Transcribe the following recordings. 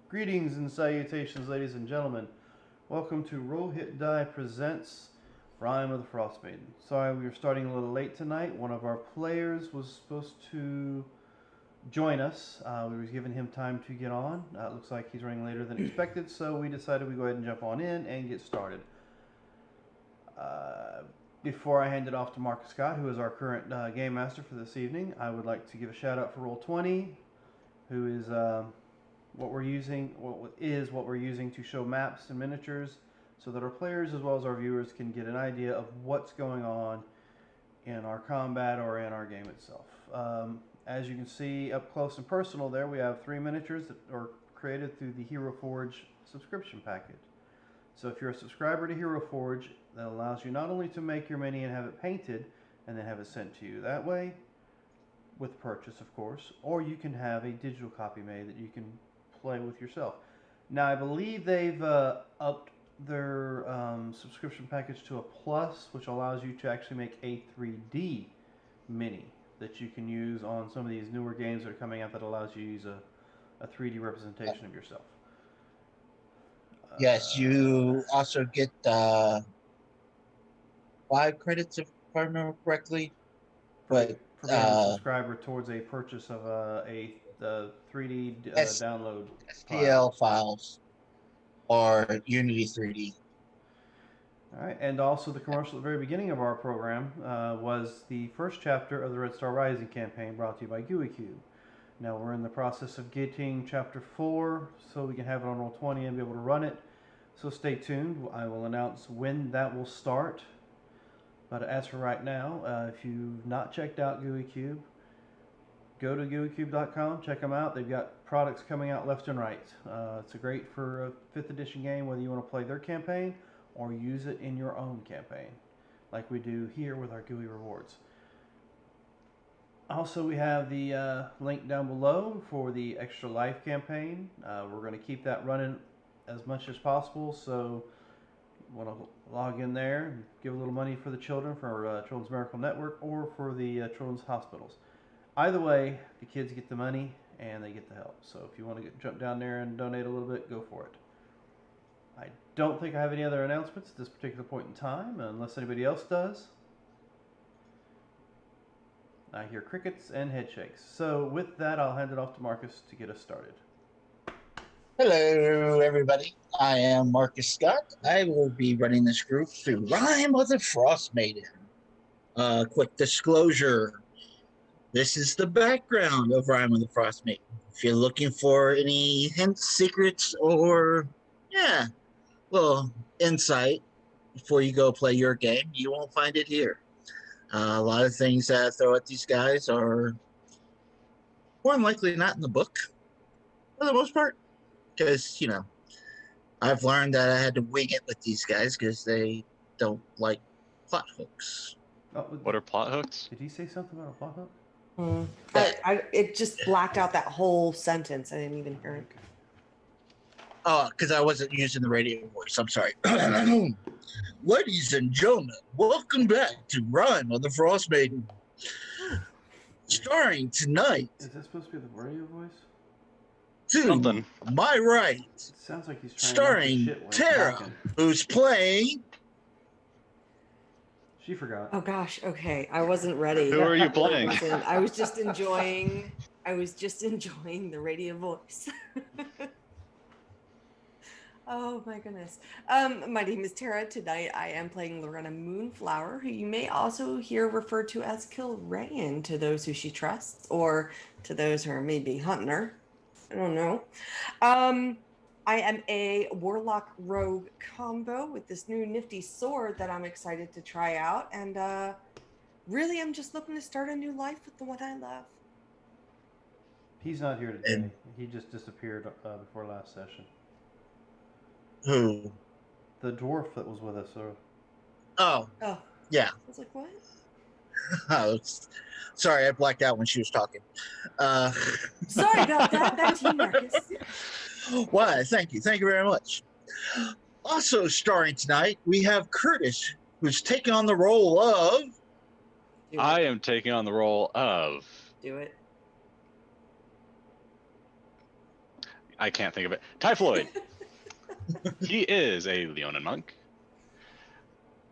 Greetings and salutations, ladies and gentlemen. Welcome to Roll Hit Die Presents Rime of the Frost Maiden. Sorry we were starting a little late tonight. One of our players was supposed to join us. We were giving him time to get on. It looks like he's running later than expected, so we decided we'd go ahead and jump on in and get started. Before I hand it off to Marcus Scott, who is our current game master for this evening, I would like to give a shout out for Roll20, who is what we're using to show maps and miniatures so that our players as well as our viewers can get an idea of what's going on in our combat or in our game itself. As you can see up close and personal there, we have 3 miniatures that are created through the Hero Forge subscription package. So if you're a subscriber to Hero Forge, that allows you not only to make your mini and have it painted and then have it sent to you that way, with purchase of course, or you can have a digital copy made that you can play with yourself. Now I believe they've upped their subscription package to a plus, which allows you to actually make a 3D mini that you can use on some of these newer games that are coming out that allows you to use a 3D representation of yourself. Yes, you also get 5 credits if I remember correctly. But for being a subscriber towards a purchase of a 3D download STL files or Unity 3D. All right, and also the commercial at the very beginning of our program was the first chapter of the Red Star Rising campaign brought to you by GUICube. Now we're in the process of getting chapter 4 so we can have it on Roll20 and be able to run it. So stay tuned. I will announce when that will start. But as for right now, if you've not checked out GUICube, go to GUICube.com, check them out. They've got products coming out left and right. It's a great for a 5th edition game, whether you want to play their campaign or use it in your own campaign, like we do here with our GUI rewards. Also, we have the link down below for the Extra Life campaign. We're going to keep that running as much as possible, so you want to log in there and give a little money for the children, for Children's Miracle Network, or for the Children's Hospitals. Either way, the kids get the money and they get the help. So if you want to jump down there and donate a little bit, go for it. I don't think I have any other announcements at this particular point in time, unless anybody else does. I hear crickets and head shakes. So with that, I'll hand it off to Marcus to get us started. Hello, everybody. I am Marcus Scott. I will be running this group through Rime of the Frost Maiden. Quick disclosure. This is the background of Rime of the Frost Maiden. If you're looking for any hints, secrets, or, little insight before you go play your game, you won't find it here. A lot of things that I throw at these guys are more than likely not in the book, for the most part. Because, I've learned that I had to wing it with these guys because they don't like plot hooks. Oh, what are plot hooks? Did he say something about a plot hook? It just blacked out that whole sentence. I didn't even hear it. Oh, because I wasn't using the radio voice. I'm sorry. Ladies and gentlemen, welcome back to Rime of the Frost Maiden. Starring tonight. Is that supposed to be the radio voice? To my right. It sounds like he's trying starring to Tara, who's playing. She forgot. Oh gosh, okay. I wasn't ready. Who are you playing? I was just enjoying the radio voice. Oh my goodness. My name is Tara. Tonight I am playing Lorena Moonflower, who you may also hear referred to as Kilrayan to those who she trusts, or to those who are maybe hunting her. I don't know. I am a Warlock Rogue combo with this new nifty sword that I'm excited to try out. And really, I'm just looking to start a new life with the one I love. He's not here today. He just disappeared before last session. Who? The dwarf that was with us. Oh. Yeah. I was like, what? Sorry, I blacked out when she was talking. Sorry about that. Back to you, Marcus. Why, thank you. Thank you very much. Also starring tonight, we have Curtis, who's taking on the role of... I am taking on the role of... Do it. I can't think of it. Typhoid. He is a Leonin monk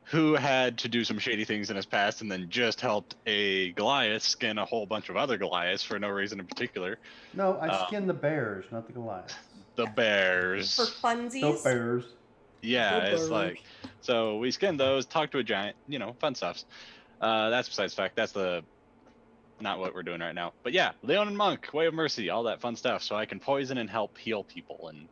who had to do some shady things in his past and then just helped a Goliath skin a whole bunch of other Goliaths for no reason in particular. No, I skinned the bears, not the Goliaths. The bears. For funsies. No bears. Yeah, The it's bears. like, so we skinned those, talked to a giant, fun stuffs. That's besides the fact. That's not what we're doing right now. But yeah, Leonin monk, way of mercy, all that fun stuff. So I can poison and help heal people and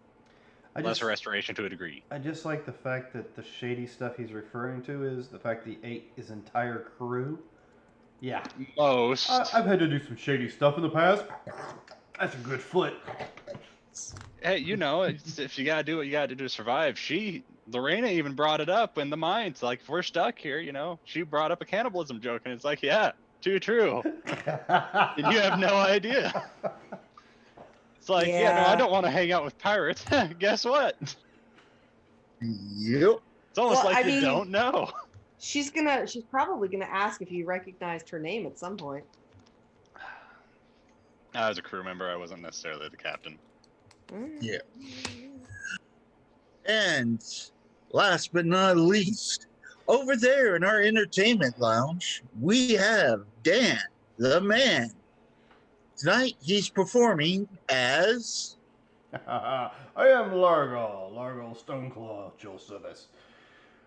lesser restoration to a degree. I just like the fact that the shady stuff he's referring to is the fact that he ate his entire crew. Yeah. Most. I've had to do some shady stuff in the past. That's a good foot. Hey, if you gotta do what you gotta do to survive. Lorena even brought it up in the mines. Like, if we're stuck here, she brought up a cannibalism joke, and it's like, yeah, too true. And you have no idea. It's like, yeah, no, I don't want to hang out with pirates. Guess what? Yep. It's almost Well, like you don't know. She's probably gonna ask if you recognized her name at some point. I was a crew member. I wasn't necessarily the captain. Yeah. And last but not least, over there in our entertainment lounge, we have Dan, the man. Tonight, he's performing as... I am Largal Stoneclaw Josephus.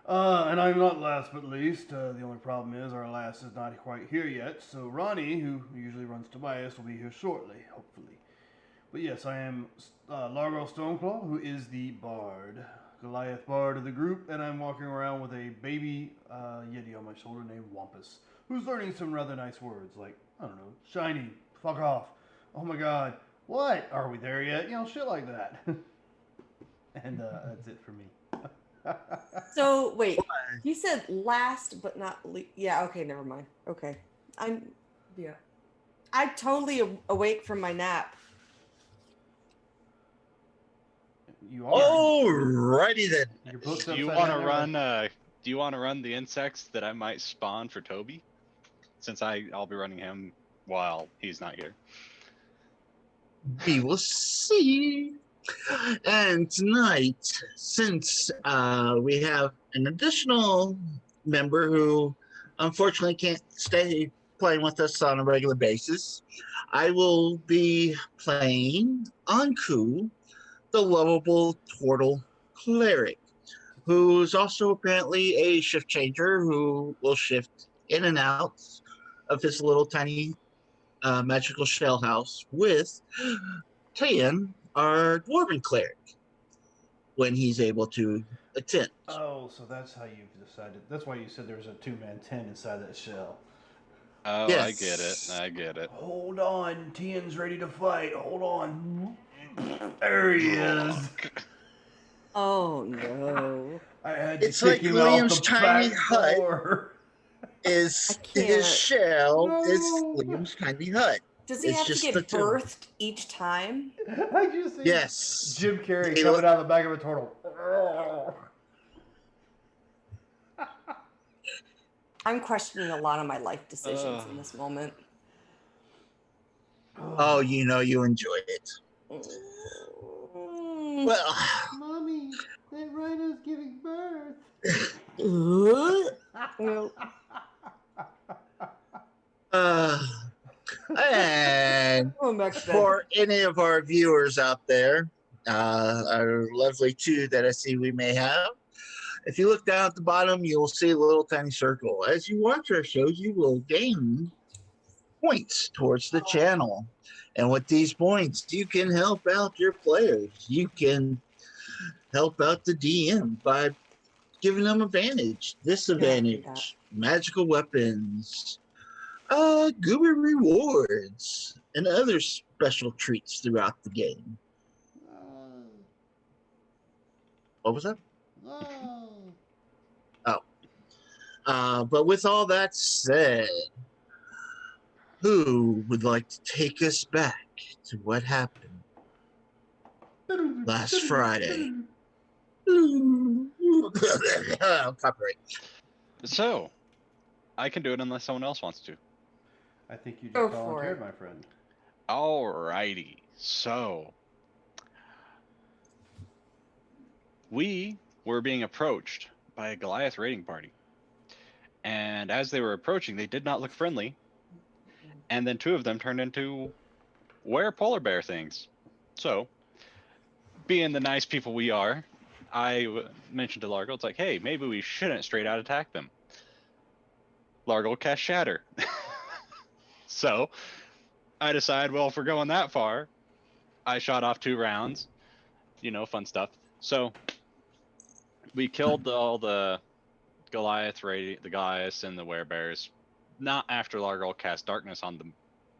And I'm not last but least. The only problem is our last is not quite here yet, so Ronnie, who usually runs Tobias, will be here shortly, hopefully. But yes, I am Largal Stoneclaw, who is the bard, Goliath bard of the group, and I'm walking around with a baby Yeti on my shoulder named Wampus, who's learning some rather nice words like, I don't know, shiny, fuck off, oh my god, what, are we there yet? Shit like that. And that's it for me. So wait, you said last but not least. Yeah, okay, never mind. Okay, I'm totally awake from my nap. You are. Alrighty then. Your book's Do you upside want to down run? there. Do you want to run the insects that I might spawn for Toby? Since I'll be running him while he's not here. We will see. And tonight, since we have an additional member who unfortunately can't stay playing with us on a regular basis, I will be playing Anku, the lovable turtle cleric, who's also apparently a shift changer who will shift in and out of his little tiny magical shell house with Tayan, our dwarven cleric, when he's able to attend. Oh, so that's how you've decided. That's why you said there's a 2-man tent inside that shell. Oh, Yes. I get it. Hold on, Tian's ready to fight. Hold on. There he is. Oh no! I had to It's kick like him Liam's out the tiny back hut. door. Is I can't. his shell is No. Liam's tiny hut. Does he It's have to just get the two. birthed each time? I just see Yes. Jim Carrey They coming look- out of the back of a turtle. I'm questioning a lot of my life decisions in this moment. Oh, you enjoy it. Mm. Well, Mommy, that rhino's giving birth. No. and Going back to bed. for any of our viewers out there, our lovely two that I see we may have, if you look down at the bottom, you will see a little tiny circle. As you watch our shows, you will gain points towards the channel. And with these points, you can help out your players. You can help out the DM by giving them advantage, disadvantage, magical weapons, goober rewards, and other special treats throughout the game. What was that? But with all that said, who would like to take us back to what happened last Friday? Copyright. So, I can do it unless someone else wants to. I think you Go just for volunteered, it. my friend. Alrighty. So, We were being approached by a Goliath raiding party. And as they were approaching, they did not look friendly. And then two of them turned into polar bear things. So, being the nice people we are, I mentioned to Largo, it's like, hey, maybe we shouldn't straight out attack them. Largo cast Shatter. So, I decide, well, if we're going that far, I shot off 2 rounds. Fun stuff. So, we killed all the the Goliaths and the werebears. Not after Largo cast Darkness on the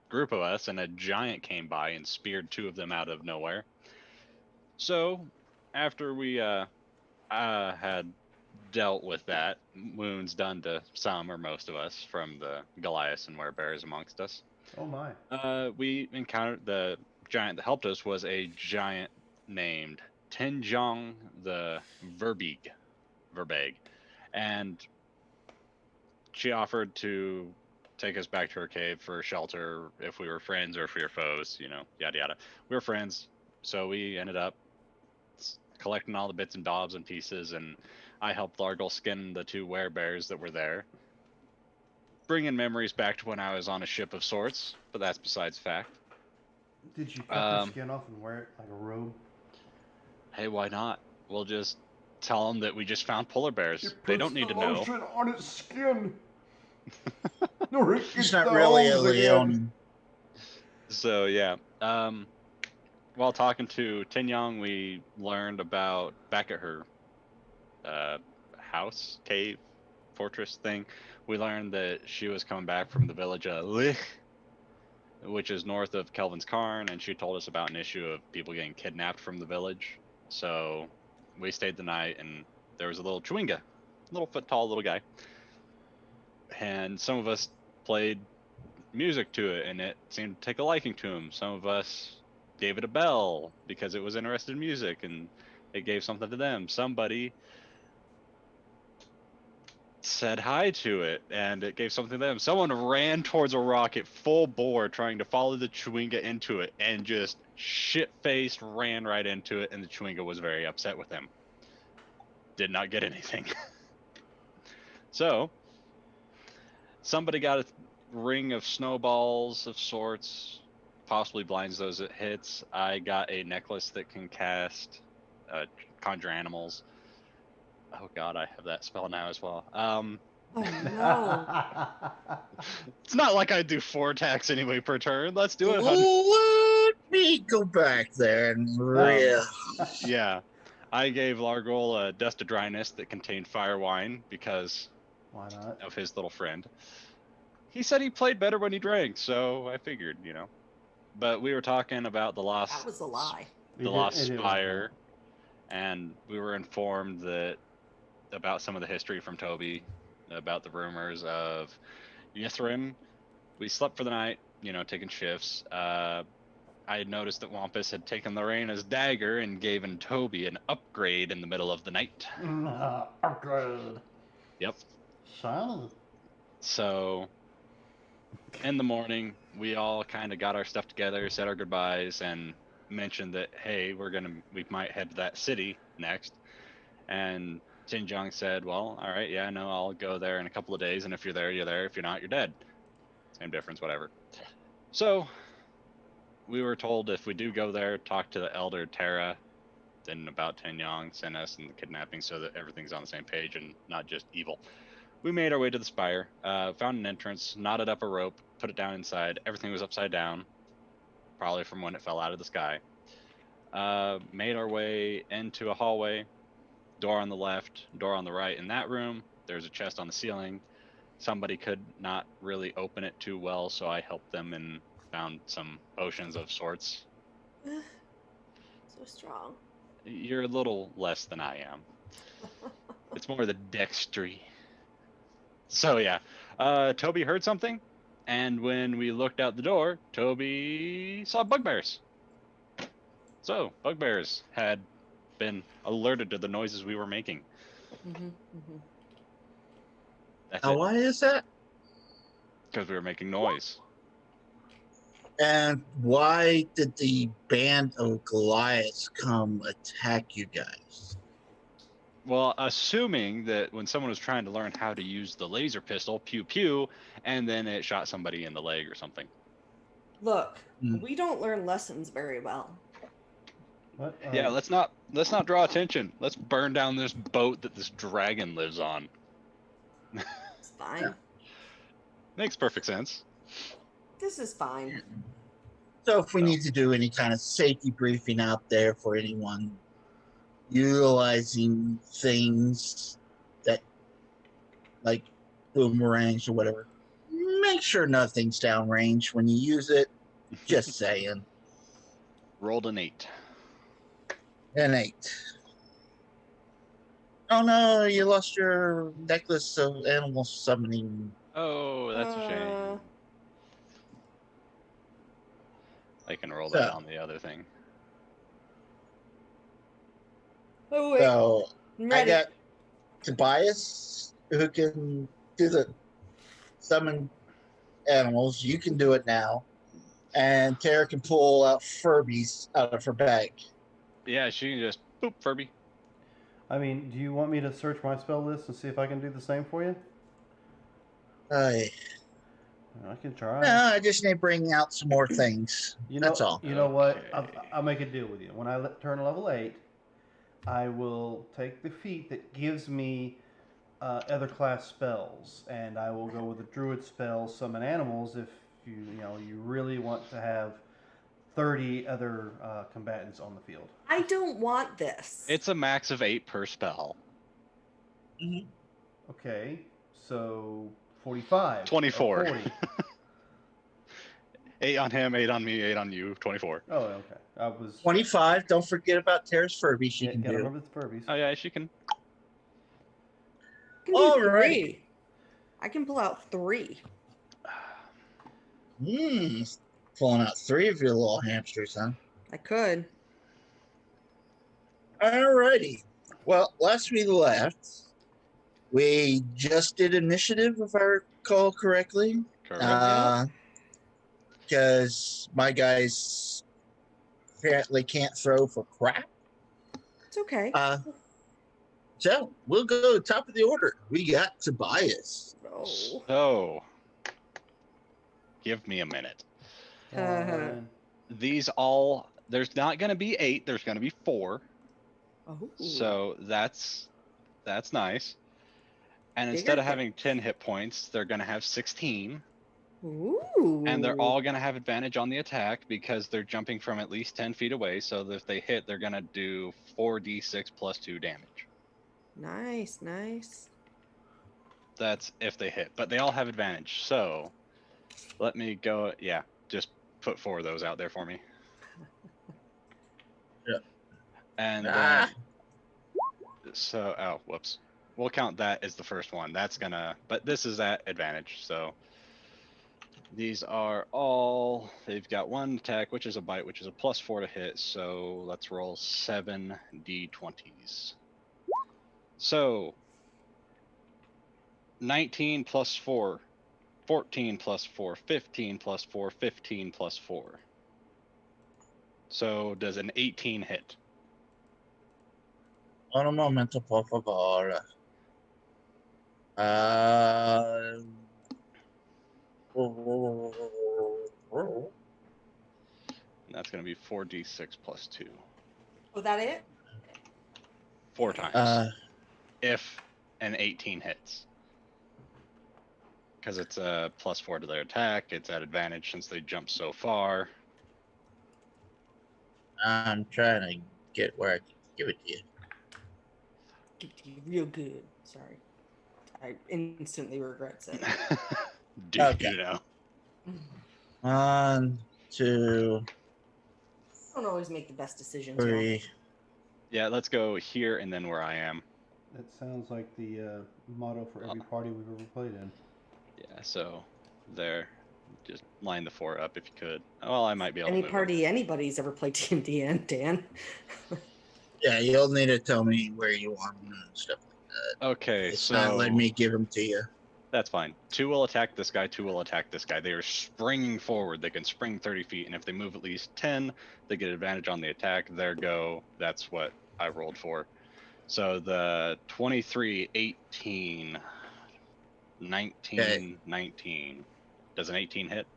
group of us, and a giant came by and speared 2 of them out of nowhere. So, after we had dealt with that, wounds done to some or most of us from the Goliaths and werebears amongst us, Oh my. we encountered the giant that helped us was a giant named Tenjong the Verbeg, and she offered to take us back to her cave for shelter if we were friends or if we were foes, yada yada. We were friends, so we ended up collecting all the bits and bobs and pieces, and I helped Largle skin the 2 werebears that were there, bringing memories back to when I was on a ship of sorts, but that's besides fact. Did you cut their skin off and wear it like a robe? Hey, why not? We'll just tell them that we just found polar bears. They don't need to know. Lotion on its skin. He's not really a Leonin. So yeah, while talking to Tinyong, we learned about back at her house, cave, fortress thing. We learned that she was coming back from the village of Lich, which is north of Kelvin's Cairn, and she told us about an issue of people getting kidnapped from the village. So we stayed the night, and there was a little Chewinga, little foot tall little guy, and some of us played music to it, and it seemed to take a liking to him. Some of us gave it a bell because it was interested in music, and it gave something to them. Somebody said hi to it, and it gave something to them. Someone ran towards a rock at full bore, trying to follow the Chewinga into it, and just shit-faced ran right into it, and the Chewinga was very upset with him. Did not get anything. So, somebody got a ring of snowballs of sorts, possibly blinds those it hits. I got a necklace that can cast conjure animals. Oh god, I have that spell now as well. Oh no. It's not like I do 4 attacks anyway per turn. Let's do it. Let me go back there and Yeah. I gave Largol a dust of dryness that contained fire wine because why not? Of his little friend. He said he played better when he drank, so I figured, But we were talking about the lost. That was a lie. The lost spire, and we were informed that about some of the history from Toby, about the rumors of Yithrin. We slept for the night, taking shifts. I had noticed that Wampus had taken Lorena's dagger and given Toby an upgrade in the middle of the night. Upgrade. Yep. Silent. So, in the morning, we all kind of got our stuff together, said our goodbyes, and mentioned that, hey, we might head to that city next. And Xinjiang said, well, all right, yeah, no, I'll go there in a couple of days, and if you're there, you're there. If you're not, you're dead. Same difference, whatever. So, we were told if we do go there, talk to the elder Terra, then about Tenyang, send us and the kidnapping so that everything's on the same page and not just evil. We made our way to the spire, found an entrance, knotted up a rope, put it down inside. Everything was upside down, probably from when it fell out of the sky. Made our way into a hallway, door on the left, door on the right. In that room, there's a chest on the ceiling. Somebody could not really open it too well, so I helped them and found some potions of sorts. So strong. You're a little less than I am. It's more the dextry. So yeah, Toby heard something, and when we looked out the door, Toby saw bugbears. So bugbears had been alerted to the noises we were making. That's now, it. why is that? Because we were making noise. And why did the band of Goliaths come attack you guys? Well, assuming that when someone was trying to learn how to use the laser pistol, pew pew, and then it shot somebody in the leg or something. Look, Mm. we don't learn lessons very well. What? Yeah, let's not draw attention. Let's burn down this boat that this dragon lives on. It's fine. Makes perfect sense. This is fine. So if we So- need to do any kind of safety briefing out there for anyone utilizing things that like boomerangs or whatever, make sure nothing's downrange when you use it. Just saying. Rolled an 8. An 8. Oh no, you lost your necklace of animal summoning. Oh, that's a shame. I can roll that So- on the other thing. Oh wait, So I'm I ready. got Tobias who can do the summon animals. You can do it now. And Tara can pull out Furbies out of her bag. Yeah, she can just boop Furby. I mean, do you want me to search my spell list and see if I can do the same for you? I can try. No, I just need to bring out some more things. You know, That's all. You know what? Okay. I'll make a deal with you. When I turn level 8, I will take the feat that gives me other class spells, and I will go with the druid spell, summon animals. If you really want to have 30 other combatants on the field. I don't want this. It's a max of 8 per spell. Mhm. Okay, so 45. 24. 40. 8 on him, 8 on me, 8 on you, 24. Oh, okay. I was. 25. Don't forget about Tara's Furby. She Yeah, can gotta do. remember the Furbies. Oh yeah, she can. I can do Alrighty. 3. I can pull out 3. Pulling out 3 of your little hamsters, huh? I could. Alrighty. Well, last we left, we just did initiative, if I recall correctly. Correct. Because my guys apparently can't throw for crap. It's okay. So we'll go top of the order. We got Tobias. No. So, give me a minute. One. These all, there's not going to be 8, there's going to be 4. Oh. So that's nice. And Bigger instead of hit. having 10 hit points, they're going to have 16. Ooh. And they're all going to have advantage on the attack because they're jumping from at least 10 feet away. So that if they hit, they're going to do 4d6 plus 2 damage. Nice, nice. That's if they hit, but they all have advantage. So let me go. Yeah, just put 4 of those out there for me. Yep. And so, oh, whoops. We'll count that as the first one. That's gonna, but this is at advantage. So these are all, they've got 1 attack, which is a bite, which is a +4 to hit. So let's roll 7 d20s. So 19 plus 4, 14 plus 4, 15 plus 4, 15 plus 4. So does an 18 hit? Un momento, por favor. And that's going to be 4d6 plus 2. Was that it? 4 times. If an 18 hits. Because it's a +4 to their attack. It's at advantage since they jumped so far. I'm trying to get where I can give it to you. Give it to you real good. Sorry. I instantly regret it. Do Okay. you know? 1, 2, Don't always make the best decisions. y'all. 3. Yeah, let's go here and then where I am. That sounds like the motto for every party we've ever played in. Yeah, so there. Just line the 4 up if you could. Well, I might be able Any to move party anybody's ever played D&D in, Dan. Yeah, you'll need to tell me where you want them and stuff like them. Okay, It's so not letting me give them to you. that's fine. 2 will attack this guy, 2 will attack this guy. They are springing forward. They can spring 30 feet, and if they move at least 10, they get advantage on the attack. There go. That's what I rolled for. So the 23, 18, 19, 19. Does an 18 hit?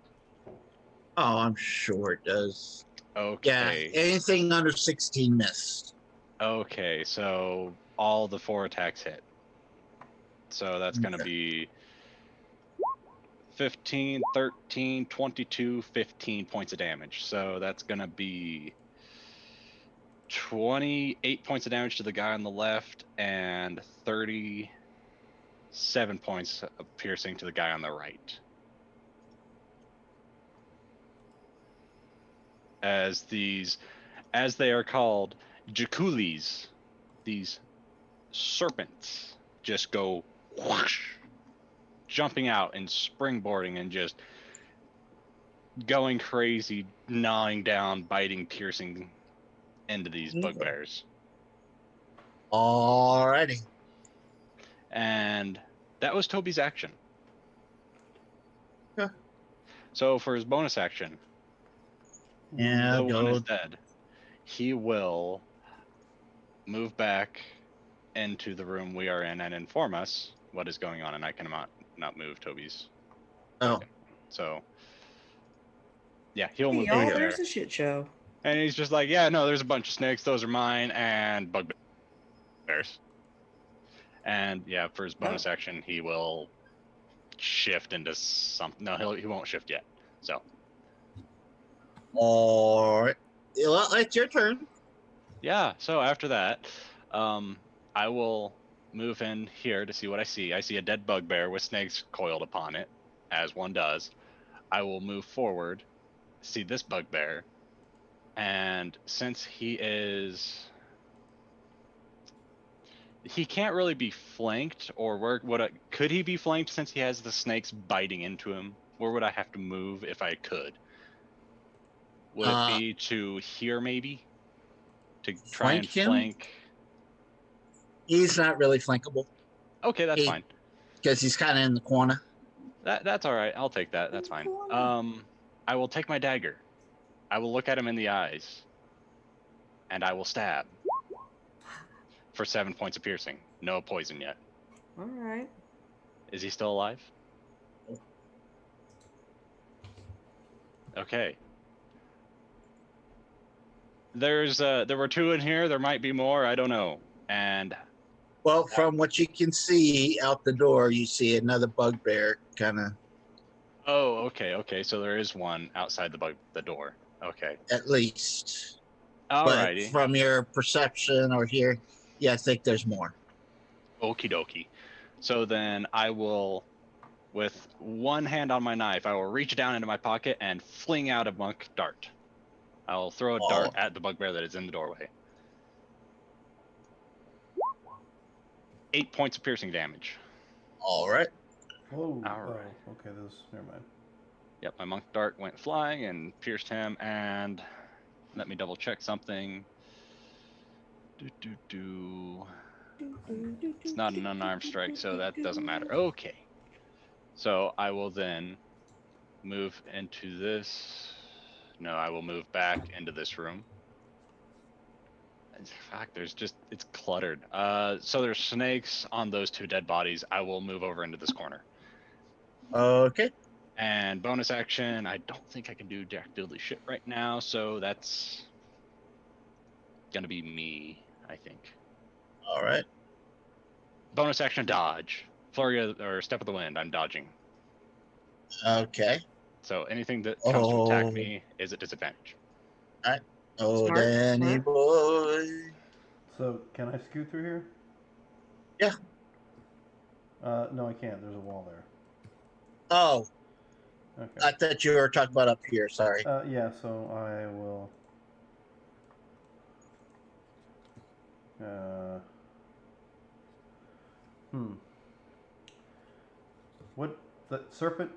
Oh, I'm sure it does. Yeah, Okay. anything under 16 missed. Okay, so all the 4 attacks hit. So that's going to Okay. be 15, 13, 22, 15 points of damage. So that's going to be 28 points of damage to the guy on the left and 37 points of piercing to the guy on the right. As they are called, jaculis, these serpents just go whoosh, jumping out and springboarding and just going crazy, gnawing down, biting, piercing into these bugbears. Alrighty. And that was Toby's action. Yeah. So for his bonus action, Yeah, the one go. is dead. He will move back into the room we are in and inform us what is going on. And I cannot not move Toby's Oh, token. So yeah, he'll Hey, move y'all, back there. there's a shit show. And he's just like, yeah, no, there's a bunch of snakes. Those are mine and bugbears. And yeah, for his bonus action, he will shift into something. No, he won't shift yet. So alright. Well, it's your turn. yeah, so after that, I will move in here to see what I see. I see a dead bugbear with snakes coiled upon it, as one does. I will move forward, see this bugbear, and since he can't really be flanked, or could he be flanked since he has the snakes biting into him? Where would I have to move if I could? Would it be to here maybe? To try and Flank him? flank? He's not really flankable Okay, that's fine. because he's kind of in the corner. That's all right. I'll take that. That's fine. I will take my dagger. I will look at him in the eyes, and I will stab for 7 points of piercing. No poison yet. All right. Is he still alive? Okay. There were 2 in here. There might be more. I don't know. And Well, from what you can see out the door, you see another bugbear kind of. oh, okay. So there is one outside the door. Okay. At least. Alrighty. But from your perception or here, yeah, I think there's more. Okie dokie. So then I will, with one hand on my knife, I will reach down into my pocket and fling out a monk dart. I'll throw a dart at the bugbear that is in the doorway. 8 points of piercing damage. All right. Whoa. All right. Oh, okay, never mind. Yep, my monk dart went flying and pierced him, and let me double check something. It's not an unarmed strike, so that doesn't matter. Okay. So I will then move into this. No, I will move back into this room. In fact, it's cluttered. So there's snakes on those 2 dead bodies. I will move over into this corner. Okay. And bonus action, I don't think I can do jack diddly shit right now, so that's gonna be me, I think. All right. Bonus action, dodge. Flurry or step of the wind, I'm dodging. Okay. So anything that comes to attack me is at disadvantage. All right. Oh, Smart, Danny smart. boy. So, can I scoot through here? Yeah. No, I can't. There's a wall there. Oh, Okay. I thought you were talking about up here. Sorry. Yeah, so I will. What? The serpent?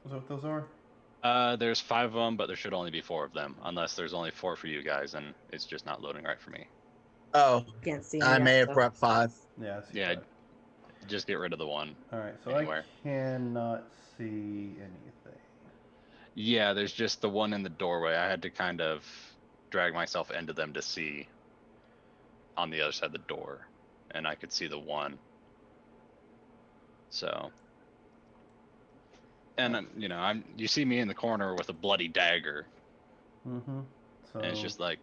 Is that what those are? There's 5 of them, but there should only be 4 of them, unless there's only 4 for you guys, and it's just not loading right for me. Oh, Can't see. I may have brought 5. Yeah, I see Yeah, that. just get rid of the one. Alright, so anywhere. I cannot see anything. Yeah, there's just the one in the doorway. I had to kind of drag myself into them to see. on the other side of the door, and I could see the one. So, and you know, you see me in the corner with a bloody dagger, Mm-hmm. So and it's just like,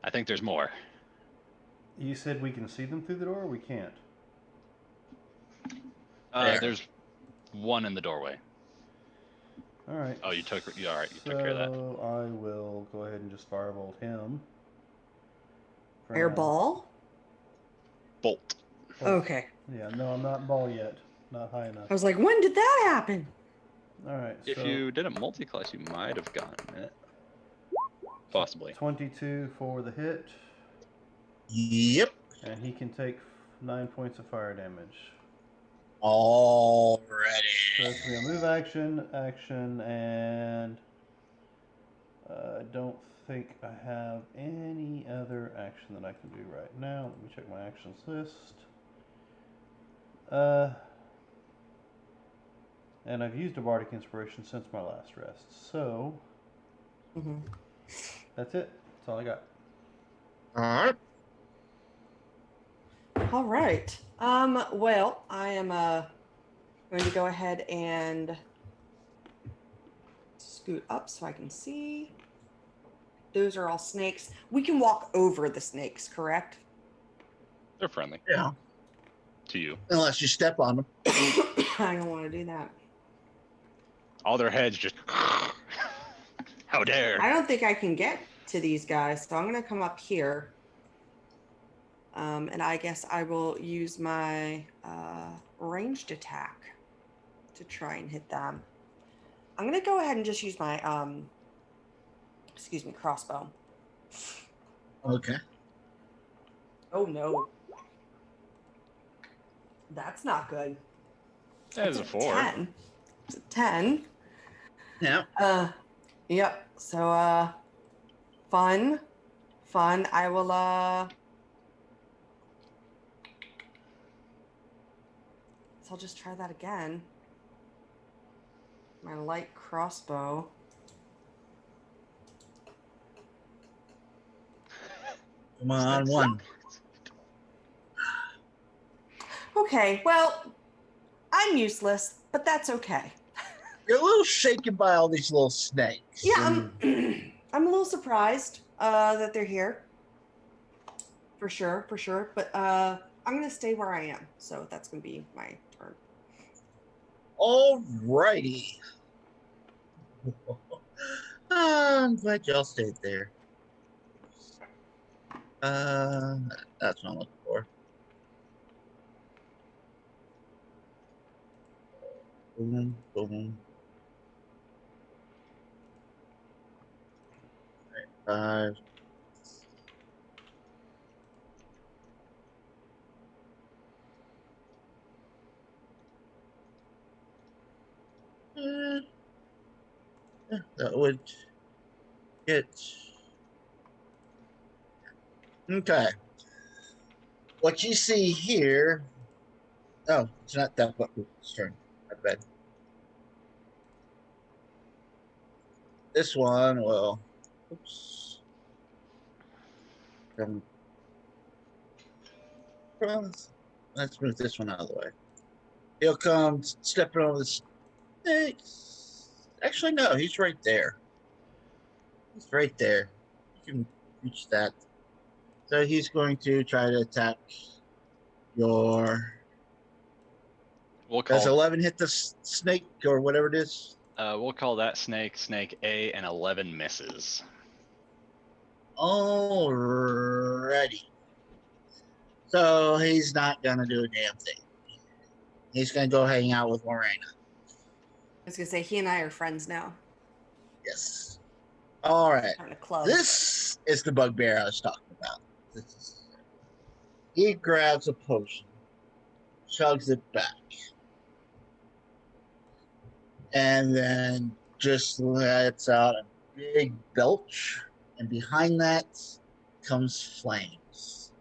I think there's more. you said we can see them through the door, or we can't? There. There's one in the doorway. All right. Oh, you took all right. You took care of that. So I will go ahead and just firebolt him. for now. Airball? Bolt. Okay. Yeah, no, I'm not ball yet. Not high enough. I was like, when did that happen? All right. If so you didn't multi-class, you might have gotten it. Possibly. 22 for the hit, Yep. and he can take 9 points of fire damage. Already. So that's gonna be a move action, and I don't think I have any other action that I can do right now. Let me check my actions list. And I've used a bardic inspiration since my last rest, so Mm-hmm. that's it. That's all I got. All right. All right. Well, I am going to go ahead and scoot up so I can see. Those are all snakes. We can walk over the snakes, correct? They're friendly Yeah. to you. Unless you step on them. I don't want to do that. All their heads just. How dare! I don't think I can get to these guys, so I'm going to come up here. And I guess I will use my ranged attack to try and hit them. I'm going to go ahead and just use my, crossbow. Okay. Oh, no. That's not good. That is a 4. 10. It's a 10. Yeah. Yep. So, fun. I will, so I'll just try that again. My light crossbow. Come on, one. Okay, well, I'm useless, but that's okay. You're a little shaken by all these little snakes. Yeah, and I'm a little surprised that they're here. For sure. But I'm gonna stay where I am, so that's gonna be my turn. Alrighty. I'm glad y'all stayed there. That's what I'm looking for. Boom, boom. All right, 5. Yeah, that would get. Okay. What you see here. Oh, it's not that button's turn. I bet. This one will. Oops. Let's move this one out of the way. He'll come stepping over the snakes. Actually, no, he's right there. He's right there. You can reach that. So he's going to try to attack your. We'll Does call 11 hit the snake or whatever it is? that snake A, and 11 misses. Alrighty. So he's not gonna do a damn thing. He's gonna go hang out with Lorena. I was gonna say he and I are friends now. Yes. All right. Having a club. This is the bugbear I was talking about. He grabs a potion, chugs it back, and then just lets out a big belch, and behind that comes flames.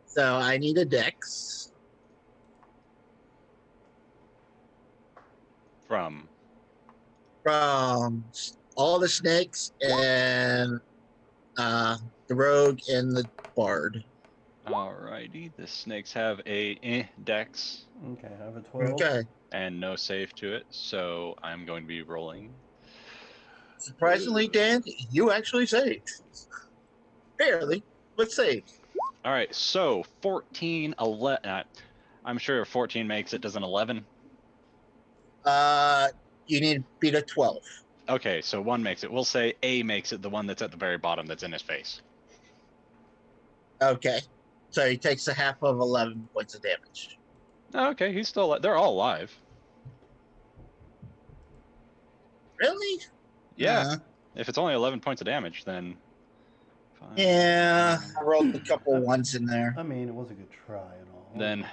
So I need a dex. From all the snakes and The rogue and the bard. Alrighty, the snakes have a dex Okay, I have a 12. Okay. and no save to it, so I'm going to be rolling. Surprisingly, Dan, you actually saved. Barely, but saved. All right, so 14, 11. I'm sure if 14 makes it, does an 11? You need to beat a 12. Okay, so 1 makes it. We'll say A makes it, the one that's at the very bottom that's in his face. Okay. So he takes a half of 11 points of damage. Okay, he's still. They're all alive. Really? Yeah. If it's only 11 points of damage, then. Yeah, I rolled a couple ones in there. I mean, it was a good try and all. Then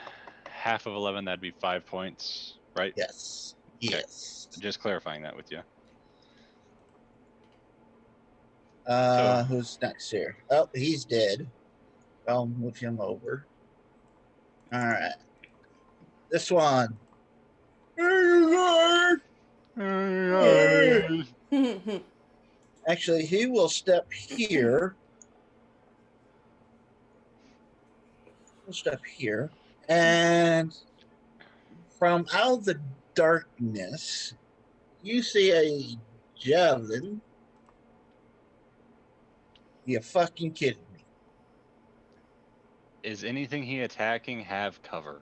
half of 11, that'd be 5 points, right? Yes. Okay. Yes. Just clarifying that with you. Who's next here? Oh, he's dead. I'll move him over. All right. This one. Actually, he will step here. He'll step here. And from out of the darkness, you see a javelin. You fucking kidding me? Is anything he attacking have cover?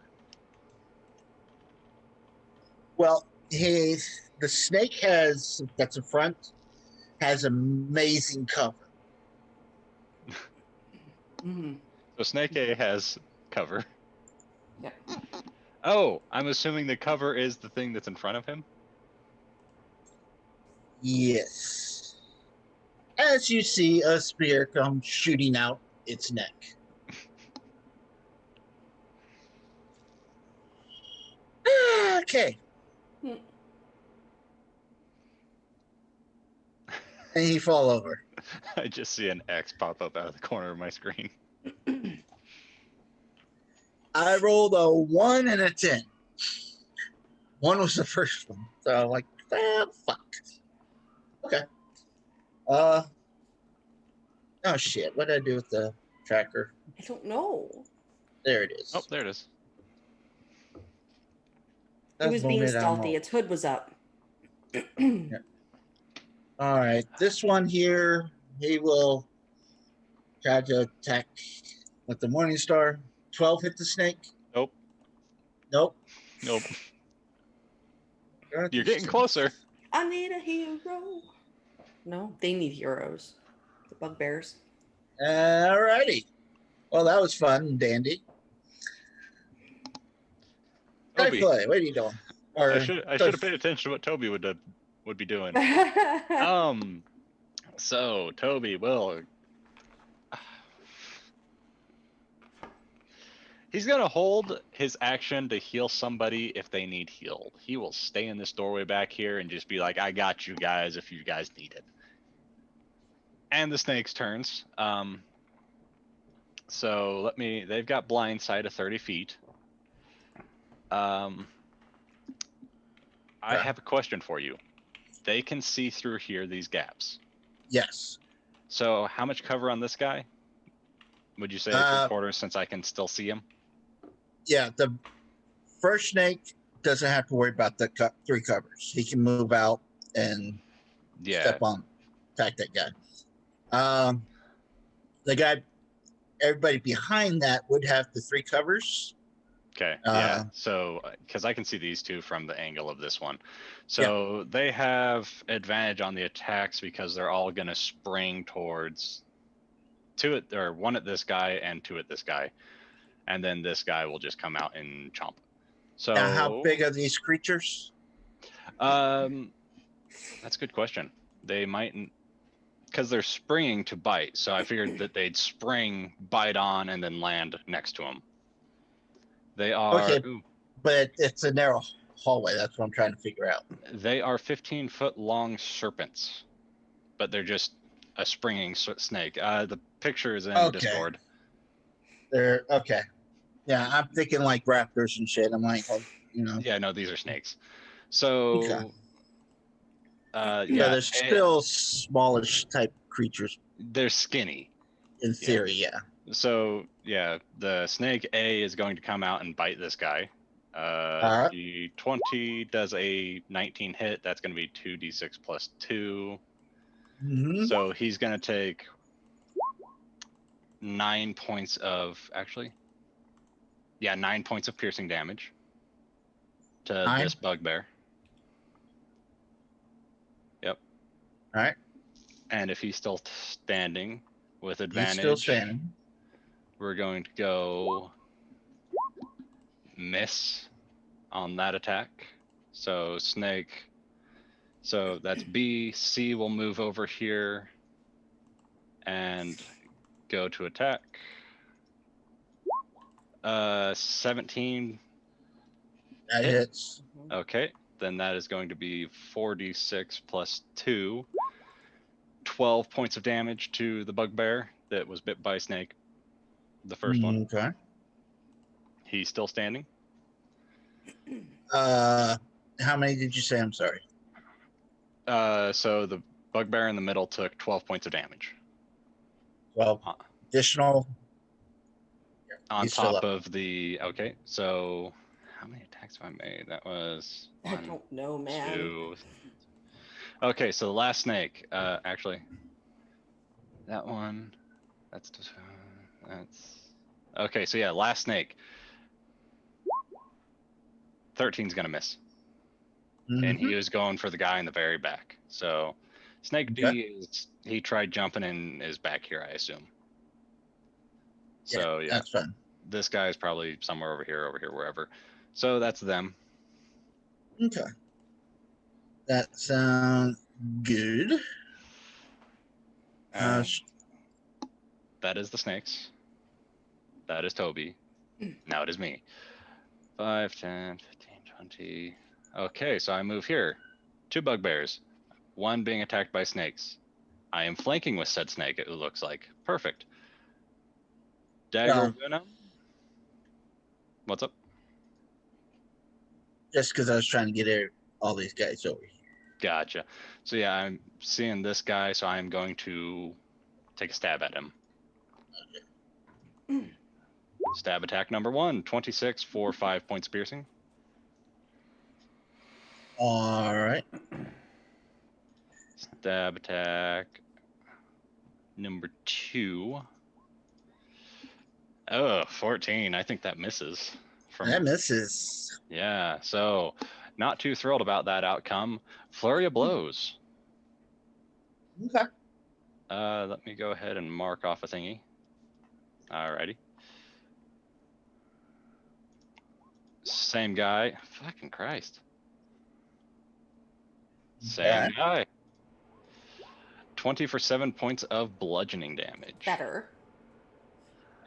Well, the snake that's in front has amazing cover. So Snake A has cover. Yep. Oh, I'm assuming the cover is the thing that's in front of him? Yes. As you see a spear come shooting out its neck. Okay. And he fall over. I just see an X pop up out of the corner of my screen. I rolled a 1 and a 10. 1 was the first one. So I'm like, fuck. Okay. Oh shit. What did I do with the tracker? I don't know. There it is. Oh, there it is. It was being Moment I'm stealthy. roll. Its hood was up. All right. This one here, he will try to attack with the Morning Star. 12 hit the snake. Nope. Nope. Nope. You're getting closer. I need a hero. No, they need heroes. The bugbears. All righty. Well, that was fun and dandy. Great Toby, play. What are you doing? Or, I should have paid attention to what Toby would be doing. So Toby will. He's gonna hold his action to heal somebody if they need healed. He will stay in this doorway back here and just be like, "I got you guys if you guys need it." And the snake's turns. So they've got blind sight of 30 feet. I have a question for you. They can see through here, these gaps. yes. So how much cover on this guy? Would you say 3/4 since I can still see him? Yeah, the first snake doesn't have to worry about the 3 covers. He can move out and step on, attack that guy. The guy, everybody behind that would have the 3 covers. Okay. Yeah. So, because I can see these two from the angle of this one, so they have advantage on the attacks because they're all going to spring towards 1 at this guy and 2 at this guy, and then this guy will just come out and chomp. So, Now, how big are these creatures? That's a good question. They mightn't, because they're springing to bite. So I figured that they'd spring, bite on, and then land next to him. They are. Okay, but it's a narrow hallway. That's what I'm trying to figure out. They are 15-foot long serpents, but they're just a springing snake. The picture is in Discord. They're okay. Yeah, I'm thinking like raptors and shit. I'm like, well, Yeah, no, these are snakes. So So Yeah, they're still smallish type creatures they're skinny. in theory, yeah. So yeah, the snake A is going to come out and bite this guy. Alright. The 20 does a 19 hit. That's going to be 2d6 plus 2. Mm-hmm. So he's going to take 9 points of 9 points of piercing damage to 9? this bugbear. Yep. All right. And if he's still standing with advantage, He's still standing. we're going to go miss on that attack. So snake. So that's B. C will move over here and go to attack. 17. That Hit. hits. Okay, then that is going to be 4d6 plus 2. 12 points of damage to the bugbear that was bit by a snake. The first one. Okay. He's still standing. How many did you say? I'm sorry. So the bugbear in the middle took 12 points of damage. Well, Uh, additional. On He's still top up. of the okay, so how many attacks have I made? That was I 1, don't know, man. 2. Okay, so the last snake. Actually, that one. That's okay. So yeah, last snake. 13's gonna miss, and he was going for the guy in the very back. So snake B he tried jumping and is back here, I assume. So yeah, That's fine. this guy is probably somewhere over here, wherever. So that's them. Okay. That sounds good. And that is the snakes. That is Toby. Now it is me. 5, 10, 15, 20. Okay, so I move here. 2 bugbears. 1 being attacked by snakes. I am flanking with said snake, it looks like. Perfect. Dagger Venom. What's up? Just because I was trying to get all these guys over here. Gotcha. So yeah, I'm seeing this guy, so I'm going to take a stab at him. Stab attack number 1, 26 for 5 points of piercing. All right. Stab attack number 2. Oh, 14. I think that misses. That misses. Yeah, so not too thrilled about that outcome. Flurry of blows. Okay. Let me go ahead and mark off a thingy. Alrighty. Same guy. Fucking Christ. Same guy. 20 for 7 points of bludgeoning damage. Better.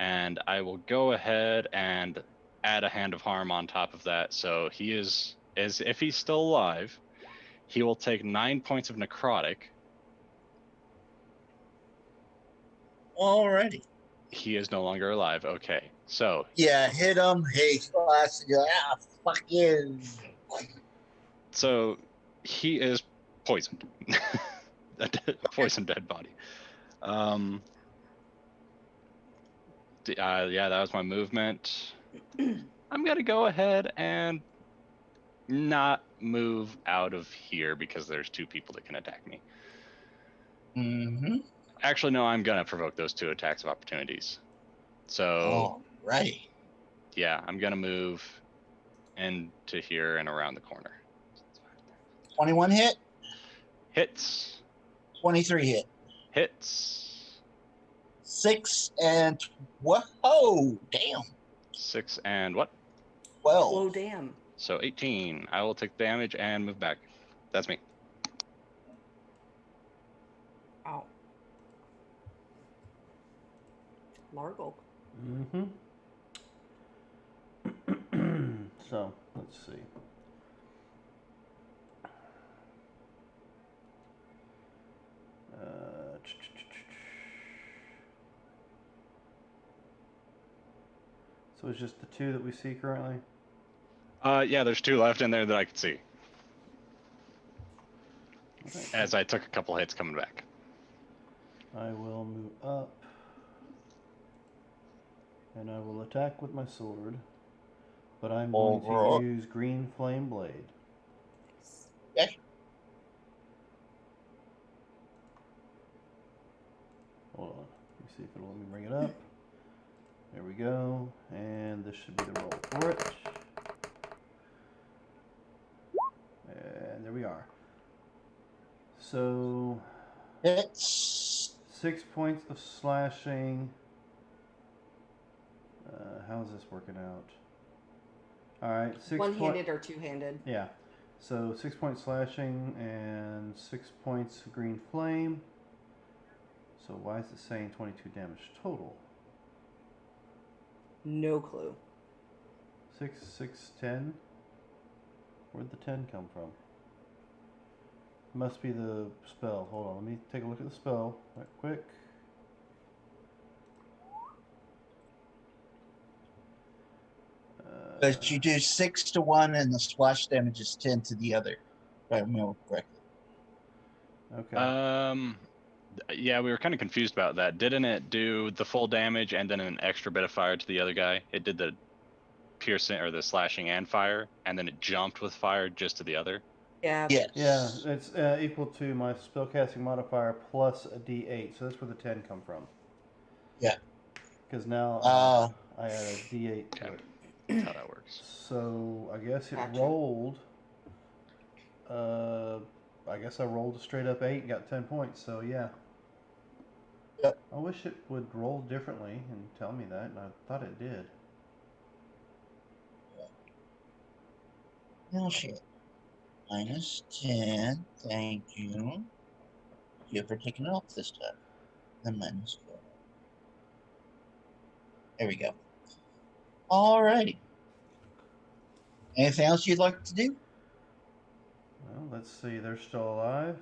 And I will go ahead and add a hand of harm on top of that. So he is, as if he's still alive, he will take 9 points of necrotic. Alrighty. He is no longer alive. Okay, so yeah, hit him. Hey, class. Fuck you. So he is poisoned. A poisoned dead body. Yeah, that was my movement. I'm gonna go ahead and not move out of here because there's 2 people that can attack me. Mm-hmm. Actually, no, I'm gonna provoke those 2 attacks of opportunities. So, all right. Yeah, I'm gonna move into here and around the corner. 21 hit. Hits. 23 hit. Hits. 6 and whoa, damn. 6 and what? 12. Oh, damn. So 18. I will take damage and move back. That's me. Ow. Largle. Mm-hmm. So, let's see. So it's just the 2 that we see currently? Yeah, there's 2 left in there that I can see. as I took a couple hits coming back. I will move up. And I will attack with my sword. But I'm going Overall. to use Green Flame Blade. Okay. Hold on. Let me see if it'll let me bring it up. There we go. And this should be the roll for it. And there we are. So, It's 6 points of slashing. How's this working out? Alright, 6 points. One-handed or two-handed? Yeah. So 6 points slashing and 6 points green flame. So why is it saying 22 damage total? No clue. 6, 6, 10? Where'd the 10 come from? Must be the spell. Hold on, let me take a look at the spell right quick. because you do 6 to one, and the splash damage is 10 to the other. If I remember correctly. Okay. Yeah, we were kind of confused about that. Didn't it do the full damage and then an extra bit of fire to the other guy? It did the piercing or the slashing and fire, and then it jumped with fire just to the other. Yeah. Yes. Yeah, it's equal to my spellcasting modifier plus a d8. So that's where the 10 come from. Yeah. Because now I add a d8 to Okay. it. That's how that works. So I guess it Gotcha. rolled. I guess I rolled a straight up 8 and got 10 points. So yeah. Yep. I wish it would roll differently and tell me that, and I thought it did. Oh shit. Minus 10. Thank you. Thank you for taking it off this time. Then minus 4. There we go. Alrighty. Anything else you'd like to do? Well, let's see. They're still alive.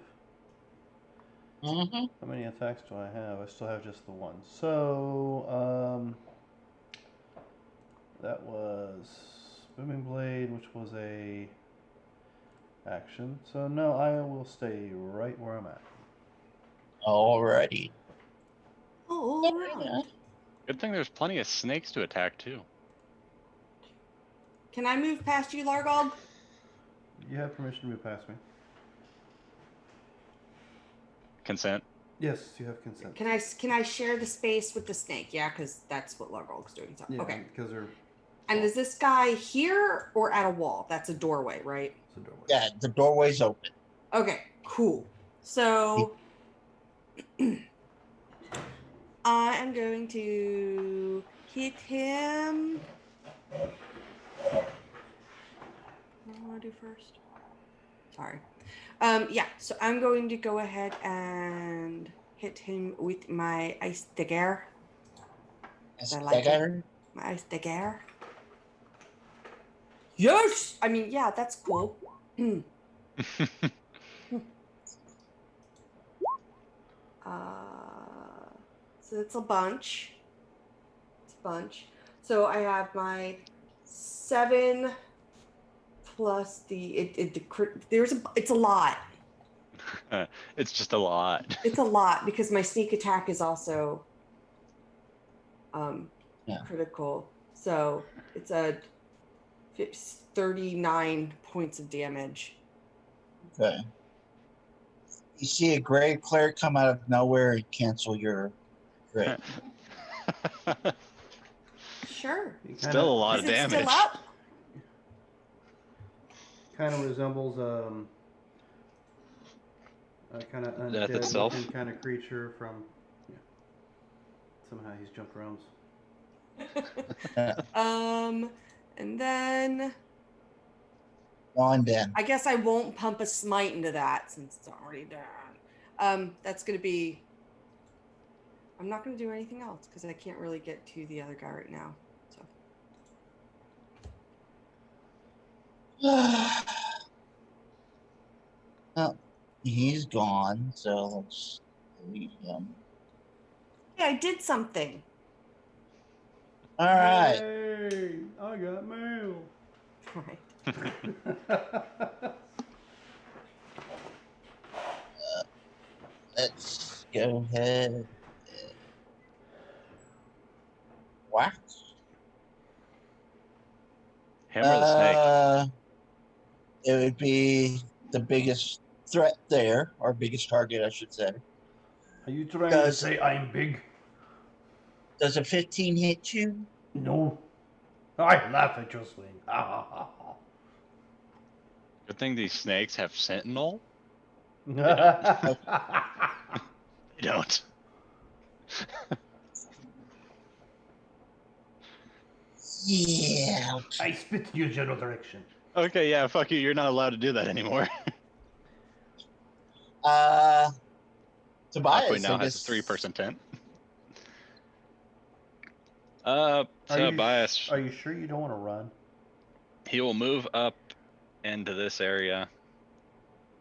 Mm-hmm. How many attacks do I have? I still have just the one. So, that was Booming Blade, which was a action. So no, I will stay right where I'm at. Alrighty. All right. Good thing there's plenty of snakes to attack too. Can I move past you, Largog? You have permission to move past me. Consent. Yes, you have consent. Can I share the space with the snake? Yeah, because that's what Largog's doing. So, Yeah, okay. because they're. And is this guy here or at a wall? That's a doorway, right? It's a doorway. Yeah, the doorway's open. Okay, cool. So I am going to hit him. What do I want to do first? Sorry. Yeah, so I'm going to go ahead and hit him with my ice dagger. Is I that like guy? My ice dagger. Yes! I mean, yeah, that's cool. So it's a bunch. It's a bunch. So I have my 7 plus it's a lot. It's just a lot. It's a lot because my sneak attack is also critical. So it's a 39 points of damage. Okay. You see a gray cleric come out of nowhere and cancel your gray. Sure. Still a lot Is of it damage. still up? Kind of resembles a kind of Death undead itself. looking kind of creature from. Yeah. Somehow he's jumped around. And then On then. I guess I won't pump a smite into that since it's already done. That's gonna be. I'm not gonna do anything else because I can't really get to the other guy right now. So. Oh, he's gone, so let's delete him. Yeah, I did something. All right. Hey, I got mail. Right. Let's go ahead and whack. Him or the snake? It would be the biggest threat there, or biggest target, I should say. Are you trying Does- to say I'm big? Does a 15 hit you? No. I laugh at your swing. Ha ha ha Good thing these snakes have sentinel. ha. They don't. Yeah. I spit in your general direction. Okay, yeah, fuck you. You're not allowed to do that anymore. Tobias, Aqua now I has a guess. 3-person tent. Tobias, Are you sure you don't want to run? he will move up into this area,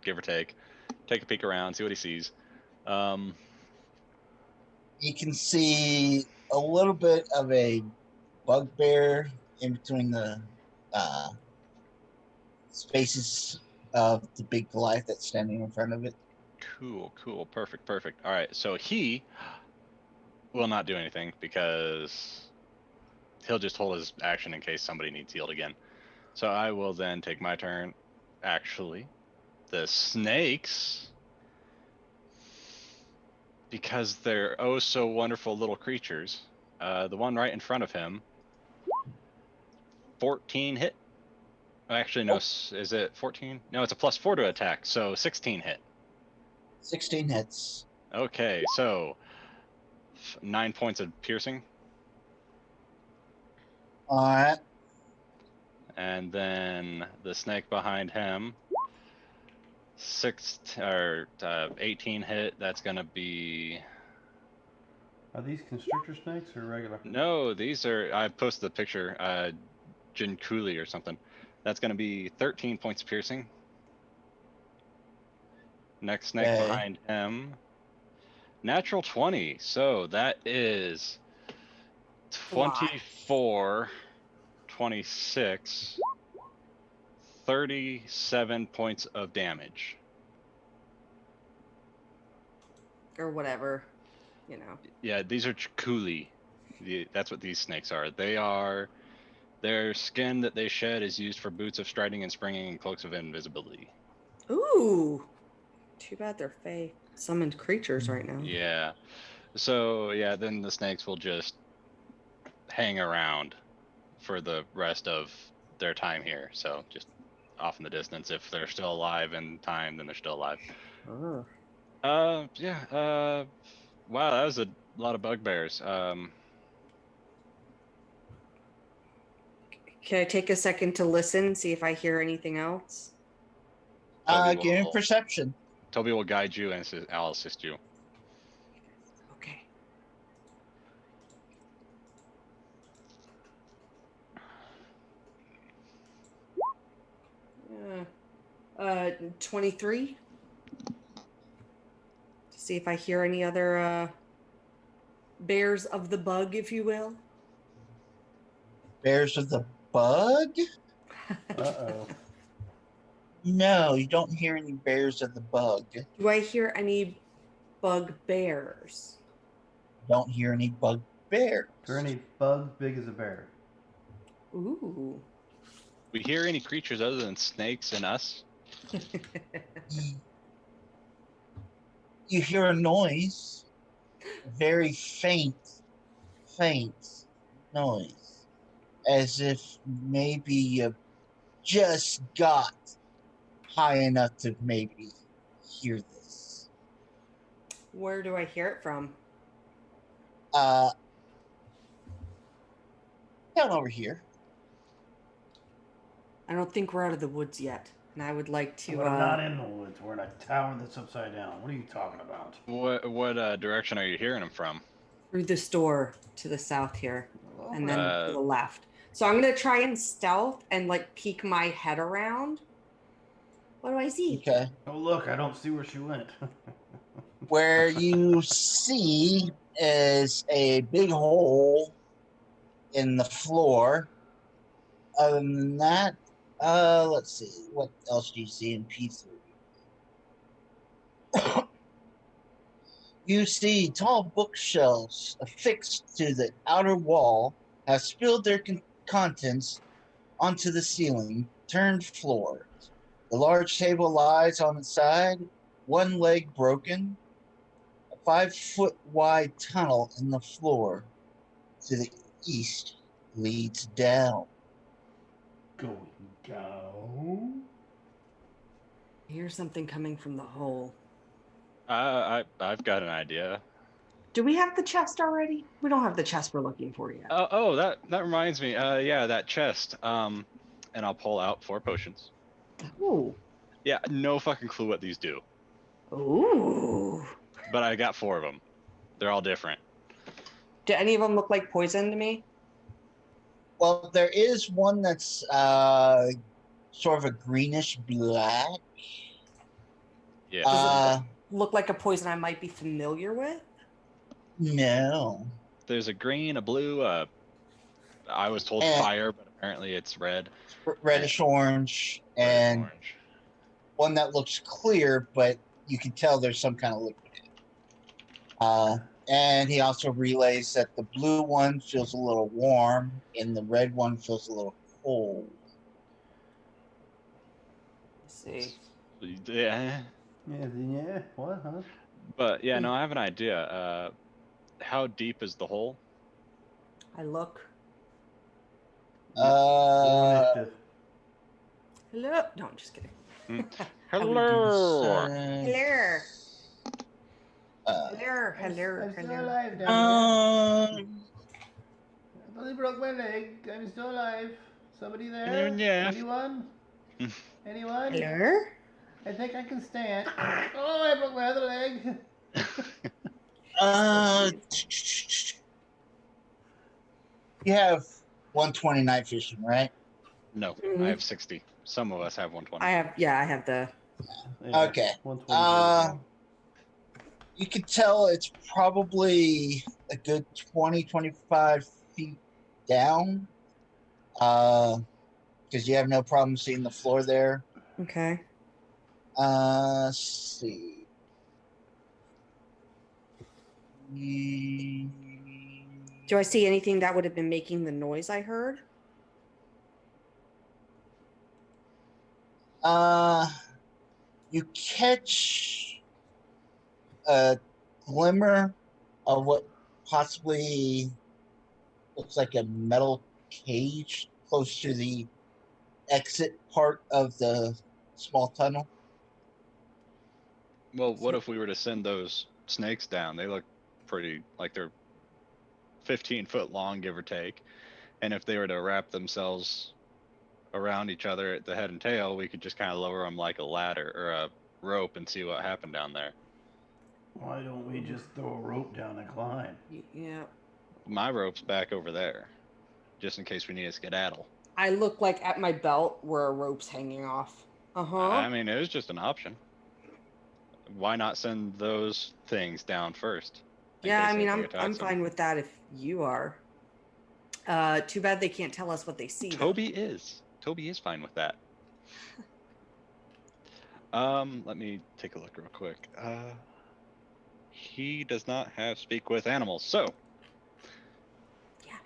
give or take a peek around, see what he sees. You can see a little bit of a bugbear in between the spaces of the big Goliath that's standing in front of it. Cool, perfect. All right, so he will not do anything because he'll just hold his action in case somebody needs healed again. So I will then take my turn. Actually, the snakes, because they're oh so wonderful little creatures, the one right in front of him, 14 hit. Actually, no, is it 14? No, it's a +4 to attack, so 16 hit. 16 hits. Okay, so 9 points of piercing. All right. And then the snake behind him, 18 hit. That's gonna be Are these constrictor snakes or regular? no. These are I posted the picture. Jinkuli or something. That's gonna be 13 points of piercing. Next snake behind him, natural 20. So that is 24, 26, 37 points of damage. Or whatever, you know. Yeah, these are chikuli. That's what these snakes are. Their skin that they shed is used for boots of striding and springing and cloaks of invisibility. Ooh. Too bad they're fey summoned creatures right now. Yeah. So yeah, then the snakes will just hang around for the rest of their time here. So just off in the distance. If they're still alive in time, then they're still alive. Oh. Yeah. Wow, that was a lot of bugbears. Can I take a second to listen, see if I hear anything else? Toby Give me will- perception. Toby will guide you and I'll assist you. Okay. Uh, 23. To see if I hear any other bears of the bug, if you will. Bears of the bug? Uh-oh. No, you don't hear any bears of the bug. Do I hear any bug bears? Don't hear any bug bears. Is there any bug big as a bear? Ooh. We hear any creatures other than snakes and us? You hear a noise, a very faint noise, as if maybe you just got high enough to maybe hear this. Where do I hear it from? Down over here. I don't think we're out of the woods yet. And I would like to. We're not in the woods. We're in a tower that's upside down. What are you talking about? What direction are you hearing them from? Through this door to the south here. And then Uh, to the left. So I'm going to try and stealth and like peek my head around. What do I see? Okay. Oh, look, I don't see where she went. Where you see is a big hole in the floor. Other than that, let's see. What else do you see in P3? You see tall bookshelves affixed to the outer wall have spilled their contents onto the ceiling, turned floor. The large table lies on its side, one leg broken. A 5-foot wide tunnel in the floor to the east leads down. Going down. Here's something coming from the hole. I've got an idea. Do we have the chest already? We don't have the chest we're looking for yet. Oh, that reminds me. Yeah, that chest. And I'll pull out 4 potions. Ooh. Yeah, no fucking clue what these do, Ooh. but I got 4 of them. They're all different. Do any of them look like poison to me? Well, there is one that's sort of a greenish black. Yeah. Look like a poison I might be familiar with? No. There's a green, a blue. I was told fire, but apparently it's red. Reddish orange, and orange. one that looks clear, but you can tell there's some kind of liquid in it. And he also relays that the blue one feels a little warm and the red one feels a little cold. Let's see. Yeah. Yeah. What? Huh? But yeah, no, I have an idea. How deep is the hole? I look. Roll initiative. Hello? No, I'm just kidding. Hello. Hello. Hello. I'm still Hello. alive down here. I only broke my leg. I'm still alive. Somebody there? Yeah. Anyone? Anyone? Hello? I think I can stand. Oh, I broke my other leg. You have 120 night vision, right? No, Mhm. I have 60. Some of us have 120. I have the. Yeah, Okay. 120. You could tell it's probably a good 20, 25 feet down. Because you have no problem seeing the floor there. Okay. Let's see. Do I see anything that would have been making the noise I heard? You catch a glimmer of what possibly looks like a metal cage close to the exit part of the small tunnel. Well, what if we were to send those snakes down? They look pretty, like they're 15 foot long, give or take. And if they were to wrap themselves around each other at the head and tail, we could just kind of lower them like a ladder or a rope and see what happened down there. Why don't we just throw a rope down and climb? Yeah. My rope's back over there, just in case we need to skedaddle. I look like at my belt where a rope's hanging off. I mean, it was just an option. Why not send those things down first? Yeah, I mean, I'm fine with that if you are. Too bad they can't tell us what they see. Toby is fine with that. Let me take a look real quick. He does not have speak with animals, so yeah,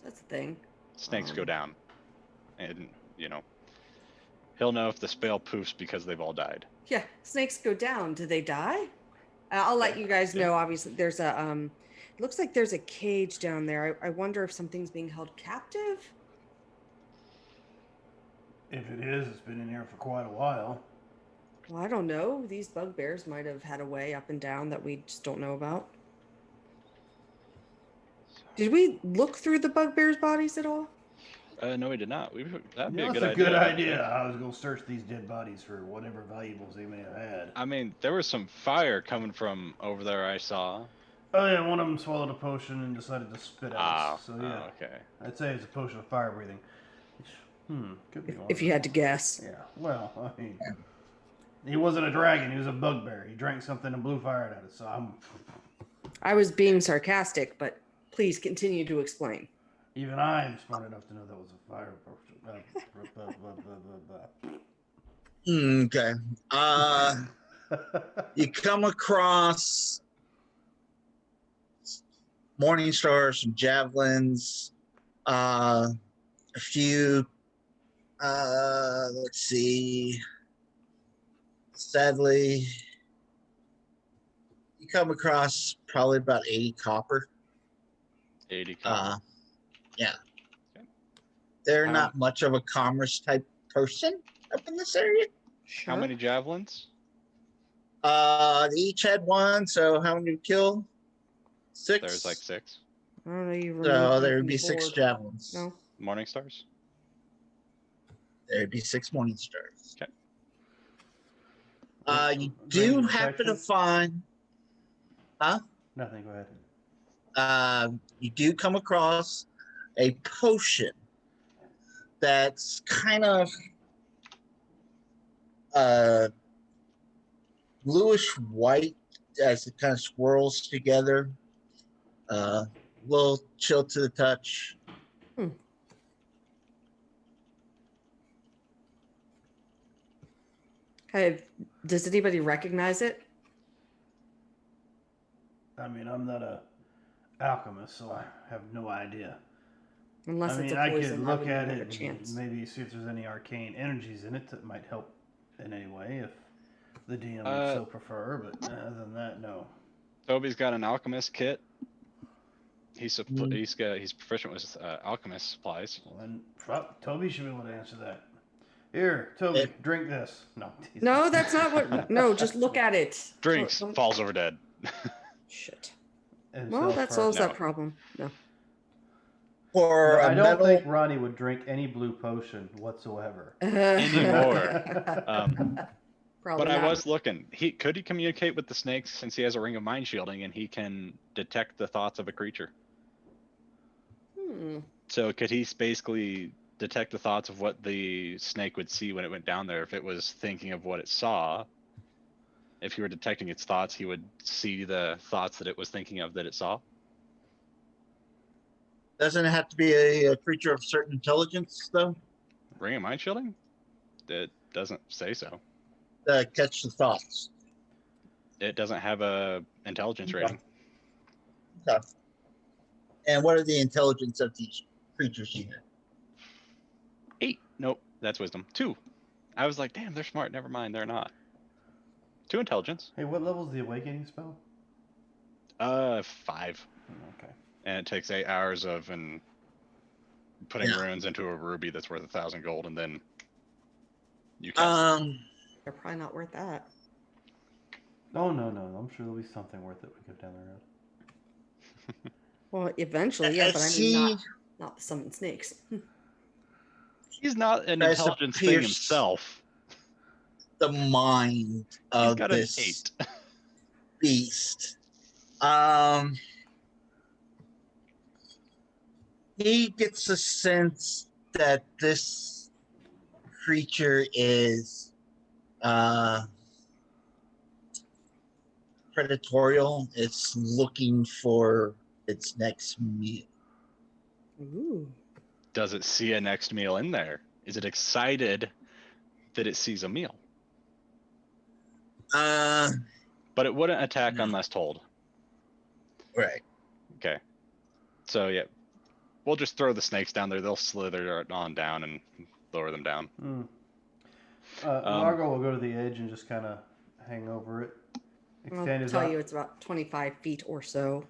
that's the thing. Snakes go down, and he'll know if the spell poofs because they've all died. Yeah, snakes go down. Do they die? I'll let you guys know. Obviously, there's a looks like there's a cage down there. I wonder if something's being held captive. If it is, it's been in here for quite a while. Well, I don't know. These bugbears might have had a way up and down that we just don't know about. Did we look through the bugbears' bodies at all? No, we did not. That'd be a That's good a idea. good idea. I was going to search these dead bodies for whatever valuables they may have had. I mean, there was some fire coming from over there I saw. Oh, yeah, one of them swallowed a potion and decided to spit at us. So, yeah. Okay. I'd say it's a potion of fire breathing. Could be If you had to guess. Yeah, well, I mean, he wasn't a dragon. He was a bugbear. He drank something and blew fire at it. So I was being sarcastic, but please continue to explain. Even I'm smart enough to know that was a fire potion. Okay. You come across morning stars, some javelins, a few. Let's see. Sadly, you come across probably about 80 copper. 80 copper. Yeah. Okay. They're How- not much of a commerce type person up in this area. Sure. How many javelins? They each had one, so how many did you kill? 6. There's like 6. I don't know. You removed So them there from would be the 6 board. javelins. No. Morning stars? There'd be 6 morning stars. Okay. You Range do of happen to detection? find, Nothing. Go ahead. you do come across a potion that's kind of bluish white as it kind of swirls together. A little chill to the touch. Okay. Does anybody recognize it? I mean, I'm not a alchemist, so I have no idea. Unless I it's mean, a I poison, could I look wouldn't at have a it and chance. maybe see if there's any arcane energies in it that might help in any way if the DM would so prefer. But other than that, no. Toby's got an alchemist kit. He's proficient with alchemist supplies. Well, then Toby should be able to answer that. Here, Toby, drink this. No. No, that's not what. No, just look at it. Drinks, Don't- falls over dead. Shit. And Well, that solves No. that problem. No. For No, I a don't metal, think Ronnie would drink any blue potion whatsoever. Anymore. Probably But I not. was looking. Could he communicate with the snakes since he has a ring of mind shielding and he can detect the thoughts of a creature? So could he basically detect the thoughts of what the snake would see when it went down there if it was thinking of what it saw? If he were detecting its thoughts, he would see the thoughts that it was thinking of that it saw. doesn't it have to be a creature of certain intelligence, though, Ring of mind shielding? It doesn't say so. to catch the thoughts? It doesn't have a intelligence rating. Okay. And what are the intelligence of these creatures you have? 8. Nope, that's wisdom. 2. I was like, damn, they're smart. Never mind, they're not. 2 intelligence. Hey, what level's the awakening spell? 5. Okay. And it takes 8 hours of putting Yeah. runes into a ruby that's worth 1,000 gold, and then you can. They're probably not worth that. Oh, no. I'm sure there'll be something worth it we go down the road. Well, eventually, yeah, but I mean, not the summon snakes. He's not an Tries to intelligence thing pierce himself. the mind He's of got an this 8. beast. He gets a sense that this creature is predatorial. It's looking for its next meal. Ooh. Does it see a next meal in there? Is it excited that it sees a meal? But it wouldn't attack No. unless told. Right. Okay. So yeah, we'll just throw the snakes down there. They'll slither on down and lower them down. Margot will go to the edge and just kind of hang over it. I'll Extend his tell arm. you it's about 25 feet or so.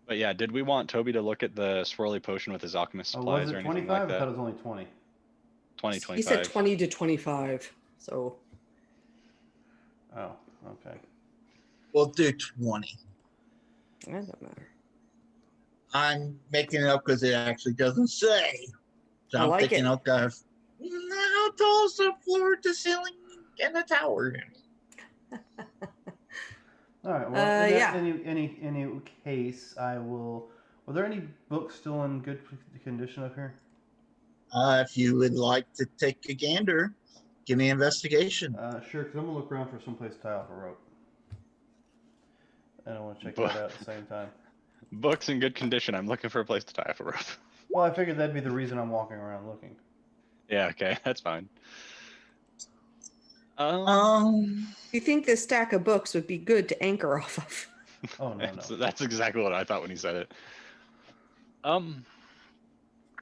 But yeah, did we want Toby to look at the swirly potion with his alchemist Oh, supplies was or it anything 25? like I thought it that? was only 20. 20, He 25. said 20 to 25. So Oh, okay. We'll do 20. that doesn't matter. I'm making it up because it actually doesn't say. So I I'm like thinking, it. okay, how tall is the floor to ceiling in the tower? All right. Well, in yeah. any case, I will. Were there any books still in good condition up here? If you would like to take a gander, give me investigation. Sure, because I'm gonna look around for someplace to tie off a rope, and I want to check that out at the same time. Books in good condition. I'm looking for a place to tie up a rope. Well, I figured that'd be the reason I'm walking around looking. Yeah, okay, that's fine. Um, You think this stack of books would be good to anchor off of? Oh no, no. That's exactly what I thought when he said it.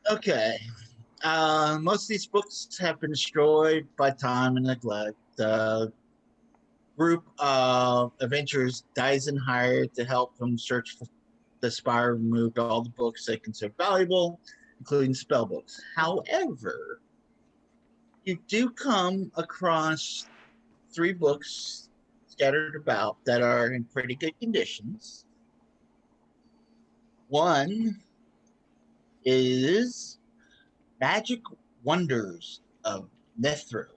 okay. Most of these books have been destroyed by time and neglect. The group of adventurers Dyson hired to help them search for the spire removed all the books they consider valuable, including spell books. However, you do come across 3 books scattered about that are in pretty good conditions. One is Magic Wonders of Nethril.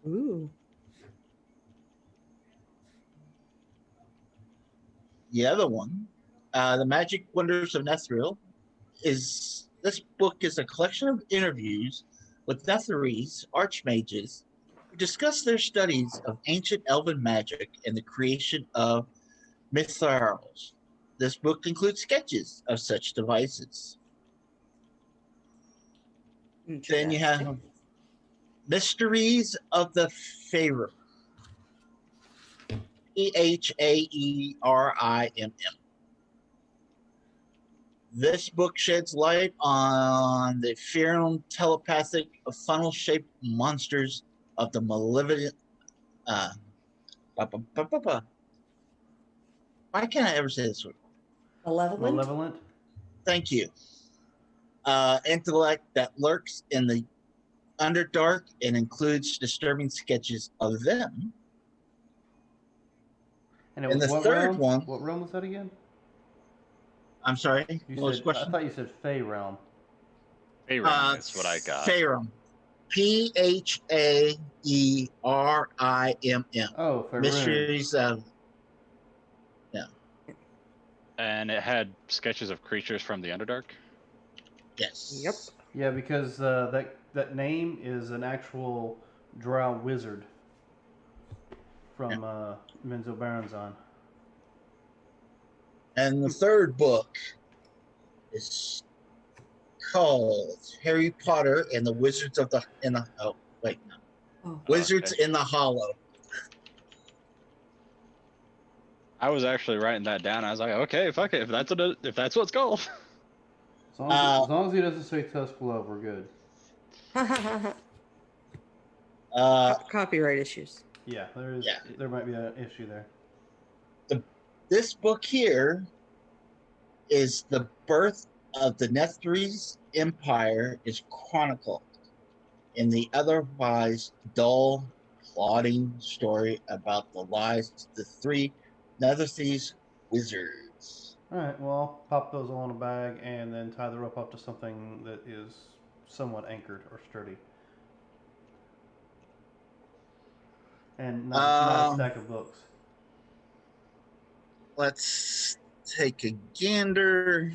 Ooh. The other one, The Magic Wonders of Nethril, is this book is a collection of interviews with Netherese archmages who discuss their studies of ancient elven magic and the creation of mythos. This book includes sketches of such devices. Then you have Mysteries of the Pharaoh. Phaerim. This book sheds light on the Pharaoh telepathic funnel-shaped monsters of the malevolent. Why can't I ever say this word? Malevolent? Malevolent. Thank you. Intellect that lurks in the Underdark and includes disturbing sketches of them. And, And the what third realm? one, What realm was that again? I'm sorry. You What was said. the I question? thought you said Fey realm. Pharaoh is what I got. Pharaoh. Phaerim. Oh, Faerun. Mysteries of. Yeah. And it had sketches of creatures from the Underdark. Yes. Yep. Yeah, because that name is an actual drow wizard from Menzo Baranzan. And the third book is called Harry Potter and the Wizards of the Oh. Wizards Okay. in the Hollow. I was actually writing that down. I was like, okay, fuck it. If that's what it's called. As long as he doesn't say Tusk Love, we're good. Copyright issues. Yeah, there is. Yeah. There might be an issue there. This book here is the birth of the Netherese Empire is chronicled in the otherwise dull, plodding story about the lives of the 3 Netherese wizards. All right. Well, I'll pop those all in a bag and then tie the rope up to something that is somewhat anchored or sturdy. And not a stack of books. Let's take a gander.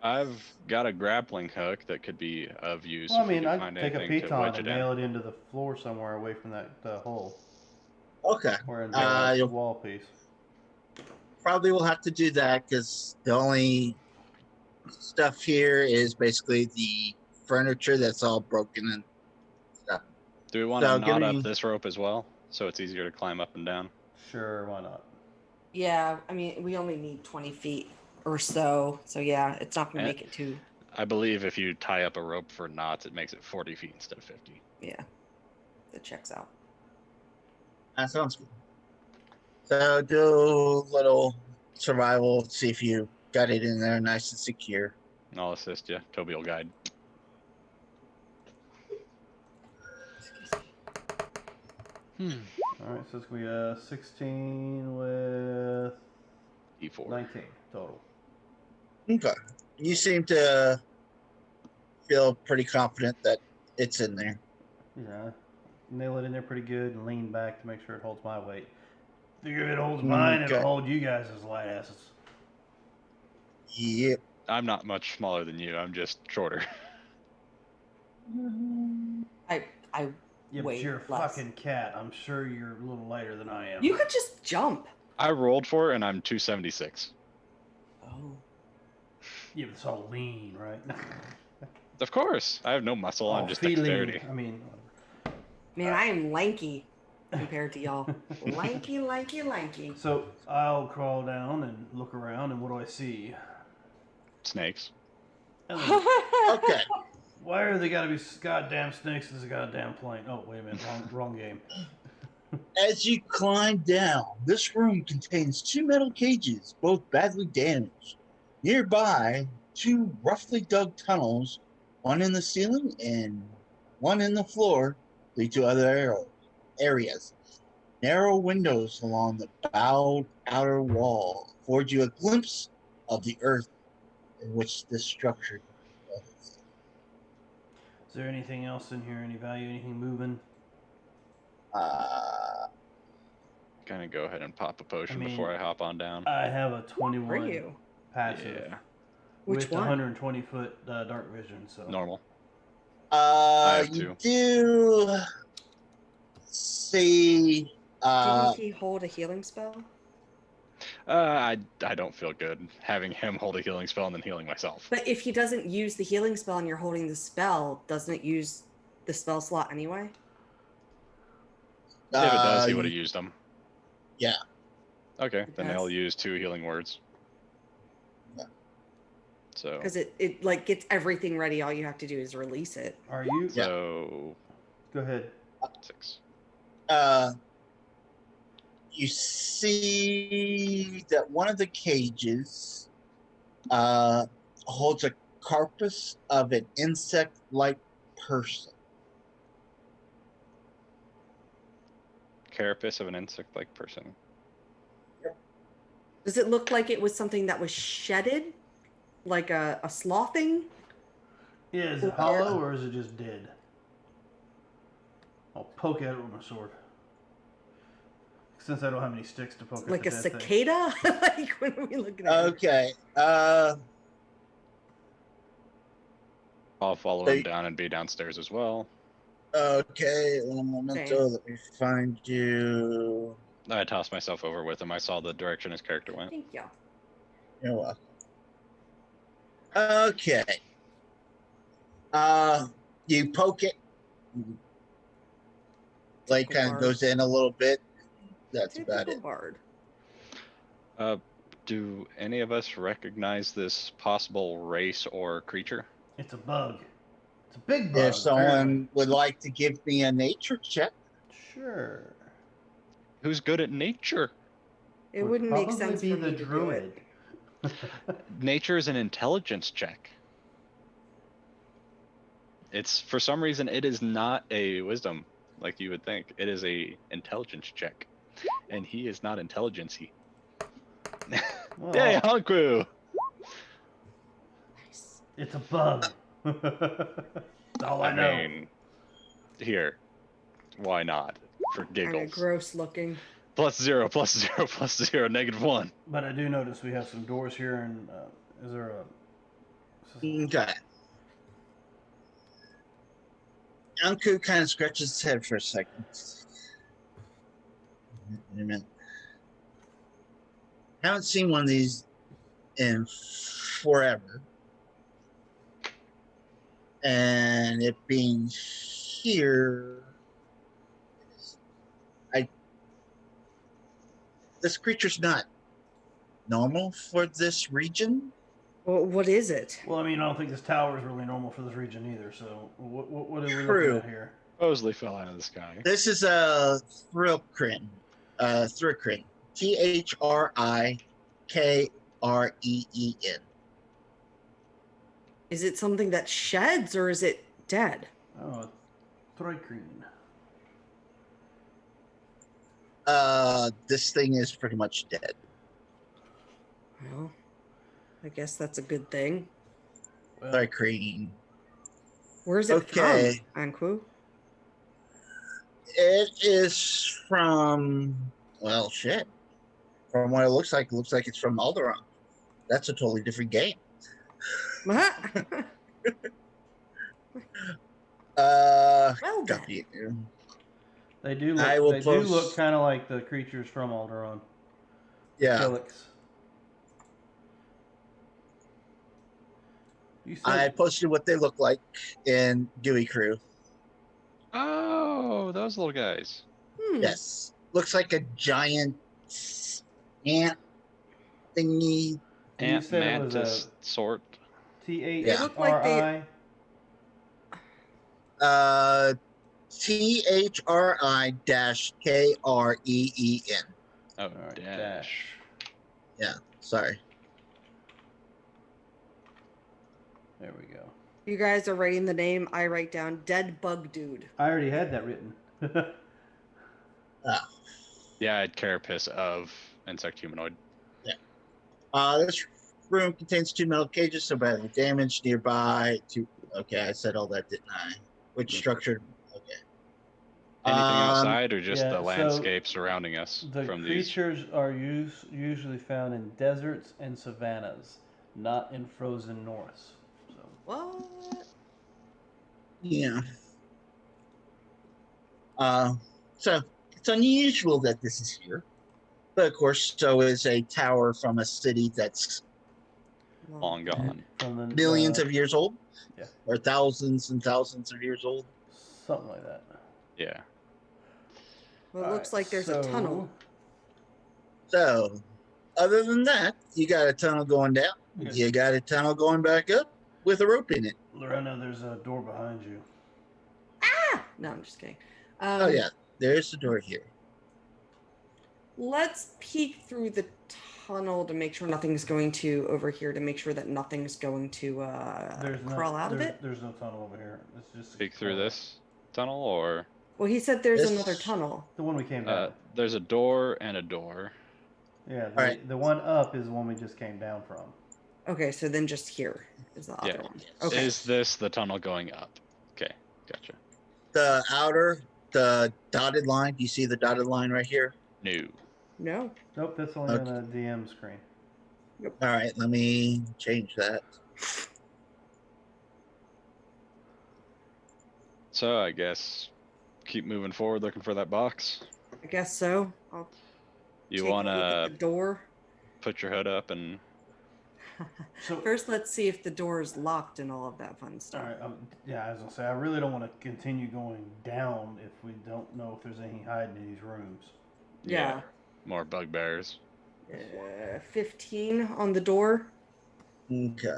I've got a grappling hook that could be of use. Well, I if you mean, can I'd find take a anything to piton wedge and it in. nail it into the floor somewhere away from that hole. Okay. Or in the You'll wall piece. probably will have to do that because the only stuff here is basically the furniture that's all broken and stuff. Do we want So to give knot up me- this rope as well, so it's easier to climb up and down? Sure, why not? Yeah, I mean, we only need 20 feet or so. So, yeah, it's not going to Eh. make it too. I believe if you tie up a rope for knots, it makes it 40 feet instead of 50. Yeah, that checks out. That sounds good. So do a little survival, see if you got it in there nice and secure. And I'll assist you. Toby will guide. All right, so it's going to be 16 with E4. 19 total. Okay. You seem to feel pretty confident that it's in there. Yeah, nail it in there pretty good and lean back to make sure it holds my weight. If it holds mine, it'll Okay. hold you guys as light asses. Yep. I'm not much smaller than you. I'm just shorter. I Yeah, but Way you're a less. fucking cat. I'm sure you're a little lighter than I am. You could just jump. I rolled for it, and I'm 276. Oh. Yeah, but it's all lean, right? Of course. I have no muscle. I'm just dexterity. I mean, Man, I am lanky. compared to y'all. Lanky, lanky, lanky. So I'll crawl down and look around, and what do I see? Snakes. And then, Okay. why are they gotta be goddamn snakes in this goddamn plane? Oh, wait a minute, wrong game. As you climb down, this room contains 2 metal cages, both badly damaged. Nearby, 2 roughly dug tunnels, one in the ceiling and one in the floor, lead to other areas. Narrow windows along the bowed outer wall afford you a glimpse of the earth in which this structure is. Is there anything else in here? Any value? Anything moving? Gonna go ahead and pop a potion I mean, before I hop on down. I have a Are 21 you? passive Yeah, Which with one? 120 foot dark vision. So normal. have You 2. do see. Didn't he hold a healing spell? I don't feel good having him hold a healing spell and then healing myself. But if he doesn't use the healing spell and you're holding the spell, doesn't it use the spell slot anyway? If it does, he you- would have used them. Yeah. Okay, It then does. I'll use 2 healing words. Yeah. So. Because it like gets everything ready. All you have to do is release it. are you? Yeah. So Go ahead. 6. You see that one of the cages holds a carcass of an insect-like person. Carapace of an insect-like person. Does it look like it was something that was shedded, like a slothing? Yeah, is it hollow or is it just dead? I'll poke at it with my sword. Since I don't have any sticks to poke Like at a the dead thing. cicada? Like when are we looking at it? Okay. I'll follow So him you- down and be downstairs as well. Okay. One momento. Let me find you. I tossed myself over with him. I saw the direction his character went. Thank you. You're welcome. Okay. You poke it. Like Typical kind of bard. goes in a little bit. That's about Typical it. bard. Do any of us recognize this possible race or creature? It's a bug. It's a big bug. If someone apparently. would like to give me a nature check, Sure. Who's good at nature? It Would wouldn't make probably sense be for the me to do druid. it. Nature is an intelligence check. It's for some reason it is not a wisdom like you would think. It is a intelligence check, and he is not intelligency. Well, Yay, Hanku! Nice. it's a bug. That's all I I know. mean, here, why not? For Kind of giggles. gross looking. +0, +0, +0, -1. But I do notice we have some doors here, and is there a? okay. Anku kind of scratches his head for a second. Wait a minute. Haven't seen one of these in forever. And it being here, this creature's not normal for this region. Well, what is it? Well, I mean, I don't think this tower is really normal for this region either. So, what are we True. looking at here? Supposedly fell out of the sky. This is a Thrillcrin. Thrillcrin. THRIKREEN. Is it something that sheds or is it dead? Oh, Thrycreen. This thing is pretty much dead. Well, I guess that's a good thing. Well, Thrillcrin. Where's it Okay. from, Anku? It is from, well, shit. From what it looks like it's from Alderaan. That's a totally different game. well then. Copy it. they do look. I will They do post- look kind of like the creatures from Alderaan. Yeah. Kilix. You said I posted what they look like in Dewey Crew. Oh, those little guys. Yes. Looks like a giant ant thingy. And you Ant said it was mantis a sort. They look like they. THRI. THRI-KREEN. Oh, All right, dash. Yeah, sorry. There we go. You guys are writing the name. I write down dead bug dude. I already had that written. Yeah, I had carapace of insect humanoid. This room contains 2 metal cages, so badly damaged nearby. Okay, I said all that, didn't I? Which structure? Okay. Anything outside or just yeah, the so landscape surrounding us The from these? creatures are usually found in deserts and savannas, not in frozen norths. So What? Yeah. So it's unusual that this is here. But of course, so is a tower from a city that's Long gone. from the millions of years old. Yeah. Or thousands and thousands of years old. something like that. Yeah. Well, it All looks right, like there's a tunnel. So, other than that, you got a tunnel going down. Okay. You got a tunnel going back up with a rope in it. Lorena, there's a door behind you. Ah! No, I'm just kidding. Oh, yeah. There's the door here. Let's peek through the tunnel to make sure nothing's going to over here to make sure that nothing's going to crawl out of it. There's no tunnel over here. It's just Speak through this tunnel or Well, he said there's This- another tunnel. the one we came down. there's a door and a door. Yeah, All right. the one up is the one we just came down from. Okay, so then just here is the other Yeah. one. Yes. Okay. Is this the tunnel going up? Okay, gotcha. The outer, the dotted line. Do you see the dotted line right here? No. No. Nope, that's only Okay. on the DM screen. All right, let me change that. So I guess keep moving forward looking for that box. I guess so. I'll You take a look at wanna the door. put your hood up and So First, let's see if the door is locked and all of that fun all stuff. right, yeah, as I say, I really don't want to continue going down if we don't know if there's any hiding in these rooms. Yeah. more bugbears. 15 on the door. Okay.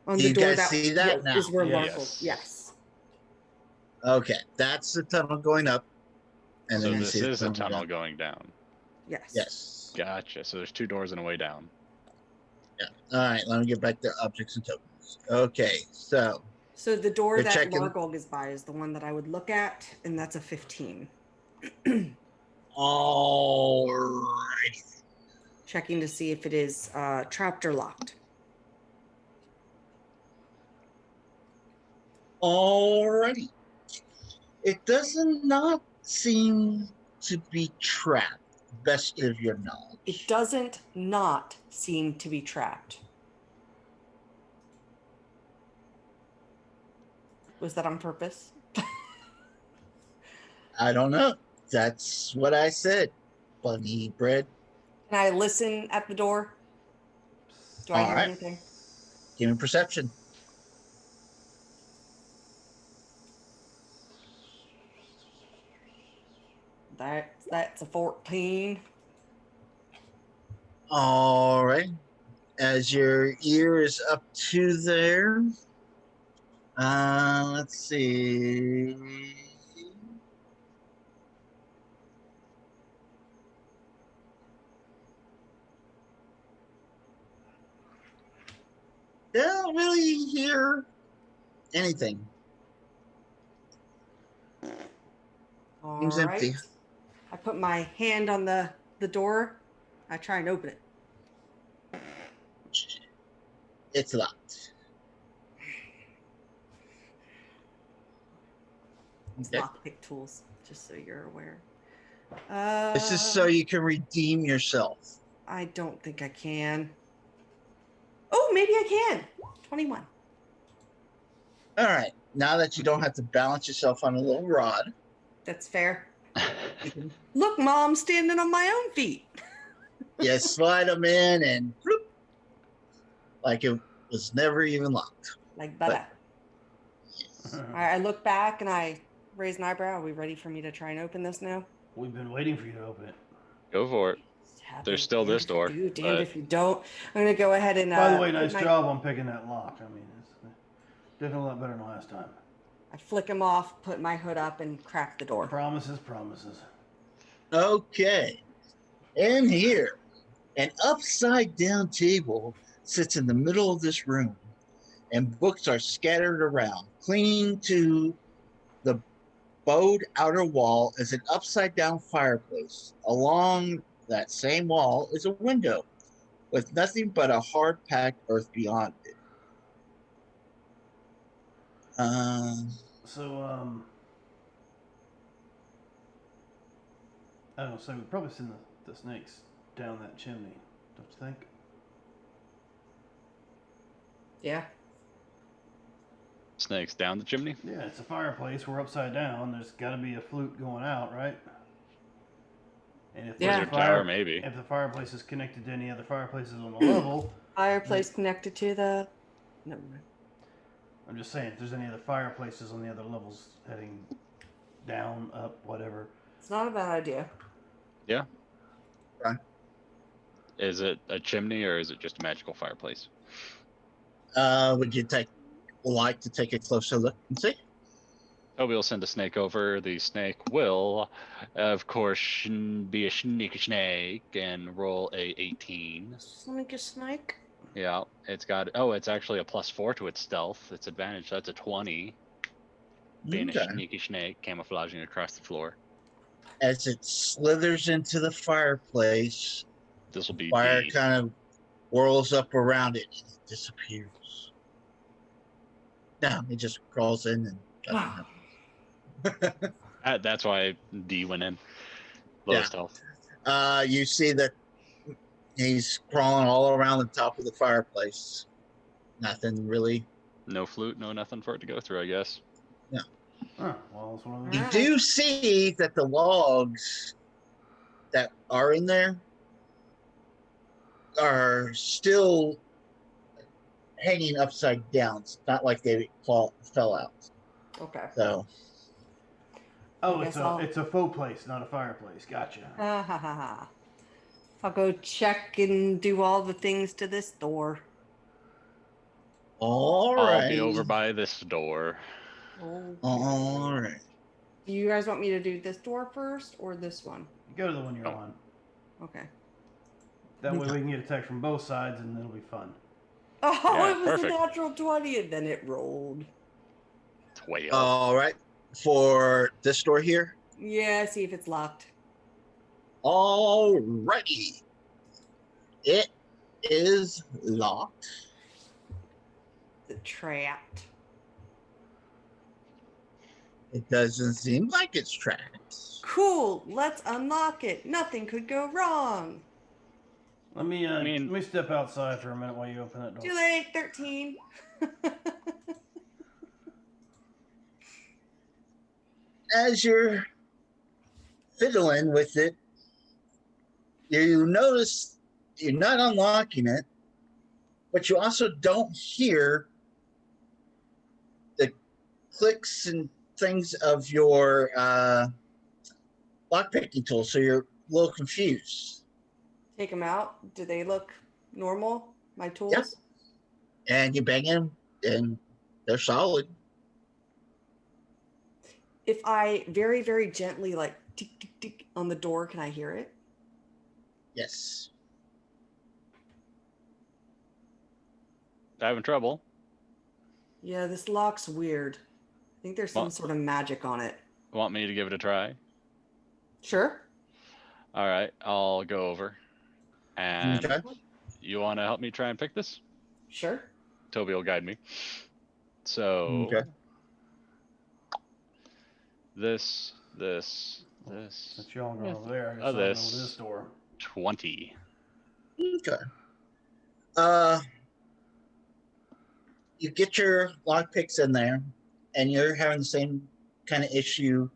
On Do the you door guys that see that now? is where Yes. Markle. Yes. Okay, that's the tunnel going up. And So then you this see the is a tunnel down. going down. Yes. Yes. Gotcha. So there's 2 doors and a way down. Yeah. All right, let me get back to objects and tokens. Okay, so So the door You're that checking- Largolg is by is the one that I would look at, and that's a 15. all right. Checking to see if it is trapped or locked. Alrighty. It does not seem to be trapped, best of your knowledge. It doesn't not seem to be trapped. Was that on purpose? I don't know. That's what I said. Bunny bread. Can I listen at the door? Do I All hear right. anything? Give me perception. That's a 14. All right. As your ear is up to there, let's see. Don't really hear anything. All Seems empty. right. I put my hand on the door. I try and open it. It's locked. It's Okay. lockpick tools, just so you're aware. This is so you can redeem yourself. I don't think I can. Oh, maybe I can. 21. All right. Now that you don't have to balance yourself on a little rod, That's fair. Look, Mom, standing on my own feet. you slide them in and bloop, like it was never even locked. Like butter. All right, I look back and I raise an eyebrow. Are we ready for me to try and open this now? We've been waiting for you to open it. Go for it. Just happen, There's still damned this if you door, do, damned but- if you don't. I'm gonna go ahead and. By the way, put nice my- job on picking that lock. I mean, it's definitely a lot better than last time. I flick him off, put my hood up, and crack the door. Promises, promises. Okay. And here, an upside down table sits in the middle of this room, and books are scattered around. Clinging to the bowed outer wall is an upside down fireplace. Along that same wall is a window with nothing but a hard packed earth beyond it. So, I don't know, so we've probably seen the snakes down that chimney, don't you think? Yeah. Snakes down the chimney. Yeah, it's a fireplace. We're upside down. There's got to be a flute going out, right? And if Yeah. Wizard Tower, maybe. if the fireplace is connected to any other fireplaces on the level, Fireplace connected to the. Never mind. I'm just saying, if there's any other fireplaces on the other levels heading down, up, whatever. It's not a bad idea. Yeah. Right. Is it a chimney or is it just a magical fireplace? Would you like to take a closer look and see? Toby will send a snake over. The snake will, of course, be a sneaky snake and roll a 18. Sneaky snake. Yeah, it's got. Oh, it's actually a +4 to its stealth. Its advantage. That's a 20. Being Okay. a sneaky snake, camouflaging across the floor. As it slithers into the fireplace, This will be fire D. kind of whirls up around it and it disappears. No, it just crawls in and doesn't happen. That's why D went in. Low Yeah. stealth. You see that he's crawling all around the top of the fireplace. Nothing really. No flute, no nothing for it to go through, I guess. Huh, well, it's one of You those. do see that the logs that are in there are still hanging upside down. It's not like they fell out. Okay. So, Oh, I it's guess I'll- a faux place, not a fireplace. Gotcha. Ha ha ha ha. I'll go check and do all the things to this door. all right. I'll be over by this door. All right. Do you guys want me to do this door first or this one? Go to the one you're Oh. on. Okay. That way Okay. we can get attacked from both sides and it'll be fun. Oh, Yeah, it was perfect. a natural 20 and then it rolled. 12. All right. For this door here. Yeah, see if it's locked. All righty. It is locked. It's trapped. It doesn't seem like it's trapped. Cool. Let's unlock it. Nothing could go wrong. Let me I mean- let me step outside for a minute while you open that door. Too late, 13. As you're fiddling with it, you notice you're not unlocking it, but you also don't hear the clicks and things of your lockpicking tool, so you're a little confused. Take them out. Do they look normal? My tools? Yep. And you bang them, and they're solid. If I very, very gently like tick, tick, tick on the door, can I hear it? Yes. Having trouble. Yeah, this lock's weird. I think there's some Well- sort of magic on it. Want me to give it a try? Sure. All right, I'll go over. And Okay. you want to help me try and pick this? Sure. Toby will guide me. So Okay. this. Since y'all going over there, I guess Oh, I'll go to this. this door. 20. Okay. You get your lockpicks in there, and you're having the same kind of issue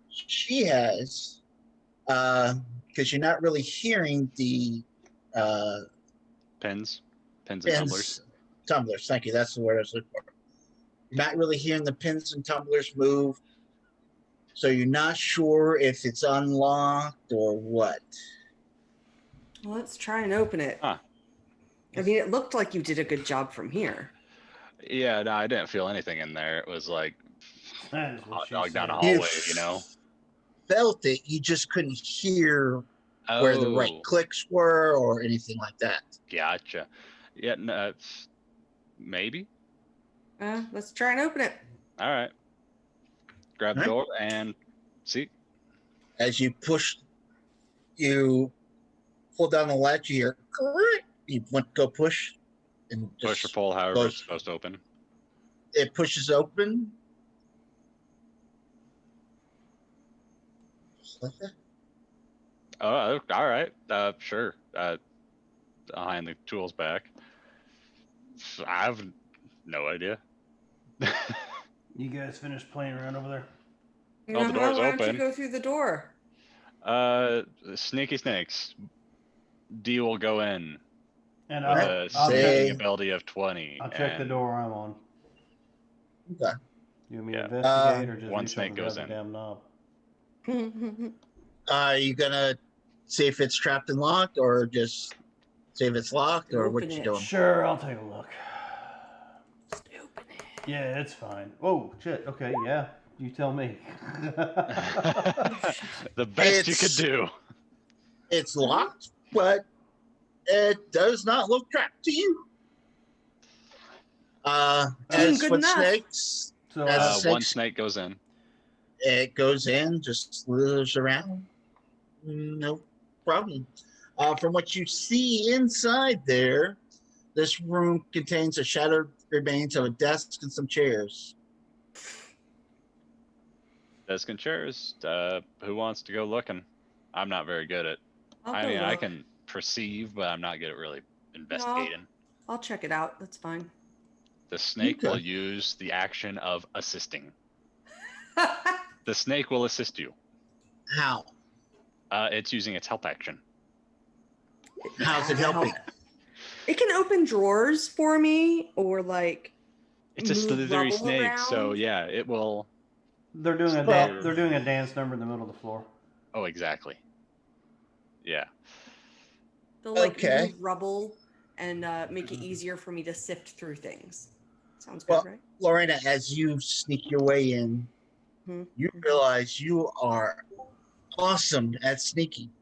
she has, because you're not really hearing the Pins and tumblers. Tumblers. Thank you. That's the word I was looking for. You're not really hearing the pins and tumblers move. So you're not sure if it's unlocked or what. Well, let's try and open it. Huh. I mean, it looked like you did a good job from here. Yeah, no, I didn't feel anything in there. It was like That is what hot she dog down a said. hallway, you know. Felt it, you just couldn't hear Oh, where the right clicks were or anything like that. gotcha. Yeah, no, it's maybe. Let's try and open it. All right. Grab the All right. door and see. As you pull down the latch, you hear, you want to go push, and just Push or pull, however goes- it's supposed to open. it pushes open. Just like that. Oh, all right. Sure. I'll hand the tools back. I have no idea. You guys finished playing around over there? Oh, the door's Why don't open. you go through the door? Sneaky snakes. D will go in And with Right. a I'll sneaking check- ability of 20. I'll check the and door I'm on. Okay. You want me to Yeah. investigate or just One reach snake over goes the in. damn knob? Are you gonna see if it's trapped and locked, or just see if it's locked, or what Open you it. doing? Sure, I'll take a look. Just open it. Yeah, it's fine. Oh, shit. Okay, yeah. You tell me. The best you could It's- do. It's locked, but it does not look trapped to you. As good with enough. snakes, So, As One snakes- snake goes in. it goes in, just slithers around. No problem. From what you see inside there, this room contains a shattered remains of a desk and some chairs. Desk and chairs. Who wants to go looking? I'm not very good at. I'll I go mean, I look. can perceive, but I'm not good at really investigating. I'll check it out. That's fine. The snake Okay. will use the action of assisting. The snake will assist you. How? It's using its help action. How's it helping? It can open drawers for me, or like It's a move slithery rubble snake, so around. yeah, it will. they're doing a Well- they're doing a dance number in the middle of the floor. Oh, exactly. Yeah. They'll like Okay. move rubble and make it easier for me to sift through things. Sounds good, Well, right? Lorena, as you sneak your way in, Mhm. you realize you are awesome at sneaking.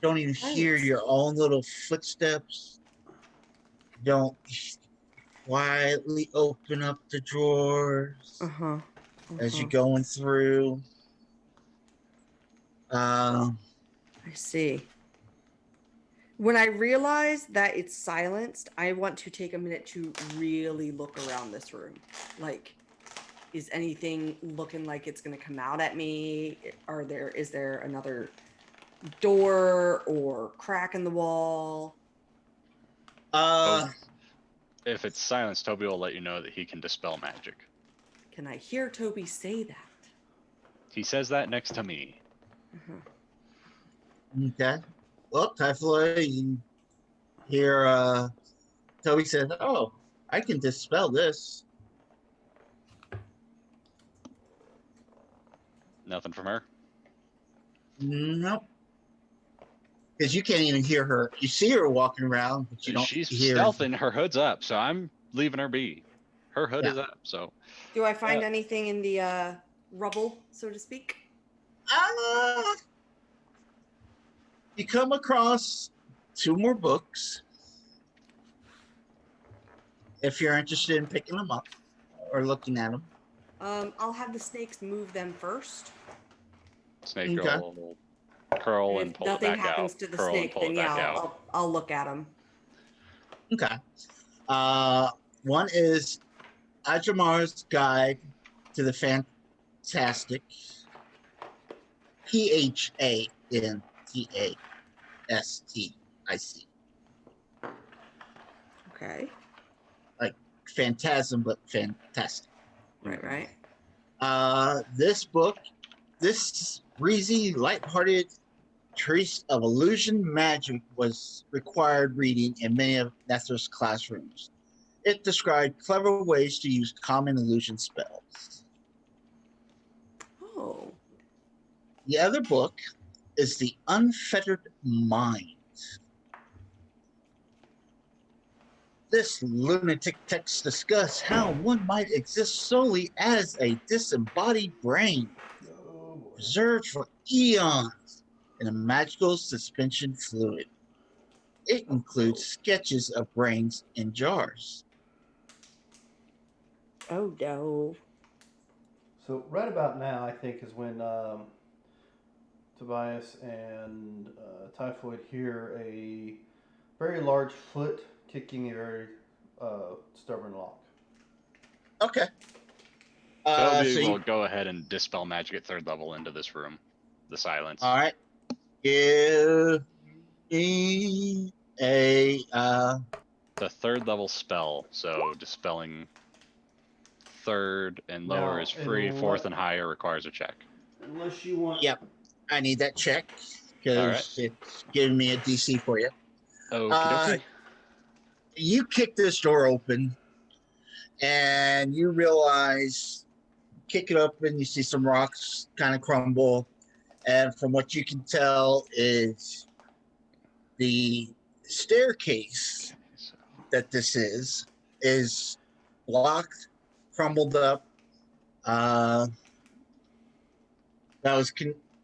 Don't even hear Thanks. your own little footsteps. Don't quietly open up the drawers Uh-huh. as you're going through. I see. When I realize that it's silenced, I want to take a minute to really look around this room. Like, is anything looking like it's going to come out at me? Is there another door or crack in the wall? If it's silenced, Toby will let you know that he can dispel magic. Can I hear Toby say that? He says that next to me. Okay. Well, Typhoid, you hear Toby says, "Oh, I can dispel this." Nothing from her. Nope. Because you can't even hear her. You see her walking around, but you don't She's hear. stealthing. Her hood's up, so I'm leaving her be. Her hood Yeah. is up, so Do I find anything in the rubble, so to speak? You come across 2 more books. If you're interested in picking them up or looking at them. I'll have the snakes move them first. Snake Okay. Girl will curl and If pull it nothing back happens out. to the Curl and snake, pull then it yeah, back out. I'll look at them. Okay. One is Ajamar's Guide to the Fantastic. Phantastic. Okay. Phantasm, but fantastic. Right. This book, this breezy, lighthearted trace of illusion magic was required reading in many of Nether's classrooms. It described clever ways to use common illusion spells. The other book is The Unfettered Mind. This lunatic text discusses how one might exist solely as a disembodied brain, Oh boy. preserved for eons in a magical suspension fluid. It includes sketches of brains in jars. Oh no. So right about now, I think, is when Tobias and Typhoid hear a very large foot kicking a very stubborn lock. Okay. Toby So will you, go ahead and dispel magic at 3rd level into this room. The silence. all right. Give me a The 3rd level spell, so dispelling 3rd and lower Now, is free. 4th and higher requires a check. Unless you want. Yep. I need that check All right. because it's giving me a DC for you. Okie dokie. You kick this door open and you realize, kick it open, you see some rocks kind of crumble. And from what you can tell is the staircase So, that this is blocked, crumbled up. That was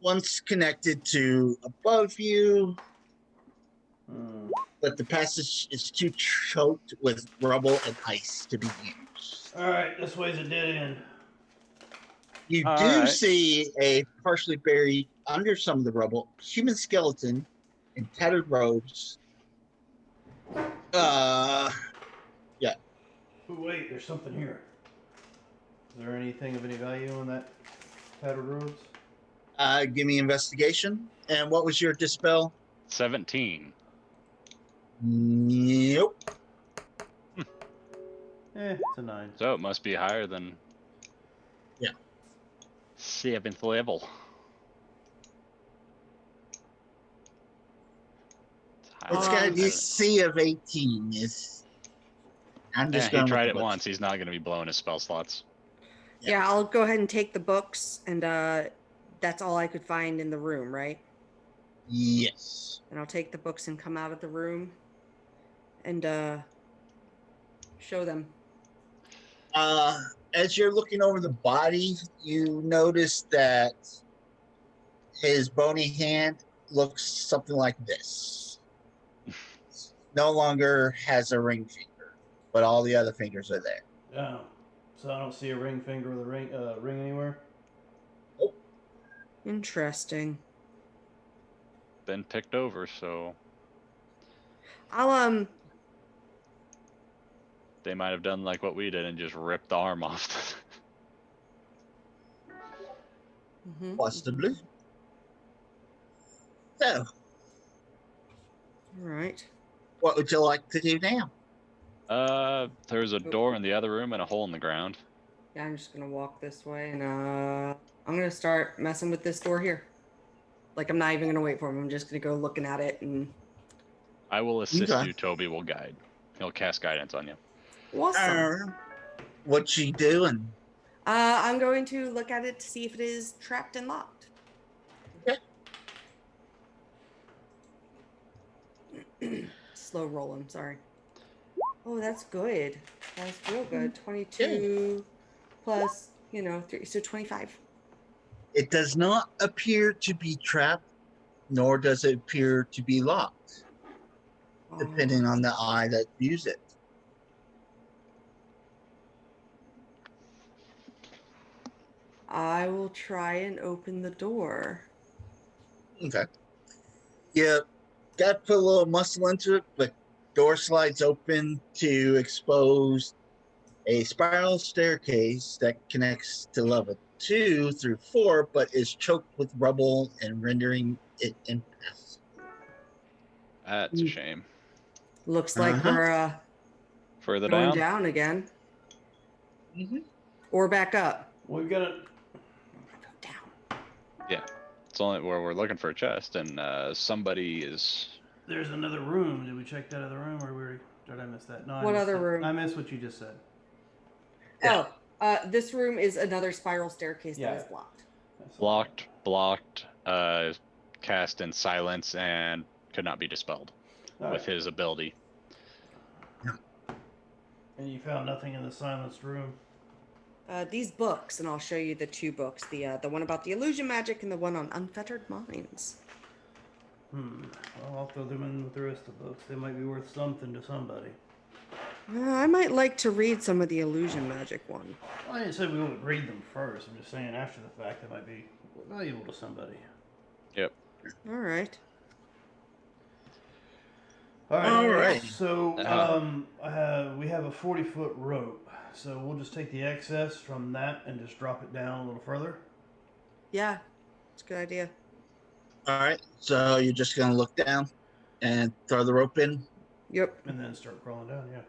once connected to above you, but the passage is too choked with rubble and ice to be used. All right, this way's a dead end. You All do right. see a partially buried under some of the rubble human skeleton in tattered robes. Oh wait, there's something here. Is there anything of any value on that tattered robes? Give me investigation. And what was your dispel? 17. Nope. It's a 9. So it must be higher than. Yeah. 7th level. It's got a DC of 18. I'm just He going tried with it the once. He's not going to be blowing his spell slots. Yeah, I'll go ahead and take the books, and that's all I could find in the room, right? Yes. And I'll take the books and come out of the room and show them. As you're looking over the body, you notice that his bony hand looks something like this. No longer has a ring finger, but all the other fingers are there. Oh, so I don't see a ring finger with a ring anywhere? Interesting. Been picked over, so I'll they might have done like what we did and just ripped the arm off. Possibly. So, All right. what would you like to do now? There's a door in the other room and a hole in the ground. Yeah, I'm just gonna walk this way, and I'm gonna start messing with this door here. Like, I'm not even gonna wait for him. I'm just gonna go looking at it and. I will assist Okay. you. Toby will guide. He'll cast guidance on you. Awesome. What you doing? I'm going to look at it to see if it is trapped and locked. Okay. Slow rolling, sorry. Oh, that's good. That's real good. 22 plus, 3, so 25. It does not appear to be trapped, nor does it appear to be locked, depending on the eye that views it. I will try and open the door. Okay. Yeah, got to put a little muscle into it, but door slides open to expose a spiral staircase that connects to level 2 through 4, but is choked with rubble and rendering it impassable. That's a shame. Looks like we're Further going down. down again. Mm-hmm. Or back up. We've got to Go down. Yeah, it's only where we're looking for a chest, and somebody is. There's another room. Did we check that other room, or did I miss that? No. What other room? I missed what you just said. Yeah. Oh, this room is another spiral staircase that is blocked. Blocked, cast in silence and could not be dispelled All with right. his ability. And you found nothing in the silenced room. These books, and I'll show you the two books: the one about the illusion magic and the one on unfettered minds. Well, I'll throw them in with the rest of the books. They might be worth something to somebody. I might like to read some of the illusion magic one. Well, I didn't say we would read them first. I'm just saying after the fact they might be valuable to somebody. Yep. All right. All right. So we have a 40-foot rope. So we'll just take the excess from that and just drop it down a little further. Yeah, it's a good idea. All right. So you're just gonna look down and throw the rope in. Yep. And then start crawling down. Yeah.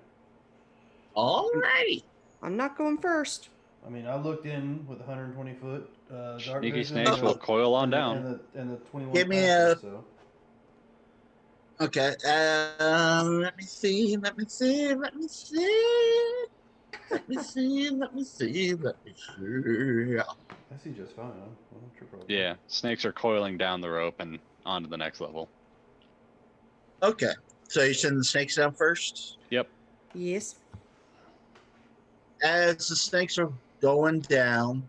All righty. I'm not going first. I mean, I looked in with 120-foot dark Sneaky vision. snakes will coil on down. And the 21. Give me passes, so. Okay. Let me see. Let me see. Let me see. Let me see. Let me see. Let me see. I see just fine. I'm sure probably. Yeah, snakes are coiling down the rope and onto the next level. Okay. So you send the snakes down first. Yep. Yes. As the snakes are going down,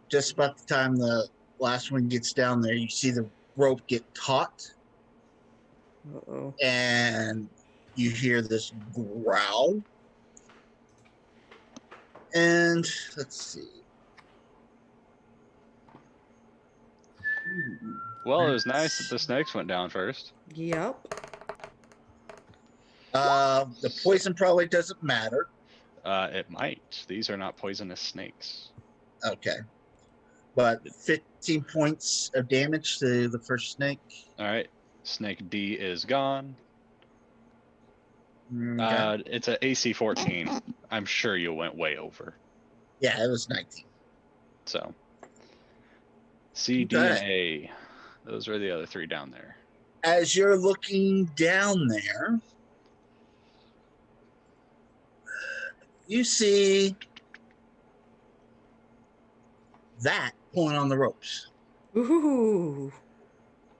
just about the time the last one gets down there, you see the rope get taut, Uh-oh. and you hear this growl. And let's see. Well, it was nice that the snakes went down first. Yep. The poison probably doesn't matter. It might. These are not poisonous snakes. Okay. But 15 points of damage to the first snake. All right. Snake D is gone. Okay. It's a AC 14. I'm sure you went way over. Yeah, it was 19. So C, D, and A. Those are the other three down there. As you're looking down there, you see that pulling on the ropes. Ooh.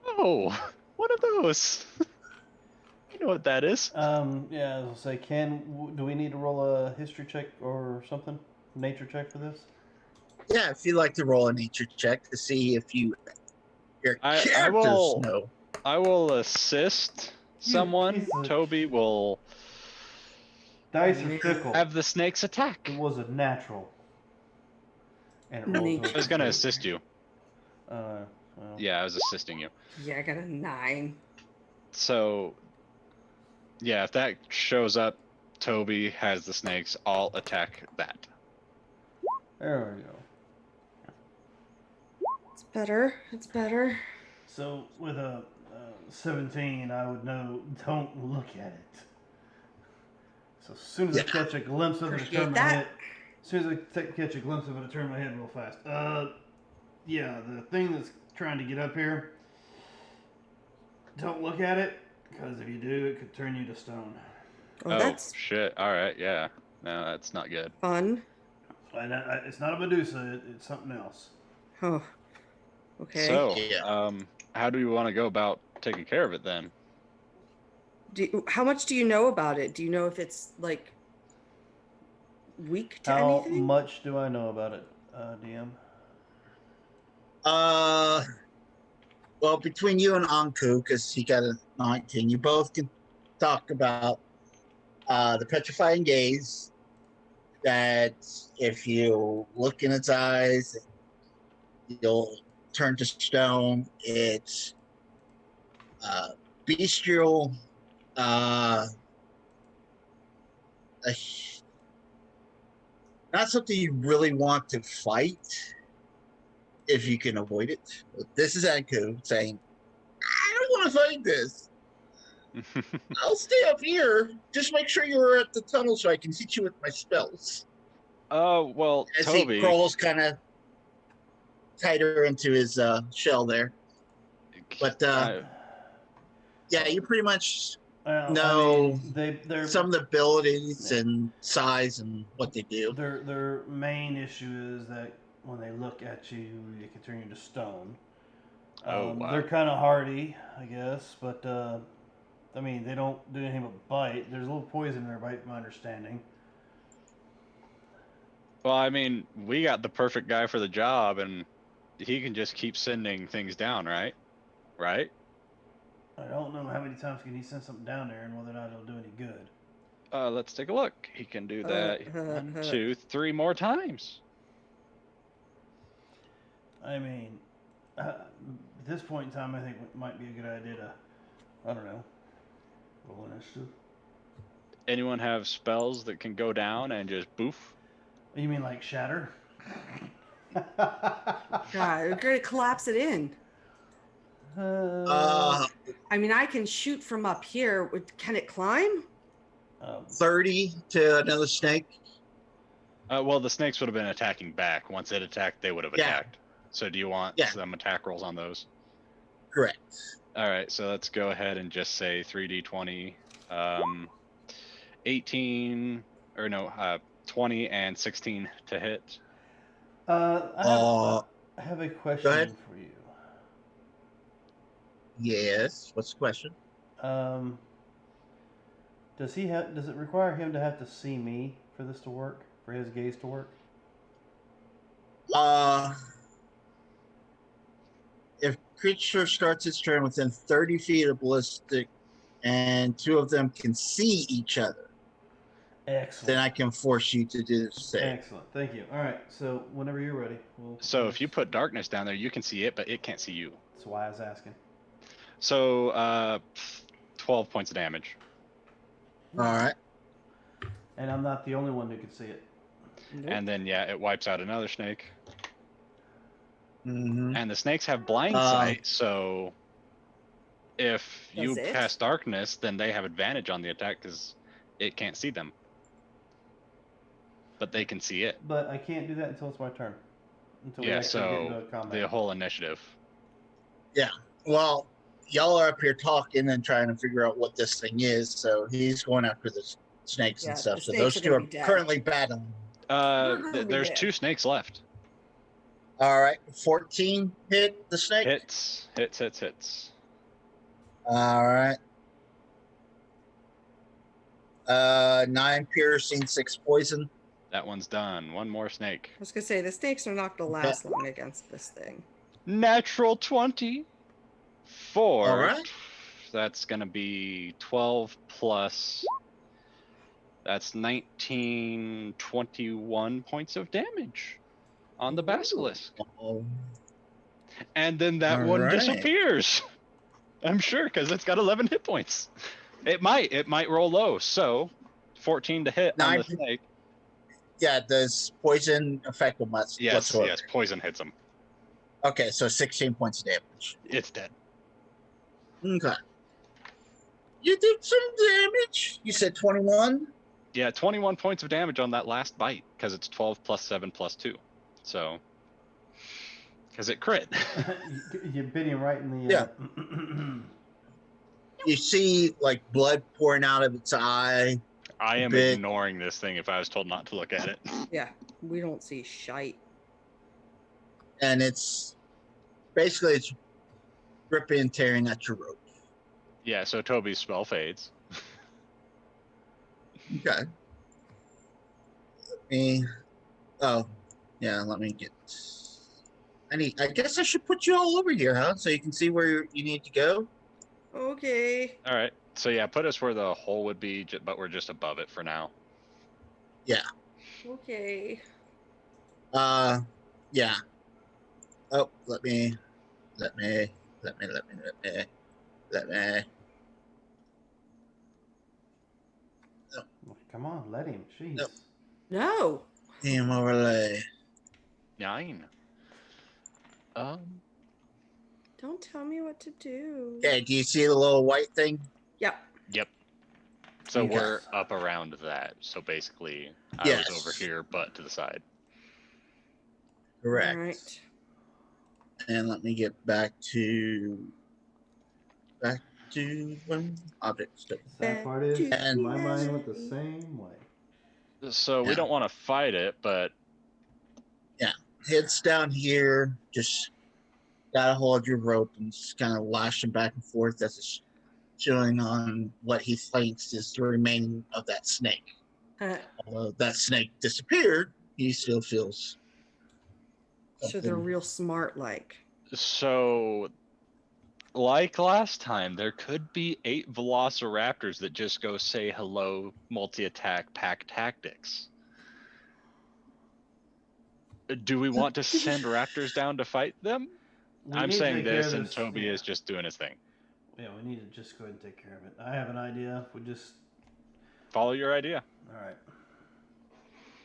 Oh, what are those? You know what that is. Yeah, I was gonna say, do we need to roll a history check or something? Nature check for this? Yeah, if you'd like to roll a nature check to see if your I characters will- know. I will assist someone. piece of- Toby will Dice are fickle. have the snakes attack. It was a natural. And it rolled Neat. to a I was gonna 15. assist you. Well, Yeah, I was assisting you. Yeah, I got a 9. So, yeah, if that shows up, Toby has the snakes. I'll attack that. there we go. It's better. It's better. So with a 17, I would know. Don't look at it. So as soon as I catch a glimpse of it, I Appreciate turn my that. head. As soon as I catch a glimpse of it, I turn my head real fast. Yeah, the thing that's trying to get up here. Don't look at it, because if you do, it could turn you to stone. Oh, Oh, that's shit. All right, yeah. No, that's not good. fun. And it's not a Medusa. It's something else. Oh. Okay. So, Yeah. how do you want to go about taking care of it then? How much do you know about it? Do you know if it's like weak to How anything? much do I know about it, DM? Well, between you and Anku, because he got a 19, you both can talk about the petrifying gaze. That if you look in its eyes, you'll turn to stone. It's bestial. Not something you really want to fight if you can avoid it. But this is Anku saying, I don't want to fight this. I'll stay up here. Just make sure you're at the tunnel so I can hit you with my spells. Oh, well, As Toby. he crawls kind of tighter into his shell there. But yeah, you pretty much Well, No. I mean, they're some of the abilities Yeah. and size and what they do. Their main issue is that when they look at you, they can turn you into stone. Oh, wow. They're kind of hardy, I guess, but I mean, they don't do anything but bite. There's a little poison in their bite, my understanding. Well, I mean, we got the perfect guy for the job, and he can just keep sending things down, right? Right? I don't know how many times can he send something down there and whether or not it'll do any good. Let's take a look. He can do that Uh, 1, 2, 3 more times. I mean, at this point in time, I think it might be a good idea to, I don't know, roll initiative. Anyone have spells that can go down and just boof? You mean like shatter? God, we're gonna collapse it in. Uh, I mean, I can shoot from up here. Can it climb? 30 to another snake. Well, the snakes would have been attacking back. Once it attacked, they would have Yeah. attacked. So do you want Yeah. some attack rolls on those? Correct. All right, so let's go ahead and just say 3d20, 18, or no, 20 and 16 to hit. I have a Go question ahead. for you. Yes. What's the question? Does it require him to have to see me for this to work? For his gaze to work? If creature starts its turn within 30 feet of ballistic and two of them can see each other, Excellent. then I can force you to do the same. Excellent. Thank you. All right. So whenever you're ready, So if you put darkness down there, you can see it, but it can't see you. That's why I was asking. So 12 points of damage. All right. And I'm not the only one who can see it. Nope. And then, yeah, it wipes out another snake. Mm-hmm. And the snakes have blind sight, so if you Does it? cast darkness, then they have advantage on the attack because it can't see them. But they can see it. But I can't do that until it's my turn. Until we Yeah, actually get into so a combat. the whole initiative. Well, y'all are up here talking and trying to figure out what this thing is. So he's going after the snakes Yeah, and stuff. the So snakes those are two gonna are be dead. currently battling. gonna be There's dead. 2 snakes left. All right. 14 hit the snake. Hits. All right. 9 piercing, 6 poison. That one's done. One more snake. I was gonna say the snakes are not gonna last long against this thing. Natural 20 for. All right. That's gonna be 12 plus. That's 19, 21 points of damage on the basilisk. Oh, And then that All one right. disappears. I'm sure because it's got 11 hit points. It might roll low. So 14 to hit on 9 the snake. yeah. Does poison affect them Yes, whatsoever? yes. Poison hits him. Okay, so 16 points of damage. It's dead. Okay. You did some damage. You said 21. Yeah, 21 points of damage on that last bite because it's 12 plus 7 plus 2. So, because it crit. You bit him right in the. Yeah. You see like blood pouring out of its eye. I am Bit. ignoring this thing if I was told not to look at it. Yeah, we don't see shite. And it's basically it's ripping and tearing at your rope. Yeah, so Toby's spell fades. Okay. Let me. Oh, yeah. Let me get. I guess I should put you all over here, huh? So you can see where you need to go. Okay. All right. So yeah, put us where the hole would be, but we're just above it for now. Okay. Yeah. Oh, let me. Come on, let him. Jeez. Nope. No. Team overlay. 9. Don't tell me what to do. Okay, do you see the little white thing? Yep. Yep. So Okay. we're up around that. So basically, I Yes. was over here, but to the side. Correct. All right. And let me get back to when objects. The sad part is, And- my mind went the same way. So we Yeah. don't want to fight it, but Heads down here, just gotta hold your rope and just kind of lash him back and forth as it's chewing on what he thinks is the remaining of that snake. Although that snake disappeared, he still feels. So they're real smart, like. So, like last time, there could be 8 velociraptors that just go say hello, multi-attack, pack tactics. Do we want to send raptors down to fight them? We I'm need to saying take care this, of and this, Toby yeah. is just doing his thing. Yeah, we need to just go ahead and take care of it. I have an idea. We just Follow your idea. all right.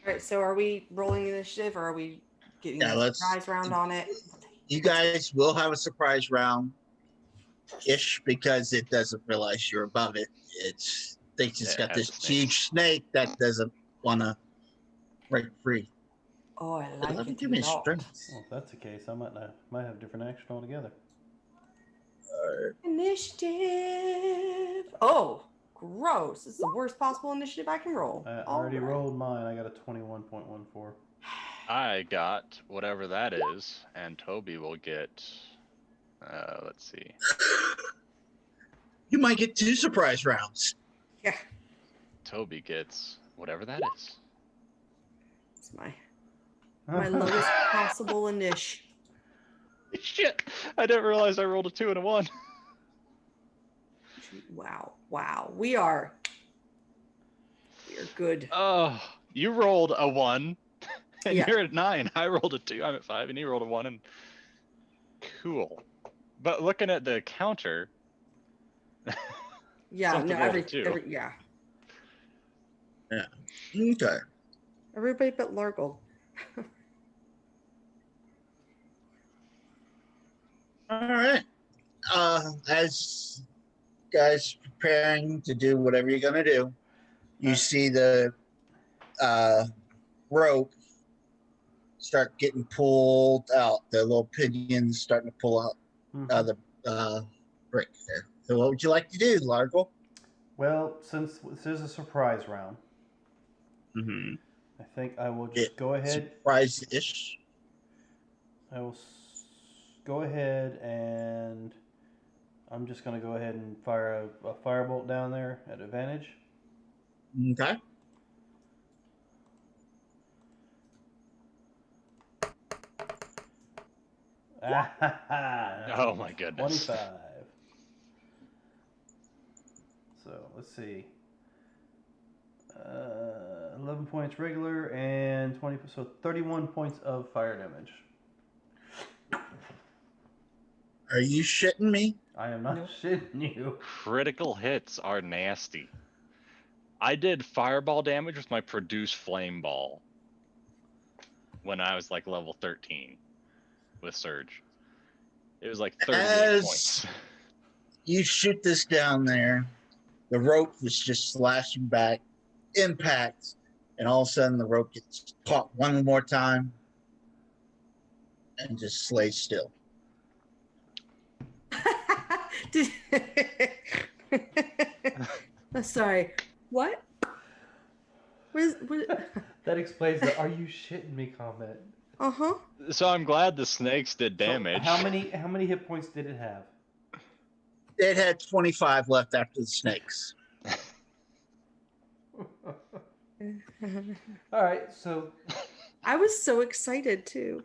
All right, so are we rolling initiative or are we getting Yeah, a let's- surprise round on it? You guys will have a surprise round ish because it doesn't realize you're above it. It's thinks it's Yeah, got it this has snakes. huge snake that doesn't want to break free. Oh, I like Let me it give a me a lot. strength. Well, if that's the case, I might have different action altogether. Initiative. Oh, gross. This is the worst possible initiative I can roll. I All already right. rolled mine. I got a 21.14. I got whatever that is, and Toby will get. Let's see. You might get 2 surprise rounds. Yeah, Toby gets whatever that is. it's my lowest possible initiative. Shit! I didn't realize I rolled a 2 and a 1. Wow. We are good. Oh, you rolled a 1, and Yeah. you're at 9. I rolled a 2. I'm at 5, and you rolled a 1. And cool. But looking at the counter. Yeah, something no, rolled a every 2. yeah. Okay. Everybody but Largle. All right. As guys preparing to do whatever you're gonna do, you see the rope start getting pulled out. The little pinions starting to pull out the brick there. So, what would you like to do, Largo? Well, since this is a surprise round, Mm-hmm. I think I will just go ahead. Surprise-ish. I will go ahead and I'm just going to go ahead and fire a firebolt down there at advantage. Okay. Oh my goodness. 25. So let's see. 11 points regular and 20, so 31 points of fire damage. Are you shitting me? I am not shitting you. Critical hits are nasty. I did fireball damage with my produce flame ball when I was like level 13 with Surge. It was like 38 points. You shoot this down there. The rope was just slashing back, impact, and all of a sudden the rope gets caught one more time and just slays still. Sorry. What? What? That explains the "Are you shitting me?" comment. Uh-huh. So I'm glad the snakes did damage. So how many hit points did it have? It had 25 left after the snakes. All right, so I was so excited too.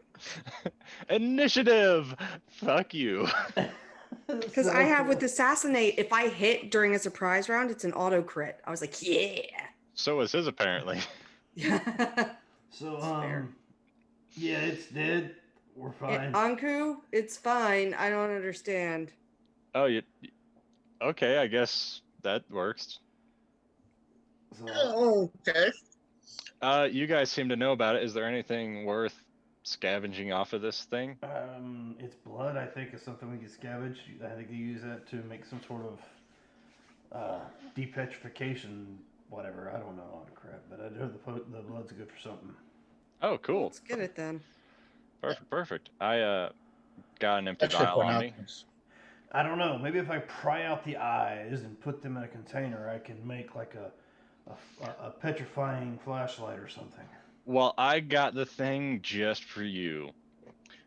Initiative! Fuck you. Because I have with Assassinate, if I hit during a surprise round, it's an auto crit. I was like, yeah. So was his apparently. Yeah. So fair. yeah, it's dead. We're fine. Anku, it's fine. I don't understand. Oh, you. Okay, I guess that works. So, Oh, okay. You guys seem to know about it. Is there anything worth scavenging off of this thing? its blood, I think, is something we can scavenge. I think they use that to make some sort of depetrification, whatever. I don't know all the crap, but I know the blood's good for something. Oh, cool. Let's get it then. Perfect. I got an empty That's your vial on me. binoculars. I don't know. Maybe if I pry out the eyes and put them in a container, I can make like a petrifying flashlight or something. Well, I got the thing just for you.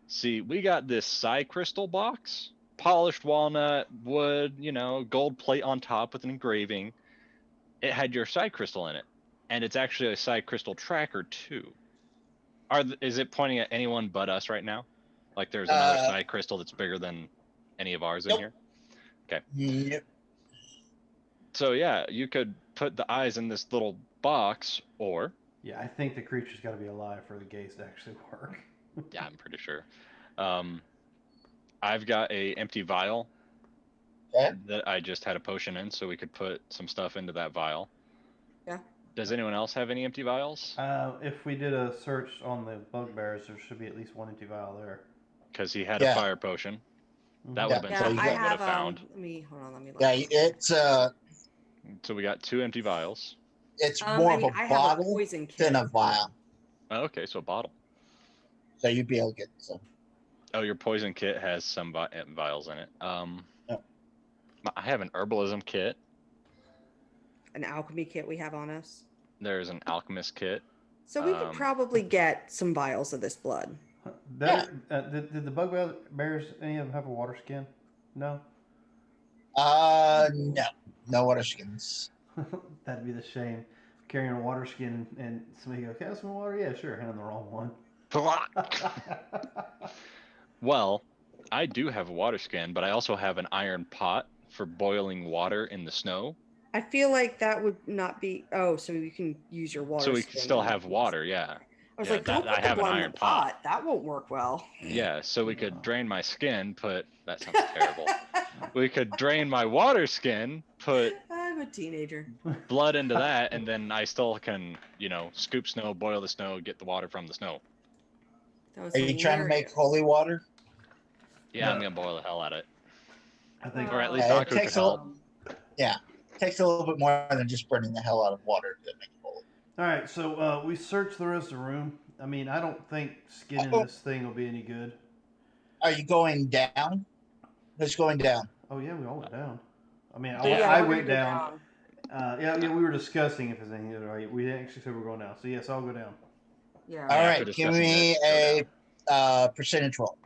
See, we got this Psy crystal box, polished walnut, wood, gold plate on top with an engraving. It had your Psy crystal in it, and it's actually a Psy crystal tracker too. Is it pointing at anyone but us right now? Like there's another Psy crystal that's bigger than any of ours in Nope. here? Okay. Yep. So yeah, you could put the eyes in this little box, or Yeah, I think the creature's got to be alive for the gaze to actually work. yeah, I'm pretty sure. I've got a empty vial Okay. that I just had a potion in, so we could put some stuff into that vial. Yeah. Does anyone else have any empty vials? If we did a search on the bugbears, there should be at least one empty vial there. Because he had Yeah. a fire potion. That Mhm. would have been Yeah, something I we would have. have found. Let me hold on. Let me. Look. Yeah, it's So we got 2 empty vials. it's more of a I have a bottle poison kit. than a vial, Oh, okay, so a bottle. so you'd be able to get some. Oh, your poison kit has some vials in it. Yep. I have an herbalism kit. An alchemy kit we have on us. There's an alchemist kit. So we could probably get some vials of this blood. Did the bugbears, any of them have a water skin? No? No water skins. That'd be the shame. Carrying a water skin and somebody go, can I have some water? Yeah, sure. Hand them the wrong one. Well, I do have a water skin, but I also have an iron pot for boiling water in the snow. I feel like that would not be. Oh, so you can use your water. So we skin can still and- have water, yeah. I was Yeah, like, don't I put the have an blood in iron the pot. pot. That won't work well. Yeah, so we could drain my skin, that sounds terrible. We could drain my water skin, put I'm a teenager. blood into that, and then I still can, scoop snow, boil the snow, get the water from the snow. That was Are you trying to make hilarious. holy water? Yeah, No. I'm gonna boil the hell out of it. I think. Or at least Yeah, Aku could help. It takes a little bit more than just burning the hell out of water to make holy. All right, so we searched the rest of the room. I mean, I don't think skinning this thing will be any good. Are you going down? Who's going down? Oh yeah, we all went down. I mean, So, yeah, I we're went gonna go down. Yeah, we were discussing if there's anything right. We actually said we're going down. So yes, I'll go down. Yeah. All after right, give discussing me this, go a percentage roll.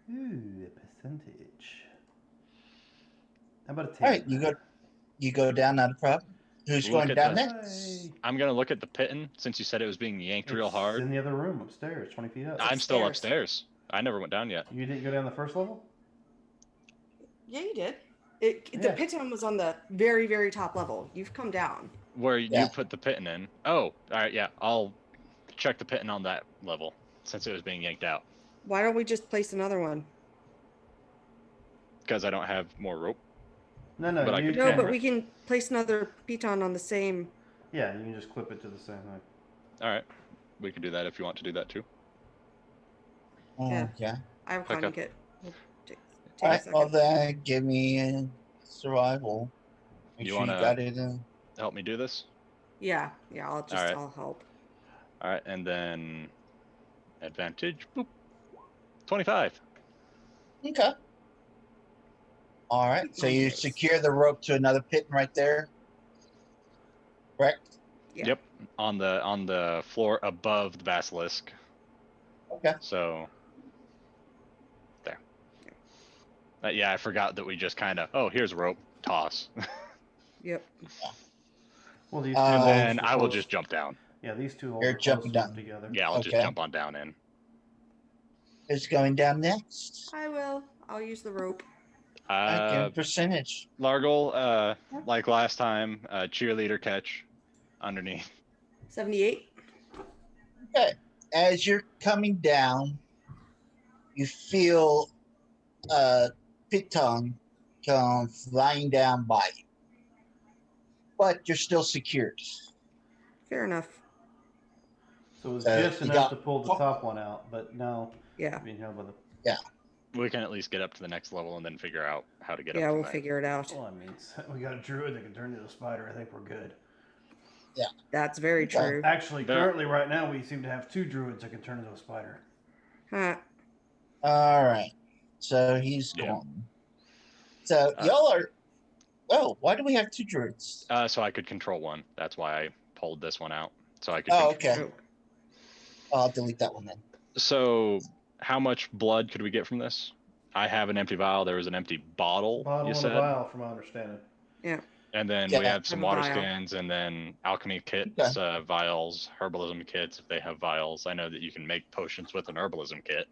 Ooh, a percentage. How about a 10? All right, you go down, not a problem. Who's Look going at down the- next? I'm gonna look at the pitten since you said it was being yanked real It's hard. in the other room upstairs, 20 feet up. I'm still upstairs. upstairs. I never went down yet. You didn't go down the first level? Yeah, you did. The Yeah. piton was on the very, very top level. You've come down. Where Yeah. you put the pitten in. Oh, all right, yeah. I'll check the pitten on that level since it was being yanked out. Why don't we just place another one? Because I don't have more rope. No, But I you could No, can. but we can place another piton on the same. Yeah, you can just clip it to the same thing. All right, we can do that if you want to do that too. Yeah. Okay. I have a Okay. conning kit. Take All a right. Well, second. then give me a survival. Make You sure you wanna- got it in. Help me do this. Yeah, Alright. I'll help. All right, and then advantage. Boop. 25. Okay. All right. So you Okay. secure the rope to another pit right there. Correct. Yeah. Yep, on the floor above the basilisk. Okay. So there. Yeah, I forgot that we just kind of. Oh, here's a rope. Toss. Yep. Well, these And And holes then are I will close- just jump down. Yeah, these two holes You're are close jumping enough down. together. Yeah, I'll just Okay. jump on down in. Who's going down next? I will. I'll use the rope. Give a percentage. Largle, like last time, cheerleader catch underneath. 78. Okay. As you're coming down, you feel a piton come flying down by you, but you're still secured. Fair enough. So it was So just you enough got- to pull the top one out, but no, Yeah. being held by the. We can at least get up to the next level and then figure out how to get Yeah, up. we'll from there. figure it out. Well, I mean, we got a druid that can turn into a spider. I think we're good. That's very Okay. true. Actually, There- currently, right now, we seem to have 2 druids that can turn into a spider. Huh. All right. So he's Yeah. gone. So Uh, y'all are. Oh, why do we have 2 druids? So I could control one. That's why I pulled this one out. So I could. Oh, control- okay. Oh, I'll delete that one then. So, how much blood could we get from this? I have an empty vial. There was an empty bottle. Bottle You and a said, vial, from my understanding. Yeah. and then Yeah. we have some Have a water vial. skins, and then alchemy kits, vials, herbalism kits if they have vials. I know that you can make potions with an herbalism kit.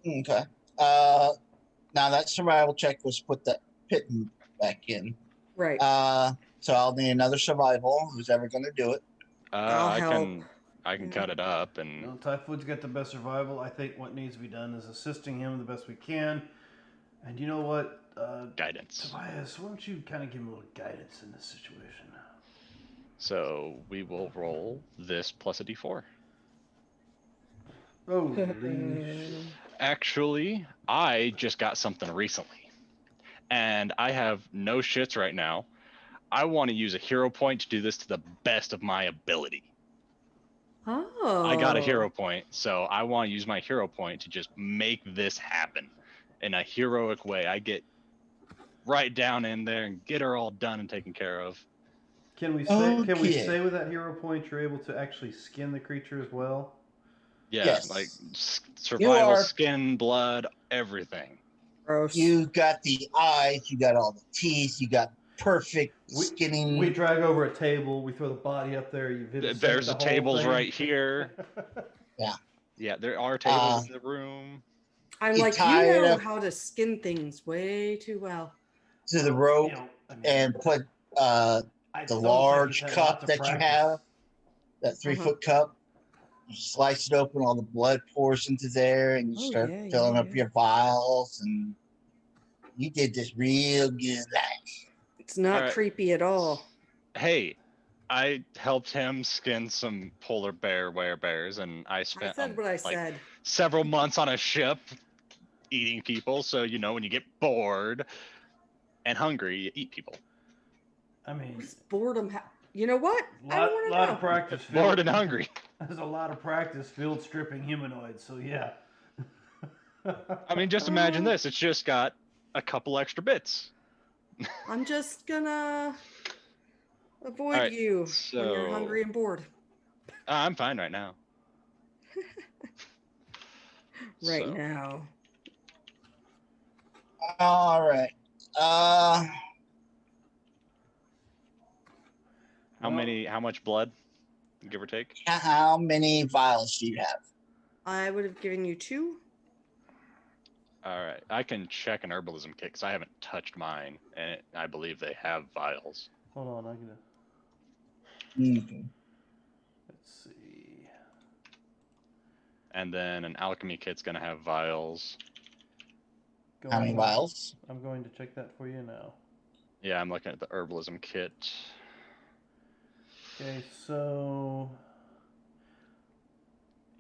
Okay. Now that survival check was put that pitten back in. Right. So I'll need another survival. Who's ever going to do it? I'll I help. can Yeah. cut it up and. No, Typhoid's got the best survival. I think what needs to be done is assisting him the best we can. And you know what? Guidance. Tobias, why don't you kind of give him a little guidance in this situation? So we will roll this plus a d4. Holy shit. Actually, I just got something recently, and I have no shits right now. I want to use a hero point to do this to the best of my ability. Oh. I got a hero point, so I want to use my hero point to just make this happen in a heroic way. I get right down in there and get her all done and taken care of. Can we say Okay. with that hero point you're able to actually skin the creature as well? Yeah, Yes. like survival, are- skin, blood, everything. Gross. You got the eyes, you got all the teeth, you got perfect skinning. We drag over a table, we throw the body up there, you vivisect There's the the whole tables thing. right here. Yeah. Yeah, there are tables in the room. I'm You like, tie you it know up how to skin things way too well. to the rope You know, I mean, and put those the things large had cup lots of that you practice. have, that 3-foot cup. You slice it open, all the blood pours into there, and you Oh, start yeah, filling yeah, up yeah. your vials. And you did this real good. It's not All right. creepy at all. Hey, I helped him skin some polar bear werebears, and I I spent said what I like said. several months on a ship eating people. So when you get bored and hungry, you eat people. I mean, What's boredom? You know what? I don't want to lot know. of practice. Bored and hungry. There's a lot of practice field stripping humanoids, so yeah. I mean, just imagine this. It's just got a couple extra bits. I'm just gonna avoid All right, you when you're so- hungry and bored. I'm fine right now. Right So, now. All right. how much blood, give or take? How many vials do you have? I would have given you 2. All right, I can check an herbalism kit because I haven't touched mine, and I believe they have vials. Hold on, I'm gonna. Mhm. Let's see. And then an alchemy kit's gonna have vials. How many vials? I'm going to check that for you now. Yeah, I'm looking at the herbalism kit. Okay, so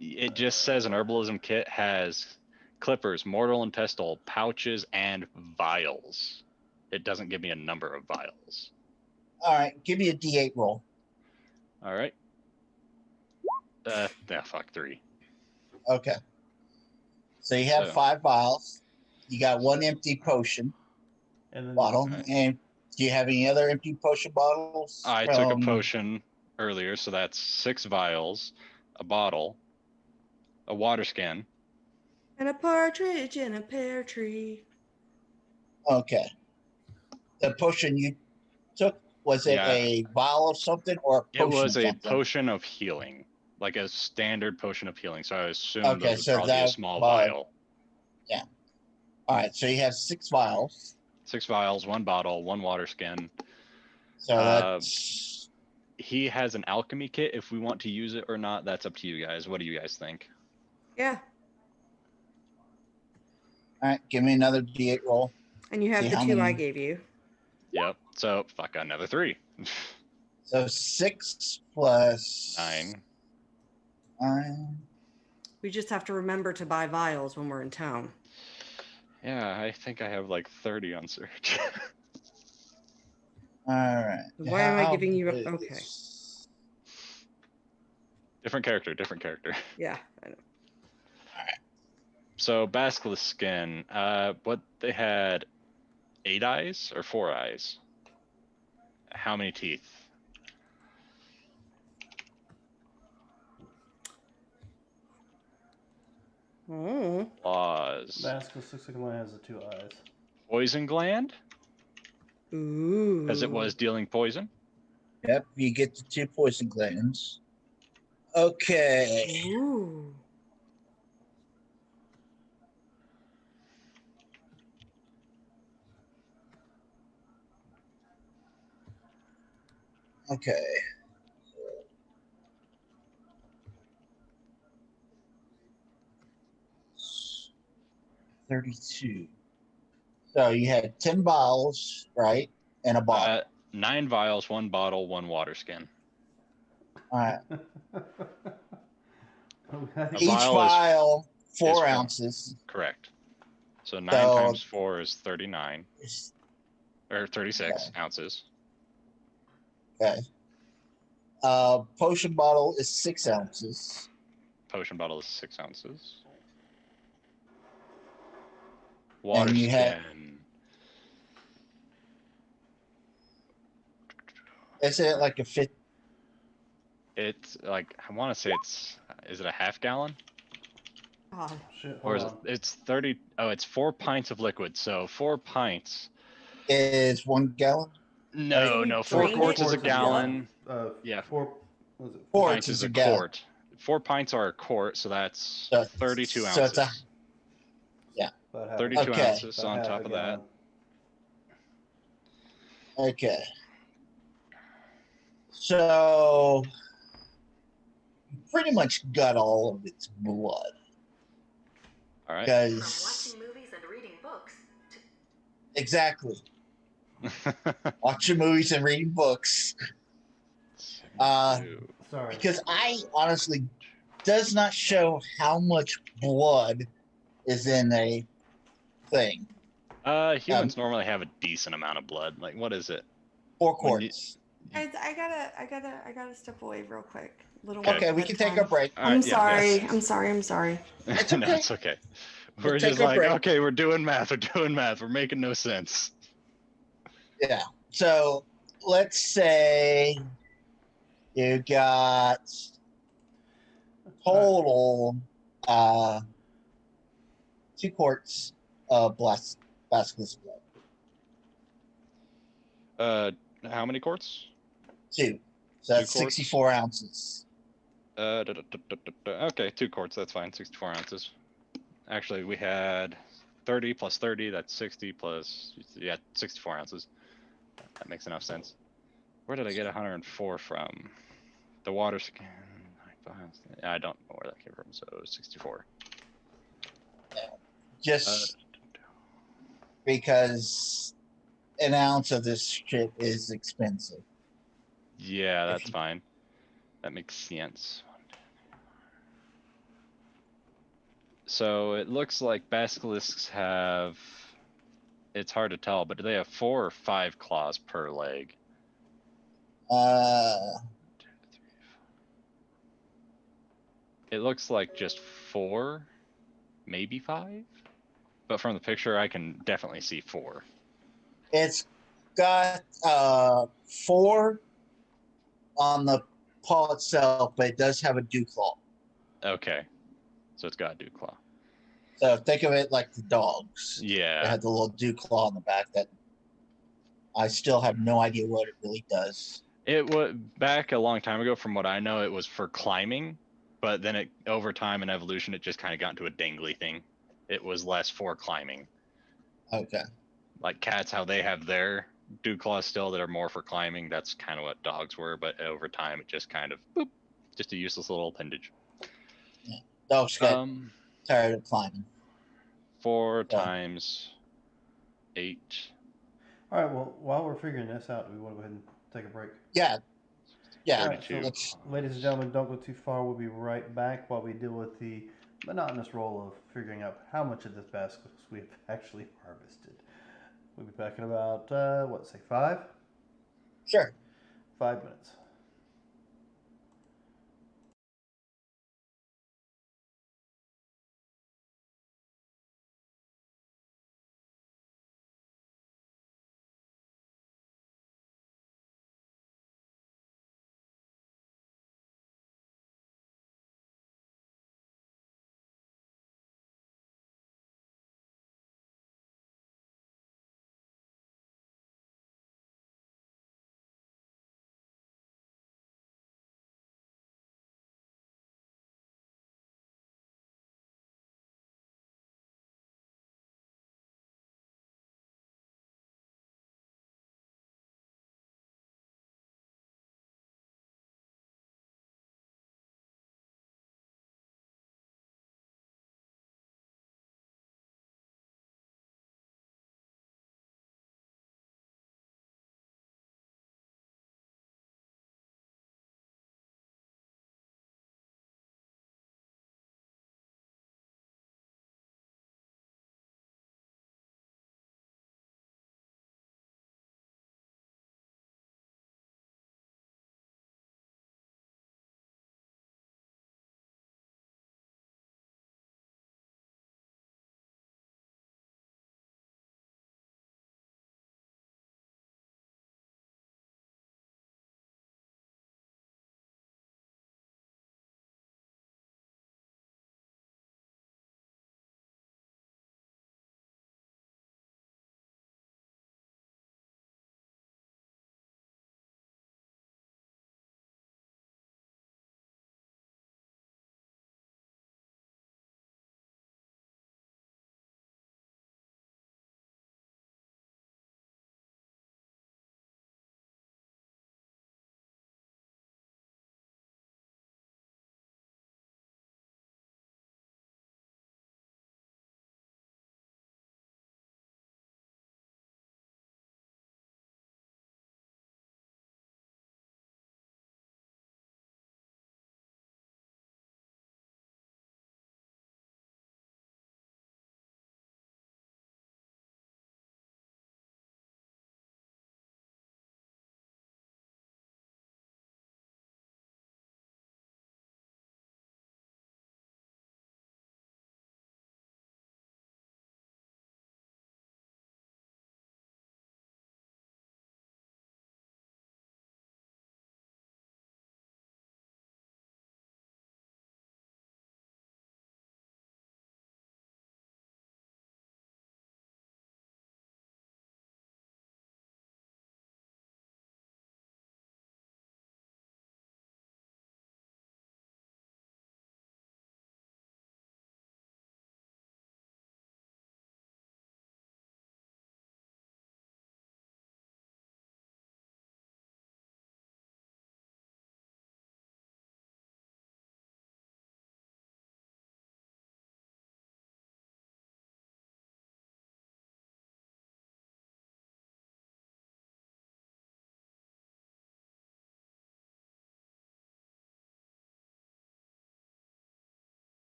It just says an herbalism kit has clippers, mortal and pestle, pouches, and vials. It doesn't give me a number of vials. All right. Give me a D8 roll. All right. Fuck 3. Okay. So you have So- 5 vials. You got 1 empty potion and then bottle. Right. And do you have any other empty potion bottles? I took a potion earlier, so that's 6 vials, a bottle, a water skin. And a partridge in a pear tree. Okay. The potion you took, was it Yeah. a vial of something or a It potion was of a something? potion of healing, like a standard potion of healing. So I assume Okay, those would so probably be a that small vial- vial. All right. So you have 6 vials. 6 vials, 1 bottle, 1 water skin. So Uh, that's He has an alchemy kit. If we want to use it or not, that's up to you guys. What do you guys think? Yeah. all right. Give me another D8 roll. And you have See the how 2 I many- gave you. Yep. So fuck, got another 3. So 6 plus 9. 9. We just have to remember to buy vials when we're in town. Yeah, I think I have like 30 on search. All right. Why am I How giving you? is- Okay. Different character. Yeah, I know. So basilisk skin, what they had 8 eyes or 4 eyes? How many teeth? is Basilisk looks like one has the 2 eyes. poison gland, Ooh. as it was dealing poison. Yep, you get the 2 poison glands. Okay. Ooh. Okay. $32. So you had 10 vials, right? And a bottle. 9 vials, 1 bottle, 1 water skin. All right. A Each vial vial, is 4 four. ounces. Correct. So 9 So- times 4 is 39, It's- or 36 Okay. ounces. Okay. Potion bottle is 6 ounces. Potion bottle is 6 ounces. Water And you had- skin. Is it like a 50? It's like, I want to say is it a half gallon? God. Shit, Or hold is it, on. it's 30, oh, it's 4 pints of liquid. So 4 pints. Is 1 gallon? No, we no, 4 drain quarts it is a with a gallon. Uh, Yeah. 4. Was it? Quarts Pints is is a a gallon. quart. 4 pints are a quart, so that's So- 32 so it's ounces. About half 32 Okay. ounces about on half top a of that. gallon. Okay. So you pretty much got all of its blood. All right. From Because watching movies and reading books to exactly. Watching movies and reading books. Sorry. Because I honestly does not show how much blood is in a thing. Humans normally have a decent amount of blood. Like, what is it? 4 When you- quarts. Guys, I gotta step away real quick. Little Okay. Okay, we can take our break. All I'm right, yeah, sorry. yes. I'm sorry. I'm sorry. It's No, okay. it's okay. We'll We're take just a like, break. okay, we're doing math. We're doing math. We're making no sense. Yeah. So let's say you got total 2 quarts of basilisk blood. How many quarts? 2. So that's 2 quarts? 64 ounces. Okay, 2 quarts. That's fine. 64 ounces. Actually, we had 30 plus 30. That's 60 plus, yeah, 64 ounces. That makes enough sense. Where did I get 104 from? The water skin. I don't know where that came from. So 64. Just because an ounce of this shit is expensive. Yeah, that's fine. That makes sense. So it looks like basilisks have. It's hard to tell, but do they have 4 or 5 claws per leg? It looks like just 4, maybe 5. But from the picture, I can definitely see 4. It's got 4 on the paw itself, but it does have a dew claw. Okay, so it's got a dew claw. So think of it like the dogs. They Yeah, had the little dew claw on the back that I still have no idea what it really does. it was back a long time ago. From what I know, it was for climbing, but then it over time and evolution, it just kind of got into a dangly thing. It was less for climbing. Okay. Like cats, how they have their dew claws still that are more for climbing. That's kind of what dogs were, but over time, it just kind of boop, just a useless little appendage. Dogs got tired of climbing. 4 times 8. All right. Well, while we're figuring this out, do we want to go ahead and take a break? Yeah. Yeah. All right, so 32. ladies and gentlemen, don't go too far. We'll be right back while we deal with the monotonous role of figuring out how much of this basilisk we have actually harvested. We'll be back in about, say 5? Sure. 5 minutes.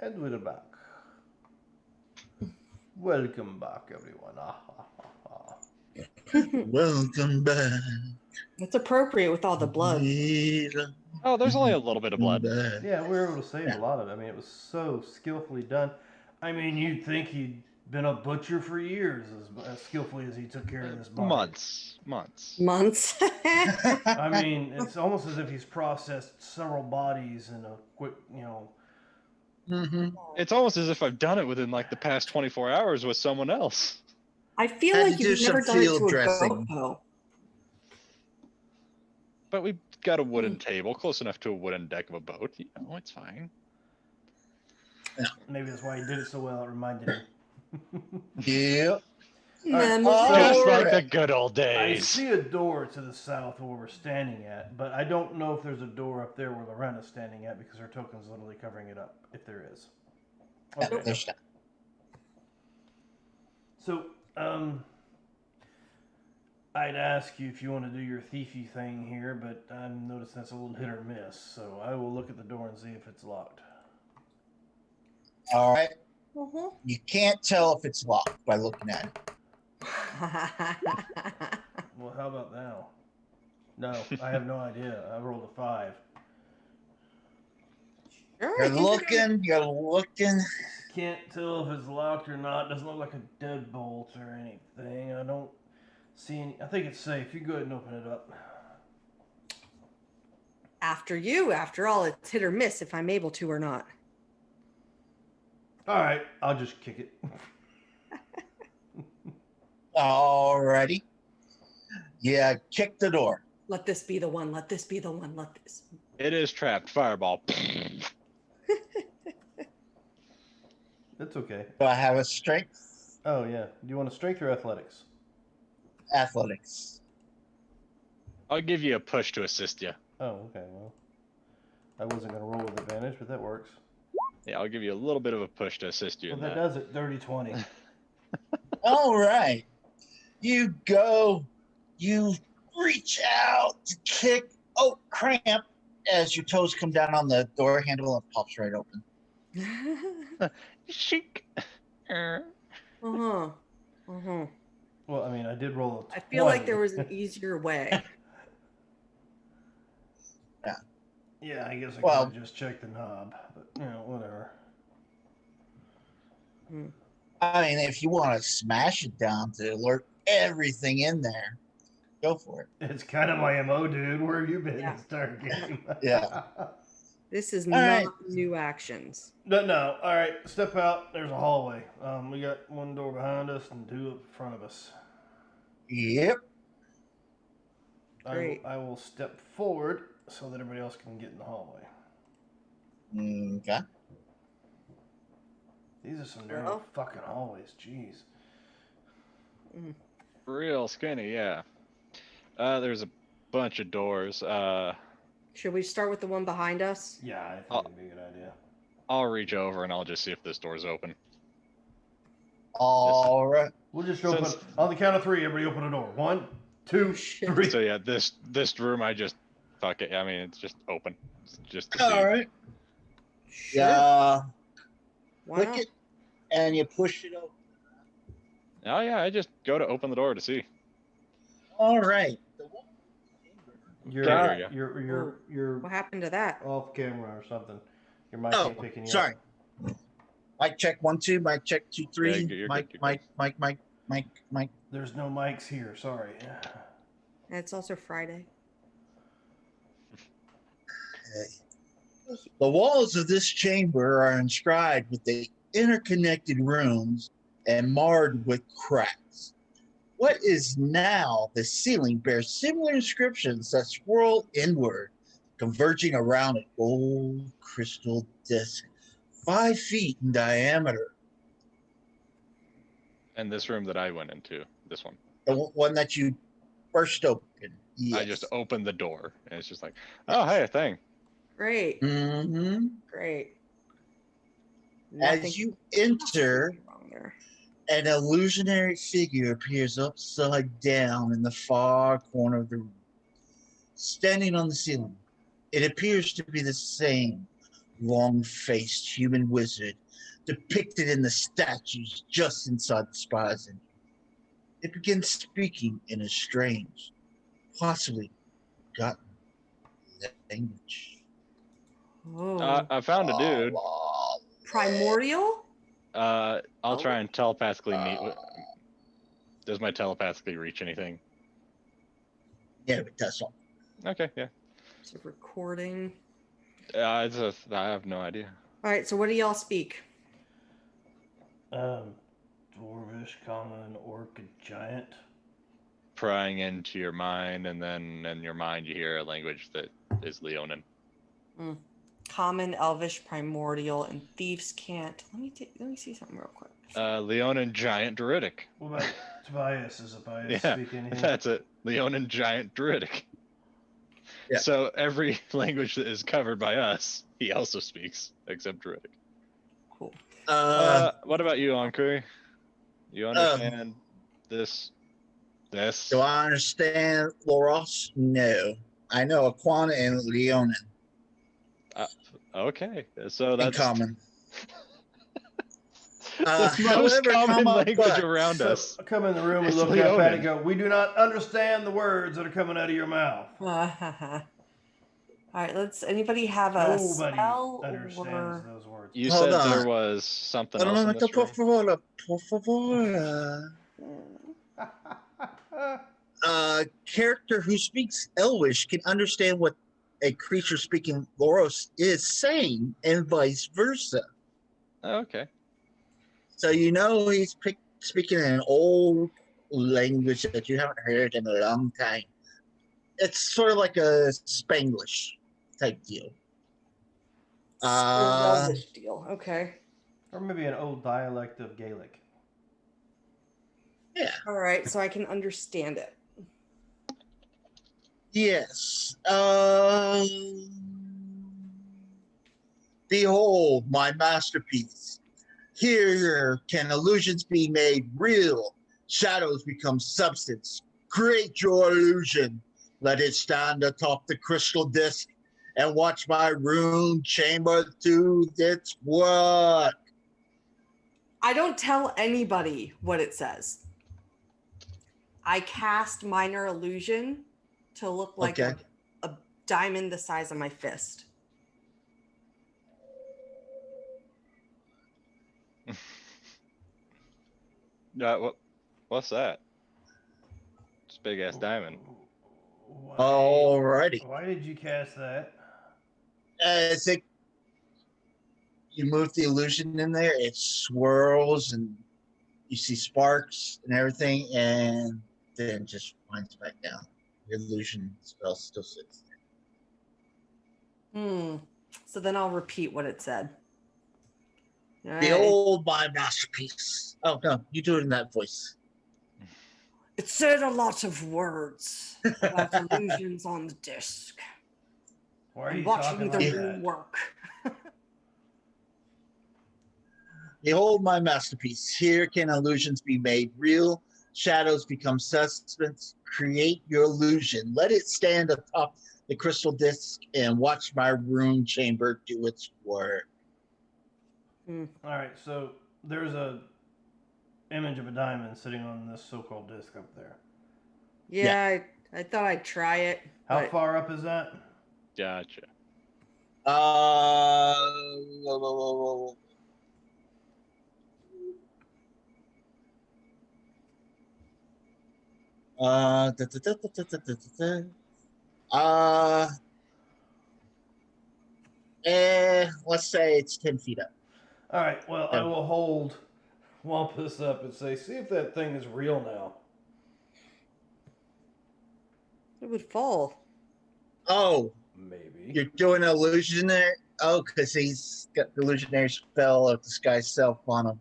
And we're back. Welcome back, everyone. Welcome back. It's appropriate with all the blood. Oh, there's only a little bit of blood. Yeah, we were able to save a lot of it. I mean, it was so skillfully done. I mean, you'd think he'd been a butcher for years as skillfully as he took care of this body. Months. Months. I mean, it's almost as if he's processed several bodies in a quick, It's almost as if I've done it within like the past 24 hours with someone else. I feel Had like to do you've never some done it field to a dressing. goat, though. But we got a wooden table close enough to a wooden deck of a boat. You know, it's fine. Maybe that's why he did it so well. It reminded him. Yeah. Memories. Just like Alright. the good old I days. see a door to the south where we're standing at, but I don't know if there's a door up there where Lorena's standing at because her token's literally covering it up, if there is. Okay. There's that. So, I'd ask you if you want to do your thiefy thing here, but I noticed that's a little hit or miss, so I will look at the door and see if it's locked. All right. Mhm. You can't tell if it's locked by looking at it. Well, how about now? No, I have no idea. I rolled a 5. Sure, You're looking. Can't tell if it's locked or not. Doesn't look like a deadbolt or anything. I don't see any. I think it's safe. You go ahead and open it up. After you. After all, it's hit or miss if I'm able to or not. All right, I'll just kick it. Alrighty. Yeah, kick the door. Let this be the one. Let this be the one. Let this. It is trapped. Fireball. That's okay. Do I have a strength? Oh yeah. Do you want a strength or athletics? Athletics. I'll give you a push to assist you. Oh, okay. Well, I wasn't gonna roll with advantage, but that works. Yeah, I'll give you a little bit of a push to assist you Well, in that that. does it. 30-20. All right. You go. You reach out to kick. Oh, cramp. As your toes come down on the door handle, it pops right open. Chic. Uh-huh. Uh-huh. Well, I mean, I did roll a 20. I feel like there was an easier way. Yeah, I guess I Well- could have just checked the knob, but whatever. I mean, if you want to smash it down to alert everything in there, go for it. It's kind of my MO, dude. Where have you been Yeah. this entire game? Yeah. This is All not right. new actions. No. All right, step out. There's a hallway. We got one door behind us and 2 up in front of us. Yep. Great. I will step forward so that everybody else can get in the hallway. Okay. These are some dirty Well. fucking hallways. Jeez. Real skinny, yeah. There's a bunch of doors. Should we start with the one behind us? Yeah, I think Oh. it'd be a good idea. I'll reach over and I'll just see if this door's open. All right. We'll just open Since- on the count of 3. Everybody, open a door. 1, 2, Shit. 3. So yeah, this room I just fuck it. I mean, it's just open. It's just to All see. right. Sure. Yeah. Why Click not? it, and you push it open. Oh yeah, I just go to open the door to see. All right. You're There you go. you're What happened to that? off camera or something. Your mic Oh, ain't picking you sorry. up. Mic check 1 2. Mic check 2 3. you're Mic good, mic mic mic mic mic. There's no mics here. Sorry. And it's also Friday. The walls of this chamber are inscribed with the interconnected rooms and marred with cracks. What is now the ceiling bears similar inscriptions that swirl inward, converging around a gold crystal disc 5 feet in diameter. And this room that I went into, this one, The one that you first opened. Yes. I just opened the door and it's just like, oh hey, a thing. Great. Mm-hmm. Great. As you enter, wrong there. an illusionary figure appears upside down in the far corner of the room, standing on the ceiling. It appears to be the same long-faced human wizard depicted in the statues just inside the spire's entrance. It begins speaking in a strange, possibly forgotten language. Oh. I found a dude. Primordial? I'll try and telepathically meet. Does my telepathically reach anything? Yeah, it does something. Okay, yeah. It's a recording. I have no idea. All right, so what do y'all speak? Dwarvish, common, orc, giant. Prying into your mind, and then in your mind you hear a language that is Leonin. Common, Elvish, Primordial, and Thieves' Cant. Let me see something real quick. Leonin, giant, Druidic. What about Tobias? Is Tobias Yeah, speak anything? that's it. Leonin, giant, Druidic. Yeah. So every language that is covered by us, he also speaks, except Druidic. Cool. What about you, Ankuri? You understand this? Do I understand Loros? No. I know Aquana and Leonin Okay, so in that's common. the most However, common language but- around So us. I come in the room and It's look up at it Leonin. and go, we do not understand the words that are coming out of your mouth. All right, anybody have a Nobody spell understands or... those words. You Hold said there on. was something Un else in momento, this room? por favor. Character who speaks Elvish can understand what a creature speaking Loros is saying, and vice versa. Oh, okay. So you know he's speaking in an old language that you haven't heard in a long time. It's sort of like a Spanglish type deal. Elvish deal. Okay. Or maybe an old dialect of Gaelic. Yeah. All right, so I can understand it. Yes. Behold my masterpiece. Here can illusions be made real. Shadows become substance. Create your illusion. Let it stand atop the crystal disk and watch my rune chamber do its work. I don't tell anybody what it says. I cast minor illusion to look like Okay. a diamond the size of my fist. What's that? It's a big ass diamond. Alrighty. Why did you cast that? As you move the illusion in there, it swirls and you see sparks and everything, and then just winds back down. Your illusion spell still sits there. So then I'll repeat what it said. All right. Behold my masterpiece. Oh no, you do it in that voice. It said a lot of words about illusions on the disc. Why are And you watching talking the like room that? work. Behold my masterpiece. Here can illusions be made real. Shadows become substance. Create your illusion. Let it stand atop the crystal disc and watch my rune chamber do its work. All right, so there's a image of a diamond sitting on this so-called disc up there. Yeah. I thought I'd try it. How but far up is that? Gotcha. Let's say it's 10 feet up. All right, well, I will hold Wampus up and say, see if that thing is real now. It would fall. Oh, Maybe. you're doing an illusionary? Oh, because he's got the illusionary spell of disguise self on him.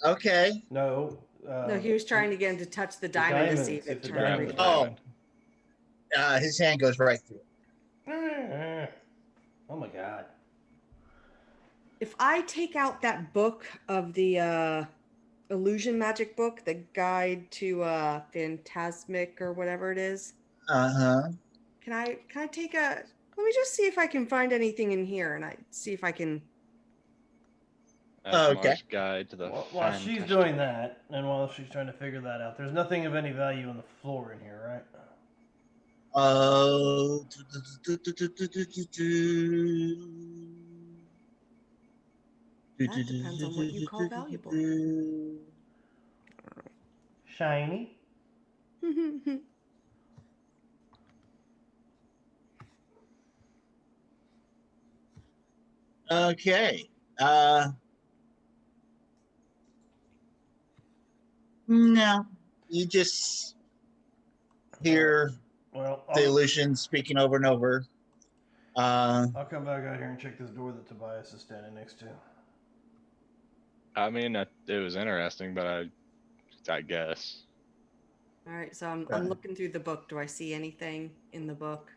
Okay. No. No, he was trying to get him to touch the diamond to see if it the turned diamond- real. Oh. Diamond. His hand goes right through it. Oh my god. If I take out that book of the illusion magic book, the guide to Phantasmic or whatever it is, Uh-huh. can I take a Let me just see if I can find anything in here, and I see if I can. Okay. Mark's Guide to the While she's Fantastic- doing that, and while she's trying to figure that out, there's nothing of any value on the floor in here, right? That depends on what you call valuable. Shiny. Okay. No, you just hear Well, the illusion speaking over and over. I'll come back out here and check this door that Tobias is standing next to. I mean, it was interesting, but I guess. All right, so I'm looking through the book. Do I see anything in the book?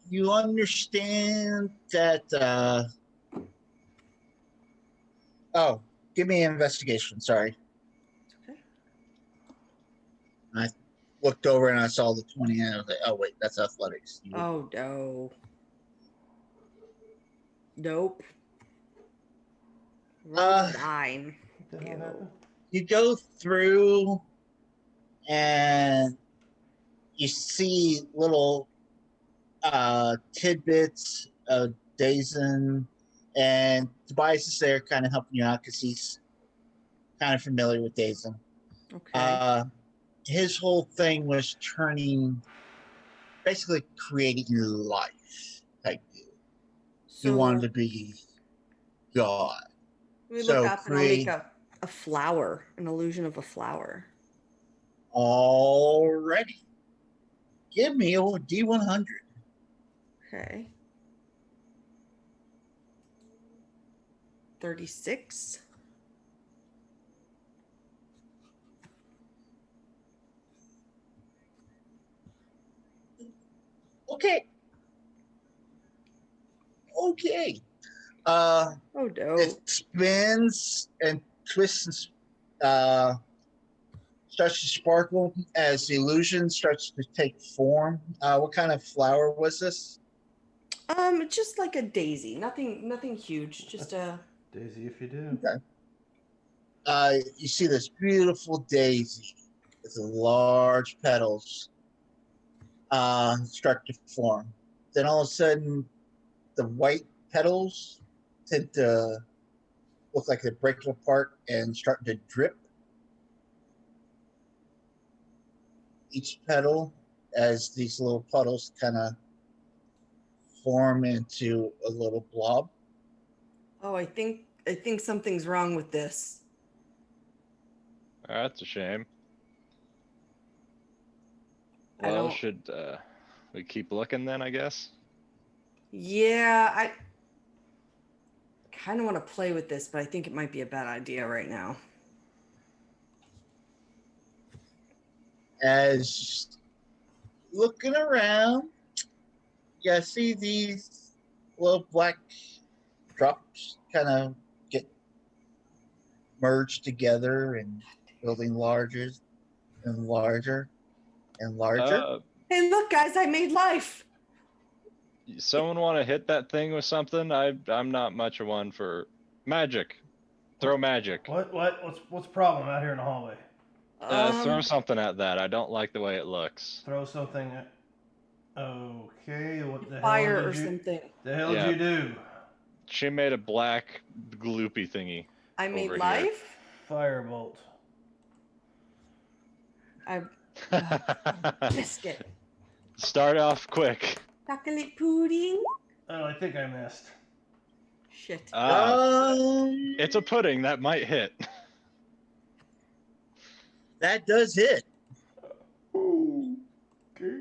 You understand that. Oh, give me an investigation. Sorry. Okay. I looked over and I saw the 20 and I was like, oh, wait, that's athletics. Oh, no. Nope. Roll 9. What the hell happened? You go through and you see little tidbits of Dazen, and Tobias is there kind of helping you out because he's kind of familiar with Dazen. Okay. His whole thing was basically creating life type deal. So He wanted to be God. we look so up and I'll make a flower, an illusion of a flower. Already. Give me a D100. Okay. 36. Okay. Oh no. It spins and twists and starts to sparkle as the illusion starts to take form. What kind of flower was this? Just like a daisy. Nothing huge. Just a Daisy, if you do. Okay. You see this beautiful daisy with the large petals start to form. Then all of a sudden, the white petals tend to look like they're breaking apart and starting to drip. Each petal as these little puddles kind of form into a little blob. Oh, I think something's wrong with this. That's a shame. I Well, don't- should we keep looking then, I guess? Yeah, I kind of want to play with this, but I think it might be a bad idea right now. As looking around, you see these little black drops kind of get merged together and building larger and larger and larger. Hey, look, guys, I made life. Someone want to hit that thing with something? I'm not much of one for magic. Throw magic. What's the problem out here in the hallway? Throw something at that. I don't like the way it looks. Throw something at... Okay, what the Fire hell or did you... something. The hell Yeah. did you do? She made a black gloopy thingy. I made over life. Firebolt. I biscuit. Start off quick. Chocolate pudding. Oh, I think I missed. Shit. It's a pudding that might hit. That does hit. Okay.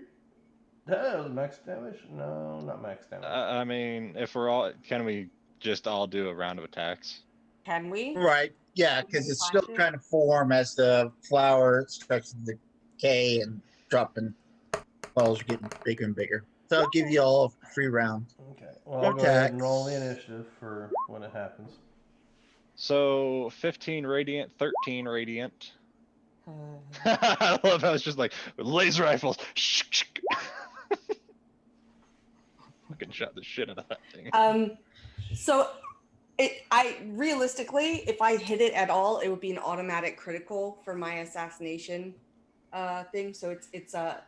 That was max damage? No, not max damage. I mean, if we're all, can we just all do a round of attacks? Can we? Right. Yeah, because it's still Find it? trying to form as the flower starts to decay and dropping. Balls are getting bigger and bigger. So I'll give you all a free round. Okay. Well, I'll go ahead and Attacks. roll the initiative for when it happens. So 15 radiant, 13 radiant. I love how it's just like laser rifles. Fucking shot the shit out of that thing. So I realistically, if I hit it at all, it would be an automatic critical for my assassination thing. So it's a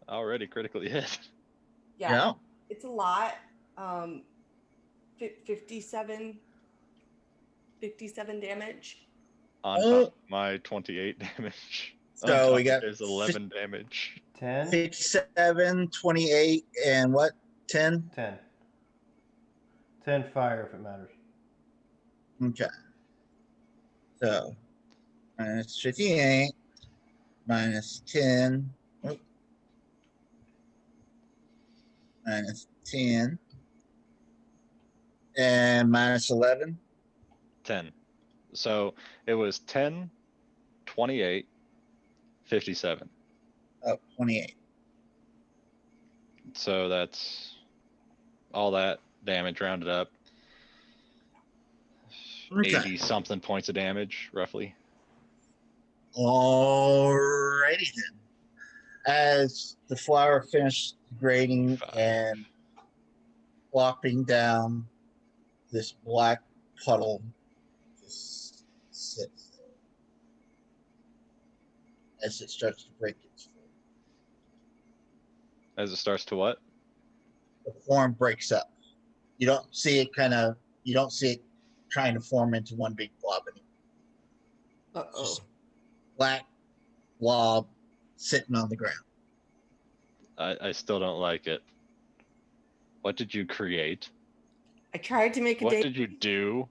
Already critically hit. yeah, it's a lot. 57 damage. On top of my 28 damage. On So top we of got his 11 damage. 10? 57, 28, and what? 10? 10. 10 fire if it matters. Okay. So minus 58, minus 10, minus 10, and minus 11. 10. So it was 10, 28, 57. Oh, 28. So that's all that damage rounded up. Okay. 80 something points of damage, roughly. Alrighty then. As the flower finished grading and flopping down, this black puddle just sits there as it starts to break its form. As it starts to what? The form breaks up. You don't see it trying to form into one big blob anymore. Uh-oh. Just black blob sitting on the ground. I still don't like it. What did you create? I tried to make a What daisy. did you do?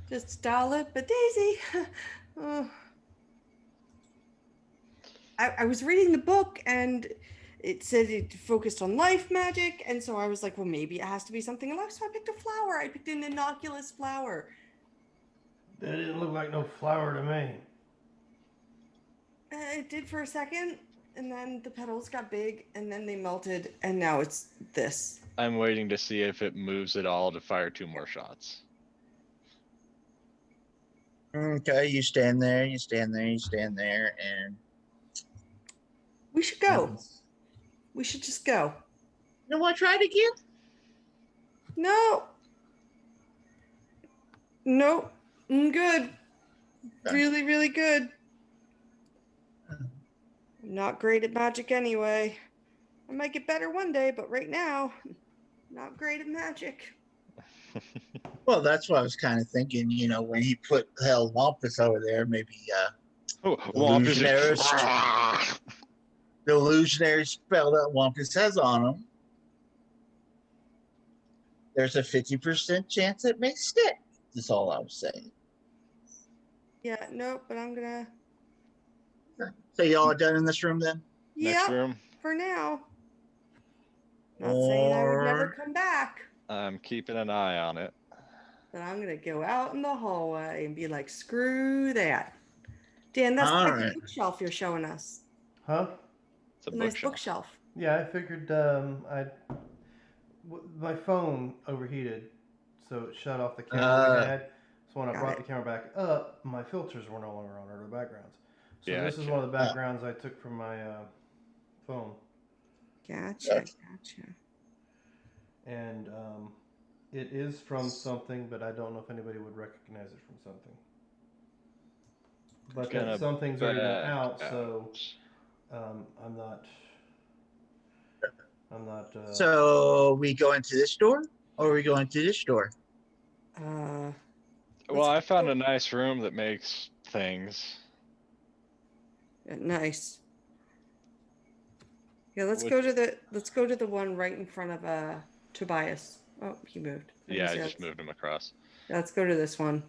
Just doll it, but Daisy. Oh. I was reading the book and it said it focused on life magic, and so I was like, well, maybe it has to be something alive. So I picked a flower. I picked an innocuous flower. That didn't look like no flower to me. It did for a second, and then the petals got big, and then they melted, and now it's this. I'm waiting to see if it moves at all to fire 2 more shots. Okay, you stand there, and We should go. We should just go. You want to try it again? No. Nope. I'm good. Really, really good. I'm not great at magic anyway. I might get better one day, but right now, not great at magic. Well, that's what I was kind of thinking. You know, when he put hell Wampus over there, maybe Oh, illusionary, Wampus. the illusionary spell that Wampus has on him. There's a 50% chance it may stick. That's all I was saying. Yeah, nope, but I'm gonna. So y'all are done in this room then? Next Yeah, room. for now. Not saying I would never come back, I'm keeping an eye on it. but I'm gonna go out in the hallway and be like, screw that. Dan, that's All quite right. the bookshelf you're showing us. Huh? It's a Nice bookshelf. bookshelf. Yeah, I figured my phone overheated, so it shut off the camera we had. So when I Got brought it. the camera back up, my filters were no longer on, or the backgrounds. So Yeah, this is one of the backgrounds I took from my phone. Gotcha. And it is from something, but I don't know if anybody would recognize it from something. But Gonna that something's already been back out, so out. I'm not. So we go into this door, or we go into this door? Well, I found a nice room that makes things. Nice. Yeah, let's Which- go to the one right in front of Tobias. Oh, he moved. Yeah, I just moved him across. Yeah, let's go to this one.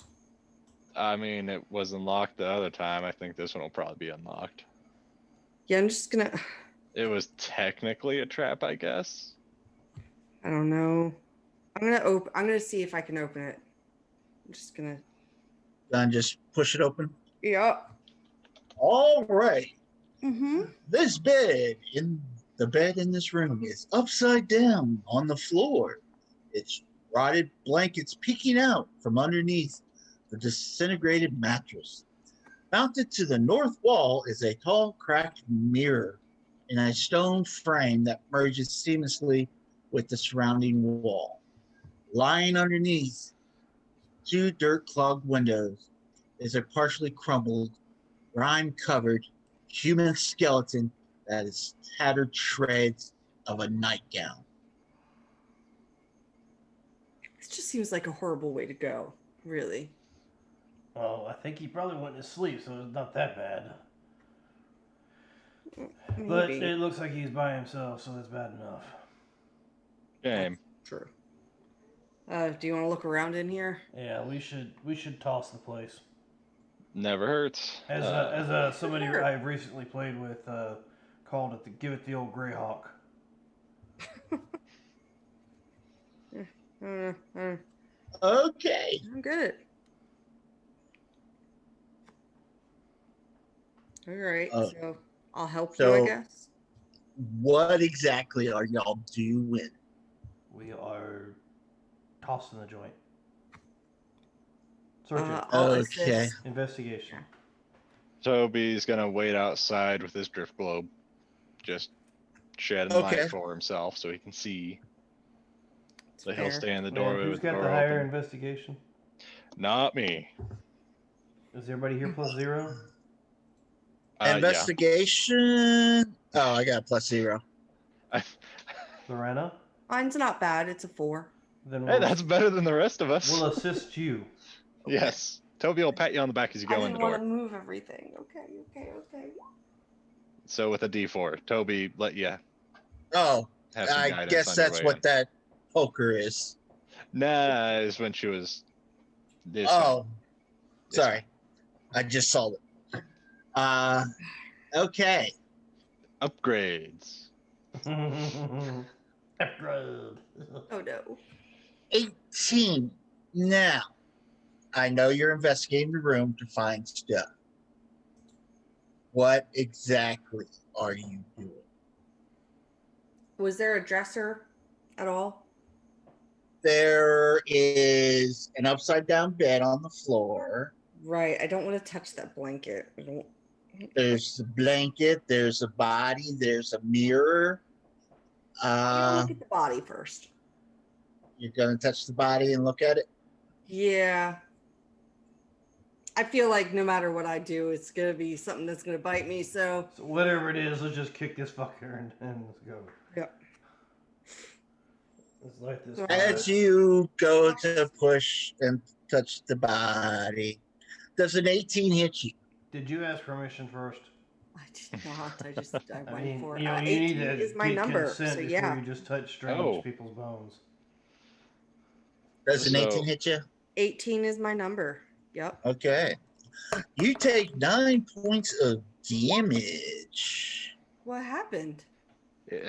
I mean, it was unlocked the other time. I think this one will probably be unlocked. Yeah, I'm just gonna. It was technically a trap, I guess. I don't know. I'm gonna see if I can open it. I'm just gonna. Then just push it open. Yeah. All right. Mm-hmm. This bed in this room is upside down on the floor. Its rotted blankets peeking out from underneath the disintegrated mattress. Mounted to the north wall is a tall, cracked mirror in a stone frame that merges seamlessly with the surrounding wall. Lying underneath two dirt-clogged windows is a partially crumbled, grime-covered human skeleton that is tattered shreds of a nightgown. This just seems like a horrible way to go, really. Oh, I think he probably went to sleep, so it's not that bad. But Maybe. it looks like he's by himself, so that's bad enough. Shame. True. Do you want to look around in here? Yeah, we should toss the place. Never hurts. As somebody Sure. I've recently played with called it give it the old Greyhawk. Okay. I'm good. All right, Oh. so I'll help you, So- I guess. What exactly are y'all doing? We are tossing the joint. Search it. I'll Okay. assist. Investigation. Toby's gonna wait outside with his drift globe, just shedding Okay. light for himself so he can see. It's So he'll fair. stay in the Man, doorway who's with the got the door higher open. investigation? Not me. Is everybody here plus 0? Yeah. Investigation. Oh, I got +0. Lorena? Mine's not bad. It's a 4. Then Hey, that's better than the rest of us. we'll assist you. Yes. Toby will pat you on the back as you I go in didn't the want door. to move everything. Okay. So with a D4, Toby let you Oh, have some I guidance guess on your that's way what in. that poker is. Nah, is when she was. It's Oh, It's sorry. I just saw it. Okay. fine. Upgrades. Upgrade. Oh no. 18. Now, I know you're investigating the room to find stuff. What exactly are you doing? Was there a dresser at all? There is an upside down bed on the floor. Right. I don't want to touch that blanket. I don't. There's a blanket. There's a body. There's a mirror. I'll look at the body first. You're going to touch the body and look at it? Yeah. I feel like no matter what I do, it's gonna be something that's gonna bite me. So So whatever it is, let's just kick this fucker and let's go. yeah. Let's light this. All fire. As you go to push and touch the body, does an 18 hit you? Did you ask permission first? I did not. I went I mean, for it. you 18 need to is my get number. consent So before yeah. you just touch strange Oh. people's bones. Does an So- 18 hit you? 18 is my number. Yep. Okay. You take 9 points of damage. What happened?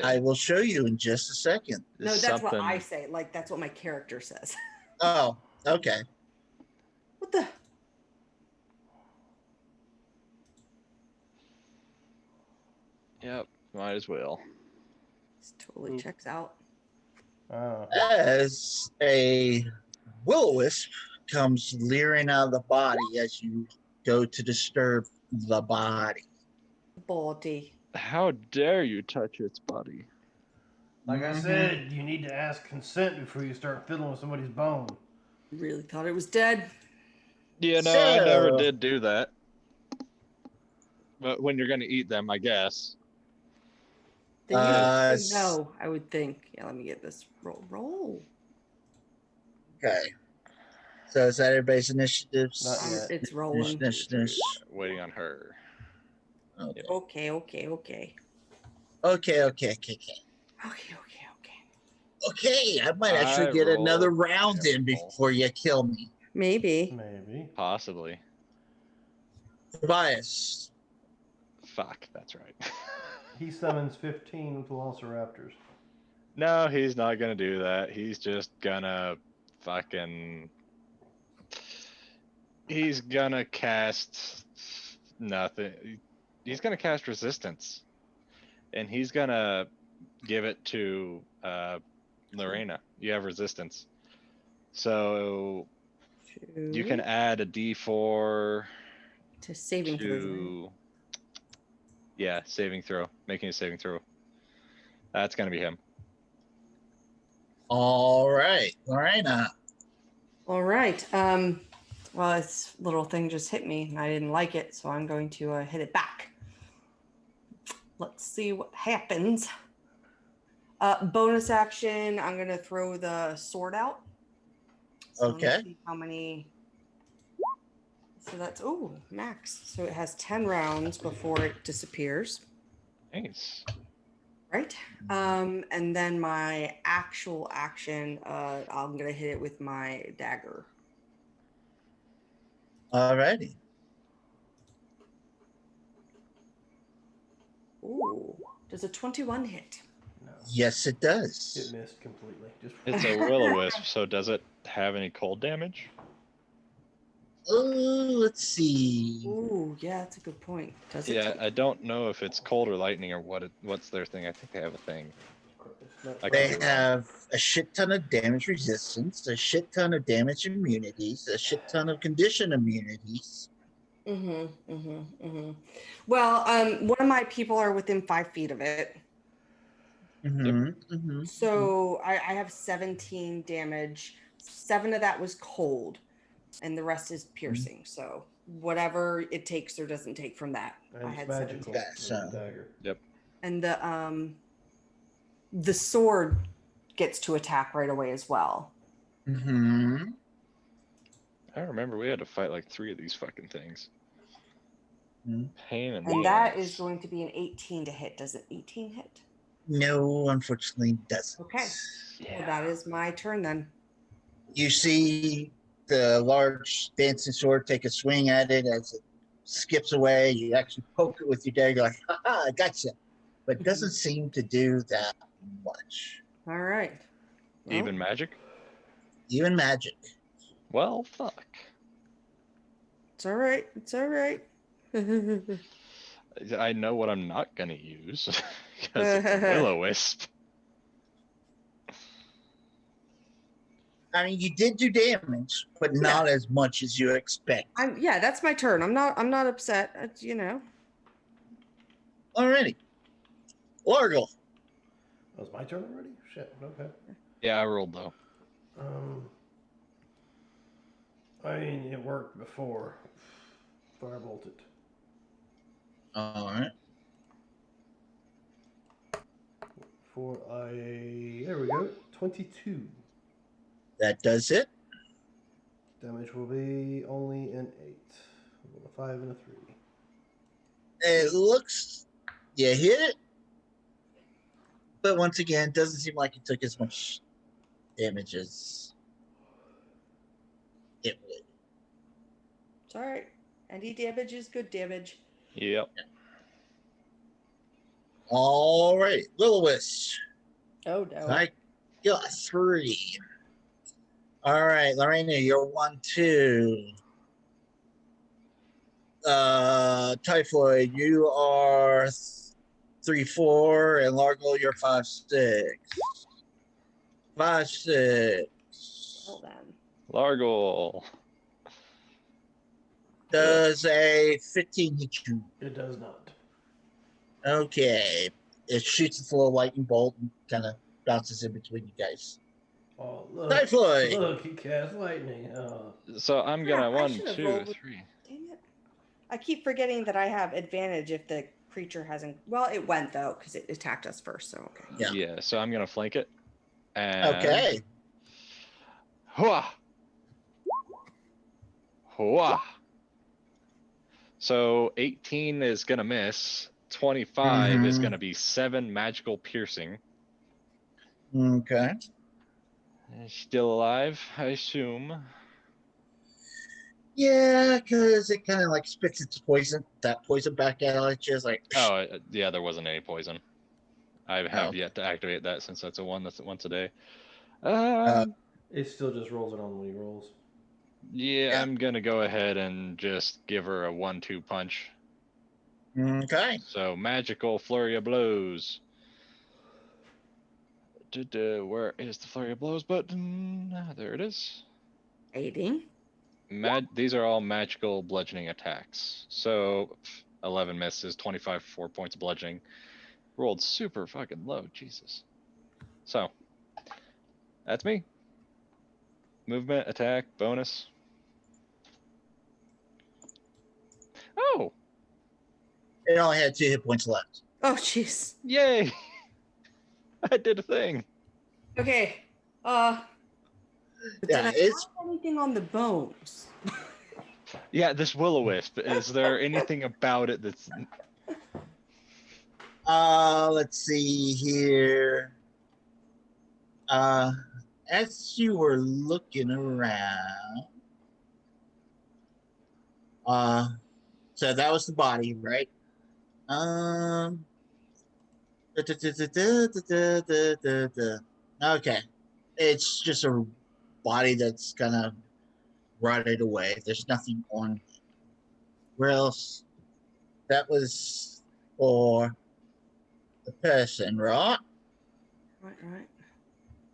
I will show you in just a second. No, that's what I say. Like that's what my character says. Oh, okay. What the? Yep, might as well. This totally checks out. As a will-o-wisp comes leering out of the body as you go to disturb the body. Body. How dare you touch its body? Like I said, you need to ask consent before you start fiddling with somebody's bone. Really thought it was dead. Yeah, no, I never So- did do that. But when you're gonna eat them, I guess. Then you s- no, I would think. Yeah, let me get this roll. Okay. So is that everybody's initiatives? Not yet. It's rolling. Waiting on her. Okay. Okay. Okay. Okay. I might actually I get another rolled round in terrible. before you kill me. Maybe. Maybe. Possibly. Tobias. Fuck, that's right. He summons 15 velociraptors. No, he's not gonna do that. He's just gonna fucking. He's gonna cast nothing. He's gonna cast resistance, and he's gonna give it to Lorena. You have resistance, so you can add a D4 to saving throws. to. Yeah, saving throw. Making a saving throw. That's gonna be him. All right, Lorena. All right. Well, this little thing just hit me and I didn't like it, so I'm going to hit it back. Let's see what happens. Bonus action, I'm going to throw the sword out. So Okay. Let me see how many. So that's, max. So it has 10 rounds before it disappears. Nice. Right. And then my actual action, I'm going to hit it with my dagger. All righty. Ooh. Does a 21 hit? No, Yes, it it does. missed completely. Just It's a will-o-wisp, so does it have any cold damage? Oh, let's see. Ooh, yeah, that's a good point. Does it? Yeah, I don't know if it's cold or lightning or what's their thing. I think they have a thing. it's not I They could be wrong. have a shit ton of damage resistance, a shit ton of damage immunities, a shit ton of condition immunities. Well, one of my people are within 5 feet of it. So I have 17 damage. 7 of that was cold, and the rest is piercing. So whatever it takes or doesn't take from that, and I it's had magical. 17. Yeah, with so- the dagger. Yep. And the sword gets to attack right away as well. I remember we had to fight like 3 of these fucking things. Mhm. Pain in the And that ass. is going to be an 18 to hit. Does it 18 hit? No, unfortunately, it doesn't. Okay. Yeah. Well, that is my turn then. You see the large dancing sword take a swing at it as it skips away. You actually poke it with your dagger, like, haha, I gotcha. But it doesn't seem to do that much. All right. Well, Even magic? Even magic. Well, fuck. It's all right. It's all right. I know what I'm not gonna use because it's a will-o-wisp. I mean, you did do damage, but not as much as you expect. Yeah, that's my turn. I'm not upset. You know. Alrighty. Largle. Oh, it's my turn already? Shit. Okay. Yeah, I rolled though. I mean, it worked before. Firebolt it. Alright. There we go. 22. That does it. Damage will be only an 8. A 5 and a 3. It looks, you hit it, but once again, doesn't seem like it took as much damage as it would. It's all right. Any damage is good damage. Yep. All right, Will-O-Wisp. Oh no. I got 3. All right, Lorena, you're 1-2. Typhoid, you are 3-4, and Largo, you're 5-6. 5-6. Well then. Largle. Does a 15 hit you? It does not. Okay. It shoots its little lightning bolt and kind of bounces in between you guys. Oh, look. Typhoid. Look, he cast lightning. So I'm gonna I 1, should have 2, rolled with- 3. Dang it. I keep forgetting that I have advantage if the creature hasn't. Well, it went though because it attacked us first. So okay. Yeah. So I'm gonna flank it. And Okay. Hooah! Hooah! So 18 is gonna miss. 25 is Mhm. gonna be 7 magical piercing. Okay. Still alive, I assume. Yeah, because it kind of like spits its poison, that poison back at you. It's like, Oh, yeah, there wasn't any poison. I have okay. yet to activate that since that's once a day. It still just rolls it on when he rolls. Yeah, Yeah. I'm gonna go ahead and just give her a 1-2 punch. Okay. So magical flurry of blows. Where is the flurry of blows button? There it is. Aiding. These are all magical bludgeoning attacks. So 11 misses, 25 for 4 points of bludgeoning. Rolled super fucking low, Jesus. So, that's me. Movement, attack, bonus. Oh, It only had 2 hit points left. Oh, jeez. yay! I did a thing. Okay. Did Yeah, I it's have anything on the bones? Yeah, this will-o-wisp. Is there anything about it that's... let's see here. As you were looking around, so that was the body, right? Okay, it's just a body that's kind of rotted away. There's nothing on it. Where else? That was for the person, right? Right.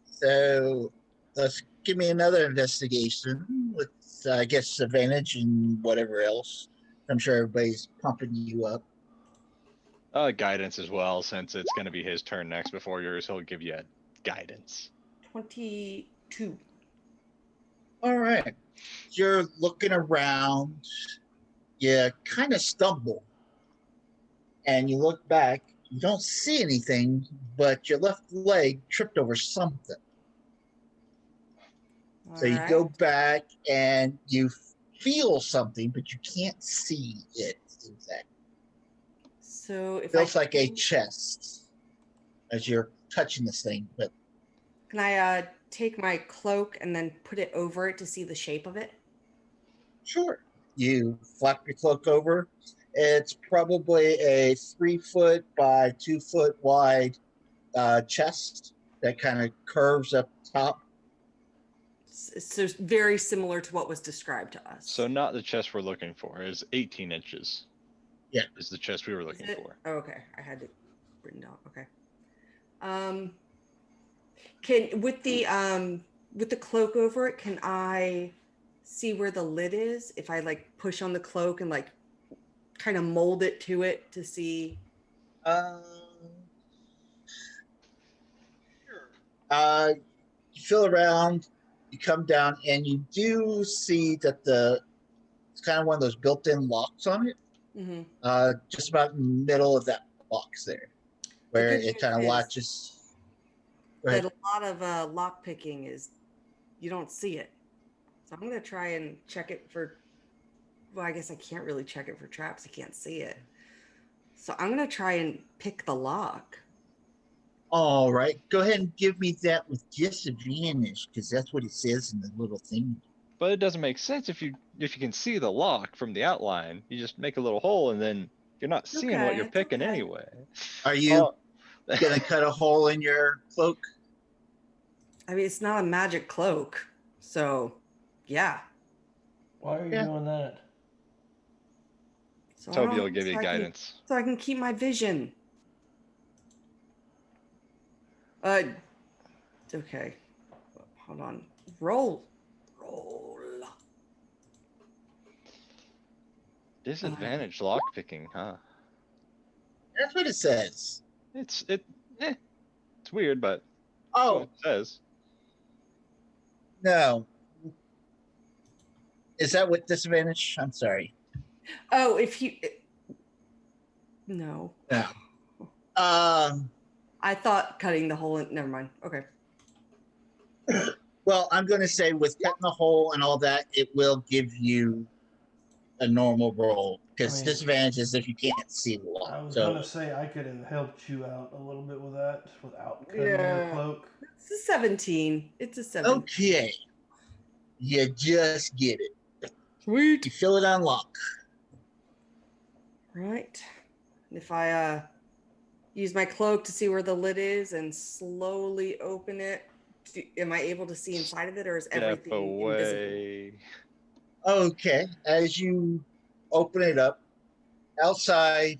So let's give me another investigation with, I guess, advantage and whatever else. I'm sure everybody's pumping you up. Guidance as well, since it's going to be his turn next before yours. He'll give you guidance. 22. All right. You're looking around. You kind of stumble. And you look back. You don't see anything, but your left leg tripped over something. So you go back and you feel something, but you can't see it exactly. So if Feels I like a chest as you're touching this thing, but can I take my cloak and then put it over it to see the shape of it? sure. You flap your cloak over. It's probably a 3 foot by 2 foot wide chest that kind of curves up top. So very similar to what was described to us. So not the chest we're looking for. It's 18 inches. Yeah. Is the chest we were looking for. Oh, okay. I had it written down. Okay. Can with the cloak over it, can I see where the lid is? If I like push on the cloak and like kind of mold it to it to see. Sure. You feel around, you come down, and you do see that it's kind of one of those built-in locks on it. Mm-hmm. Just about in the middle of that box there, where it kind of latches. That a lot of lock picking is you don't see it. So I'm gonna try and check it for. Well, I guess I can't really check it for traps. I can't see it. So I'm gonna try and pick the lock. All right, go ahead and give me that with disadvantage because that's what it says in the little thing. But it doesn't make sense if you can see the lock from the outline. You just make a little hole and then you're not seeing what you're picking anyway. Are you gonna cut a hole in your cloak? I mean, it's not a magic cloak, so yeah. Why are you doing that? So Toby will give you guidance. So I can keep my vision. Okay. Hold on. Roll. Disadvantage lock picking, huh? That's what it says. It's weird, but oh, that's what it says. No. Is that with disadvantage? I'm sorry. Oh, if you no. No. I thought cutting the hole in. Never mind. Okay. Well, I'm going to say with cutting the hole and all that, it will give you a normal roll because disadvantage is if you can't see the lock. I was going to say I could have helped you out a little bit with that without cutting your cloak. It's a 17. It's a 17. Okay. You just get it. Sweet. You feel it unlock. Right. If I use my cloak to see where the lid is and slowly open it, am I able to see inside of it, or is everything invisible? Okay. As you open it up, outside,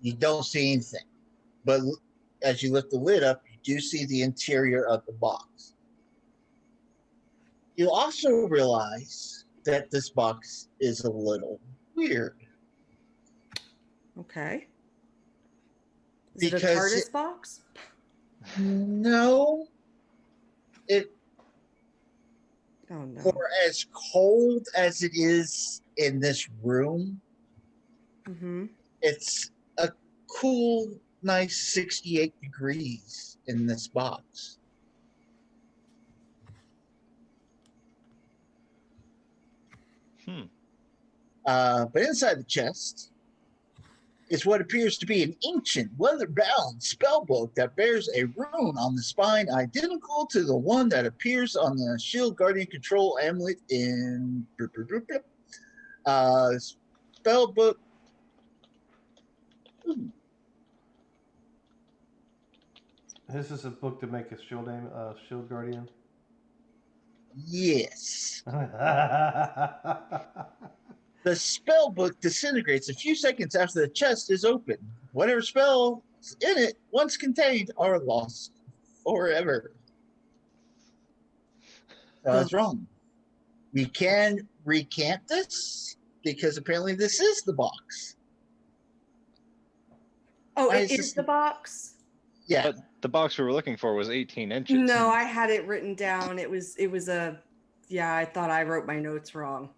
you don't see anything. But as you lift the lid up, you do see the interior of the box. You also realize that this box is a little weird. Okay. Is it a Because TARDIS box? no, it Oh no. for as cold as it is in this room, Mm-hmm. it's a cool, nice 68 degrees in this box. But inside the chest is what appears to be an ancient, weather-bound spellbook that bears a rune on the spine identical to the one that appears on the Shield Guardian Control amulet in spellbook. Ooh, This is a book to make a shield guardian. yes. The spell book disintegrates a few seconds after the chest is open. Whatever spells in it once contained are lost forever. So I was wrong. We can recant this because apparently this is the box. Oh, Why it is is this- the box? Yeah. But the box we were looking for was 18 inches. No, I had it written down. It was a yeah, I thought I wrote my notes wrong.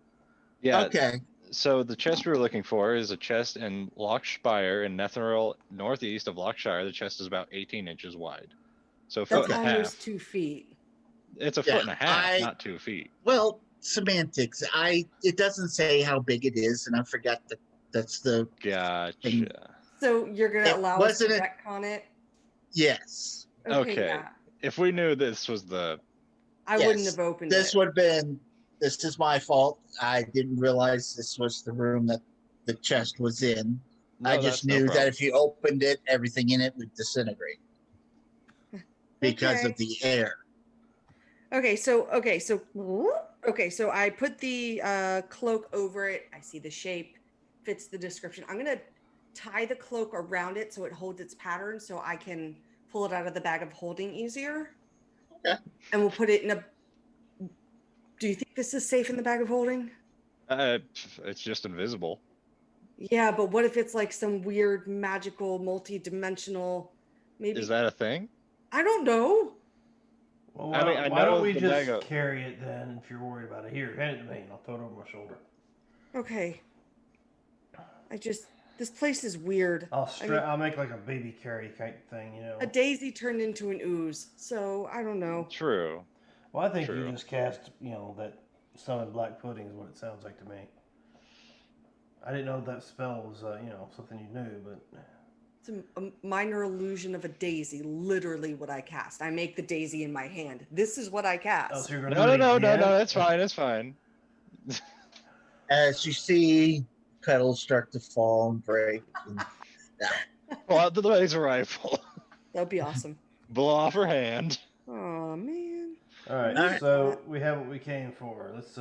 Yeah. Okay. So the chest we were looking for is a chest in Lochspire in Netheril, northeast of Lochshire. The chest is about 18 inches wide. So a foot That's and a almost half. 2 feet. It's a Yeah, foot and a half, not 2 feet. Well, semantics. It doesn't say how big it is, and I forgot that that's the Gotcha. So you're gonna It allow us to wasn't retcon it? yes. Okay. Yeah. If we knew this was the I Yes. wouldn't have opened This it. would have been. This is my fault. I didn't realize this was the room that the chest was in. no, I that's just no knew that problem. if you opened it, everything in it would disintegrate because of the air. Okay, so I put the cloak over it. I see the shape, fits the description. I'm gonna tie the cloak around it so it holds its pattern, so I can pull it out of the bag of holding easier. Okay. And we'll put it in a. Do you think this is safe in the bag of holding? It's just invisible. Yeah, but what if it's like some weird magical multi-dimensional? Maybe Is that a thing? I don't know. Well, I mean, I why know don't we the just bag of- carry it then? If you're worried about it, here, hand it to me, and I'll throw it over my shoulder. Okay. This place is weird. I'll make like a baby carry type thing, you know. A daisy turned into an ooze, so I don't know. True. Well, I think True. you just cast, that summon black pudding is what it sounds like to me. I didn't know that spell was, something you knew, but It's a minor illusion of a daisy, literally what I cast. I make the daisy in my hand. This is what I cast. oh, so you're No, gonna no, do it no, no, again? no. It's fine. It's fine. As you see, petals start to fall and break. Pull out the laser rifle. That'd be awesome. Blow off her hand. Oh man. All right, All right. so we have what we came for. Let's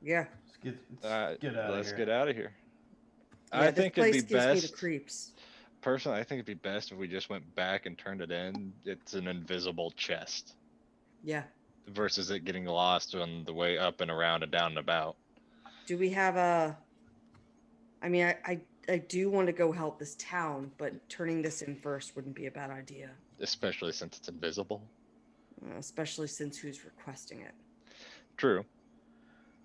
Yeah. get out of Let's here. get out of here. Yeah, I this think it'd place be gives me the best. creeps. Personally, I think it'd be best if we just went back and turned it in. It's an invisible chest Yeah. versus it getting lost on the way up and around and down and about. Do we have a? I mean, I do want to go help this town, but turning this in first wouldn't be a bad idea, Especially since it's invisible. especially since who's requesting it. True.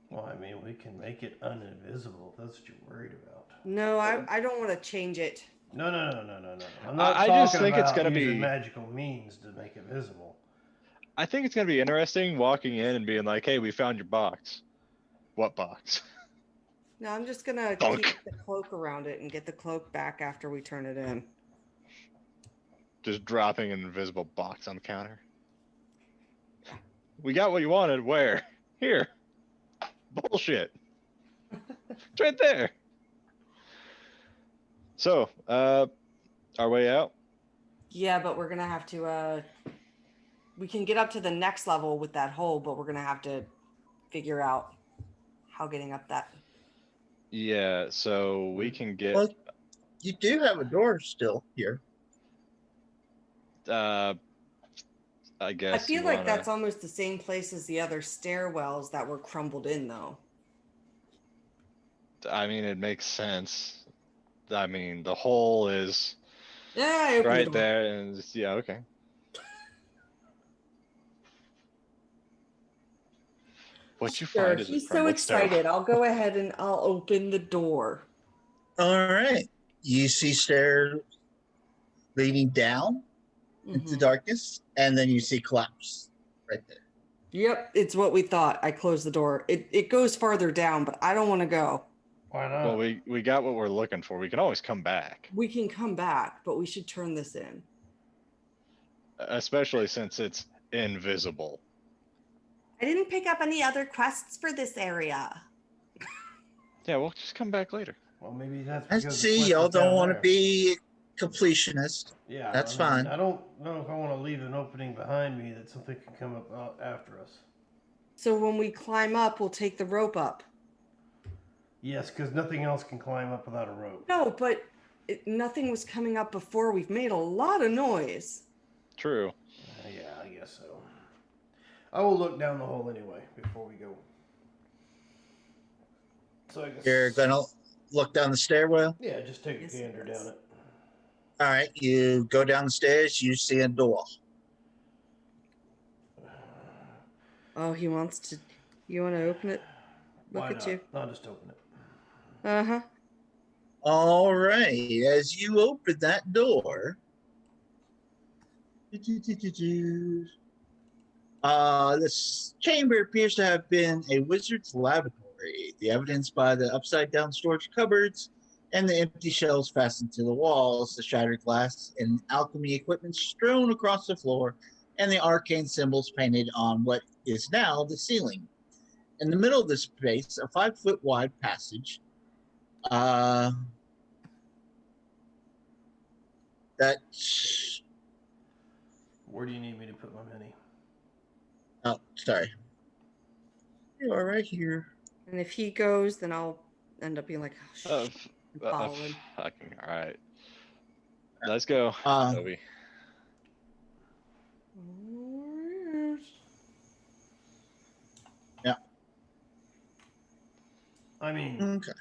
Well, I mean, we can make it uninvisible. If that's what you're worried about. No, I don't want to change it. No. I'm not I talking just think it's about gonna using be- magical means to make it visible. I think it's gonna be interesting walking in and being like, "Hey, we found your box." What box? No, I'm just gonna Dunk. keep the cloak around it and get the cloak back after we turn it in. Just dropping an invisible box on the counter. We got what you wanted. Where? Here. Bullshit. It's right there. So, our way out. Yeah, but we're gonna have to. We can get up to the next level with that hole, but we're gonna have to figure out how getting up that. Yeah, so we can get. Well, you do have a door still here. I guess. I feel you like wanna- that's almost the same place as the other stairwells that were crumbled in, though. I mean, it makes sense. I mean, the hole is Yeah, I opened the right door. there, and yeah, okay. What you Sure, find is he's from so what stairwell? excited. I'll go ahead and I'll open the door. All right. You see stairs leading down into Mhm. darkness, and then you see collapse right there. Yep, it's what we thought. I closed the door. It goes farther down, but I don't want to go. Why not? Well, we got what we're looking for. We can always come back, We can come back, but we should turn this in. especially since it's invisible. I didn't pick up any other quests for this area. Yeah, we'll just come back later. Well, maybe that's I because the see quest y'all is down don't want to there. be completionist. Yeah, That's I mean, fine. I don't know if I want to leave an opening behind me that something can come up after us. So when we climb up, we'll take the rope up. Yes, because nothing else can climb up without a rope. No, but nothing was coming up before. We've made a lot of noise. True. Yeah, I guess so. I will look down the hole anyway before we go. So I guess You're gonna look down the stairwell. yeah, just take Yes, a gander yes. down it. All right, you go down the stairs. You see a door. Oh, he wants to. You want to open it? Look Why at not? you. I'll just open it. Uh-huh. All right, as you open that door, this chamber appears to have been a wizard's laboratory. The evidence by the upside down storage cupboards and the empty shelves fastened to the walls, the shattered glass and alchemy equipment strewn across the floor, and the arcane symbols painted on what is now the ceiling. In the middle of this space, a 5-foot wide passage. That's Where do you need me to put my mini? oh, sorry. You are right here. And if he goes, then I'll end up being like, oh, shh, Uh, follow him. fucking all right. Let's go, Uh, Toby. I mean, Okay.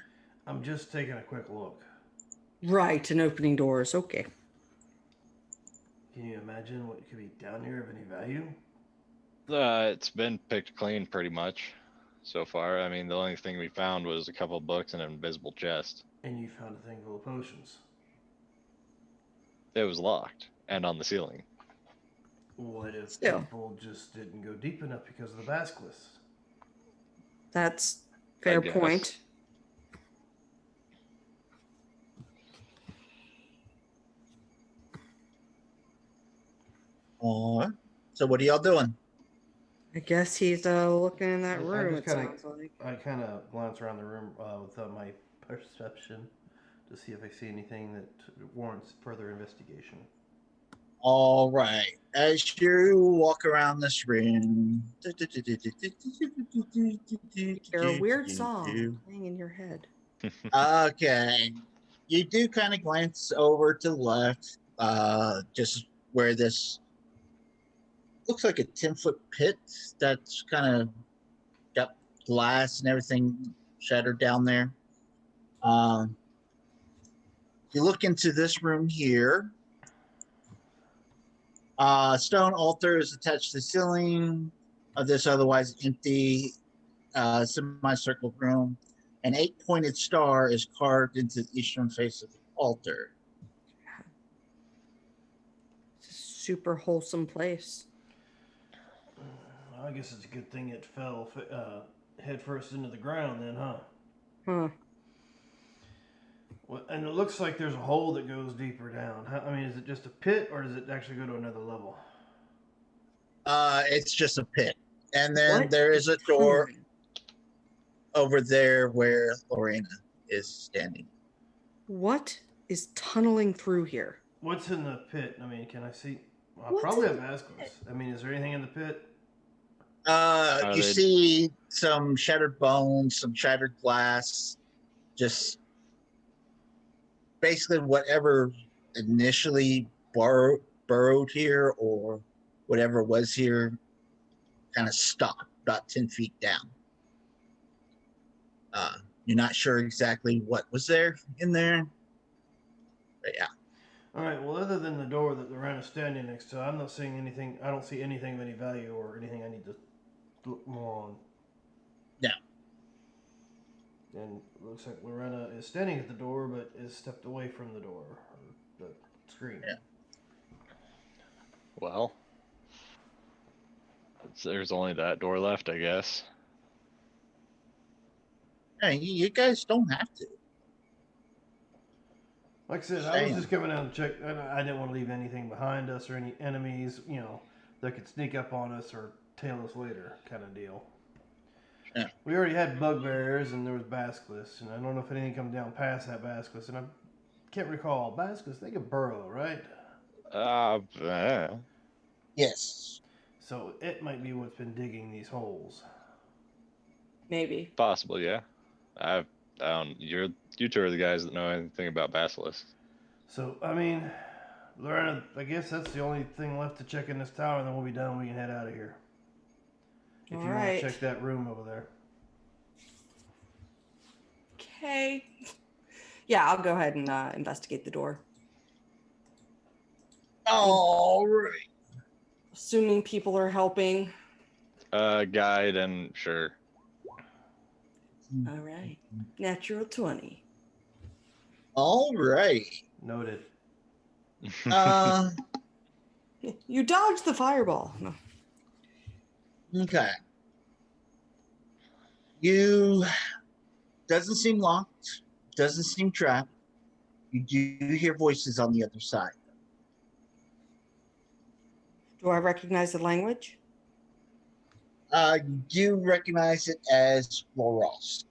I'm just taking a quick look. Right, and opening doors. Okay. Can you imagine what could be down here of any value? It's been picked clean pretty much so far. I mean, the only thing we found was a couple of books and an invisible chest. And you found a thing full of potions. It was locked and on the ceiling. What if Still. people just didn't go deep enough because of the basilisk? That's fair guess. point. So what are y'all doing? I guess he's looking in that I room, just it kinda- sounds like. I kind of glance around the room with my perception to see if I see anything that warrants further investigation. All right. As you walk around this room, You're a weird song playing in your head. Okay. You do kind of glance over to the left, just where this looks like a 10-foot pit that's kind of got glass and everything shattered down there. You look into this room here. Stone altar is attached to the ceiling of this otherwise empty semicircle room. An 8-pointed star is carved into the eastern face of the altar. It's a super wholesome place. I guess it's a good thing it fell head first into the ground then, huh? Huh. Well, and it looks like there's a hole that goes deeper down. I mean, is it just a pit or does it actually go to another level? It's just a pit. And then What there is a door tunneling? over there where Lorena is standing. What is tunneling through here? What's in the pit? I mean, can I see? Well, I What's probably in have basilisk. I mean, is there anything in the pit? You they- see some shattered bones, some shattered glass, just basically whatever initially burrowed here or whatever was here kind of stopped about 10 feet down. You're not sure exactly what was there in there. But yeah. All right. Well, other than the door that Lorena's standing next to, I'm not seeing anything. I don't see anything of any value or anything I need to look more on. No. And it looks like Lorena is standing at the door, but is stepped away from the door, or the screen. Yeah. Well, there's only that door left, I guess. Hey, you guys don't have to. Like I said, I was just coming out to check. I didn't want to leave anything behind us or any enemies, that could sneak up on us or tail us later, kind of deal. Yeah. We already had bugbears and there was basilisks, and I don't know if anything comes down past that basilisk, and I can't recall. Basilisks, they can burrow, right? Yes. So it might be what's been digging these holes. Maybe. Possible, yeah. I don't. You two are the guys that know anything about basilisks. So I mean, Lorena, I guess that's the only thing left to check in this tower, and then we'll be done. We can head out of here. If you want Alright. to check that room over there. Okay. Yeah, I'll go ahead and investigate the door. All right. Assuming people are helping. Guide and sure. All right. Natural 20. All right. Noted. You dodged the fireball. No. Okay. You doesn't seem locked. Doesn't seem trapped. You do hear voices on the other side. Do I recognize the language? You do recognize it as Loros.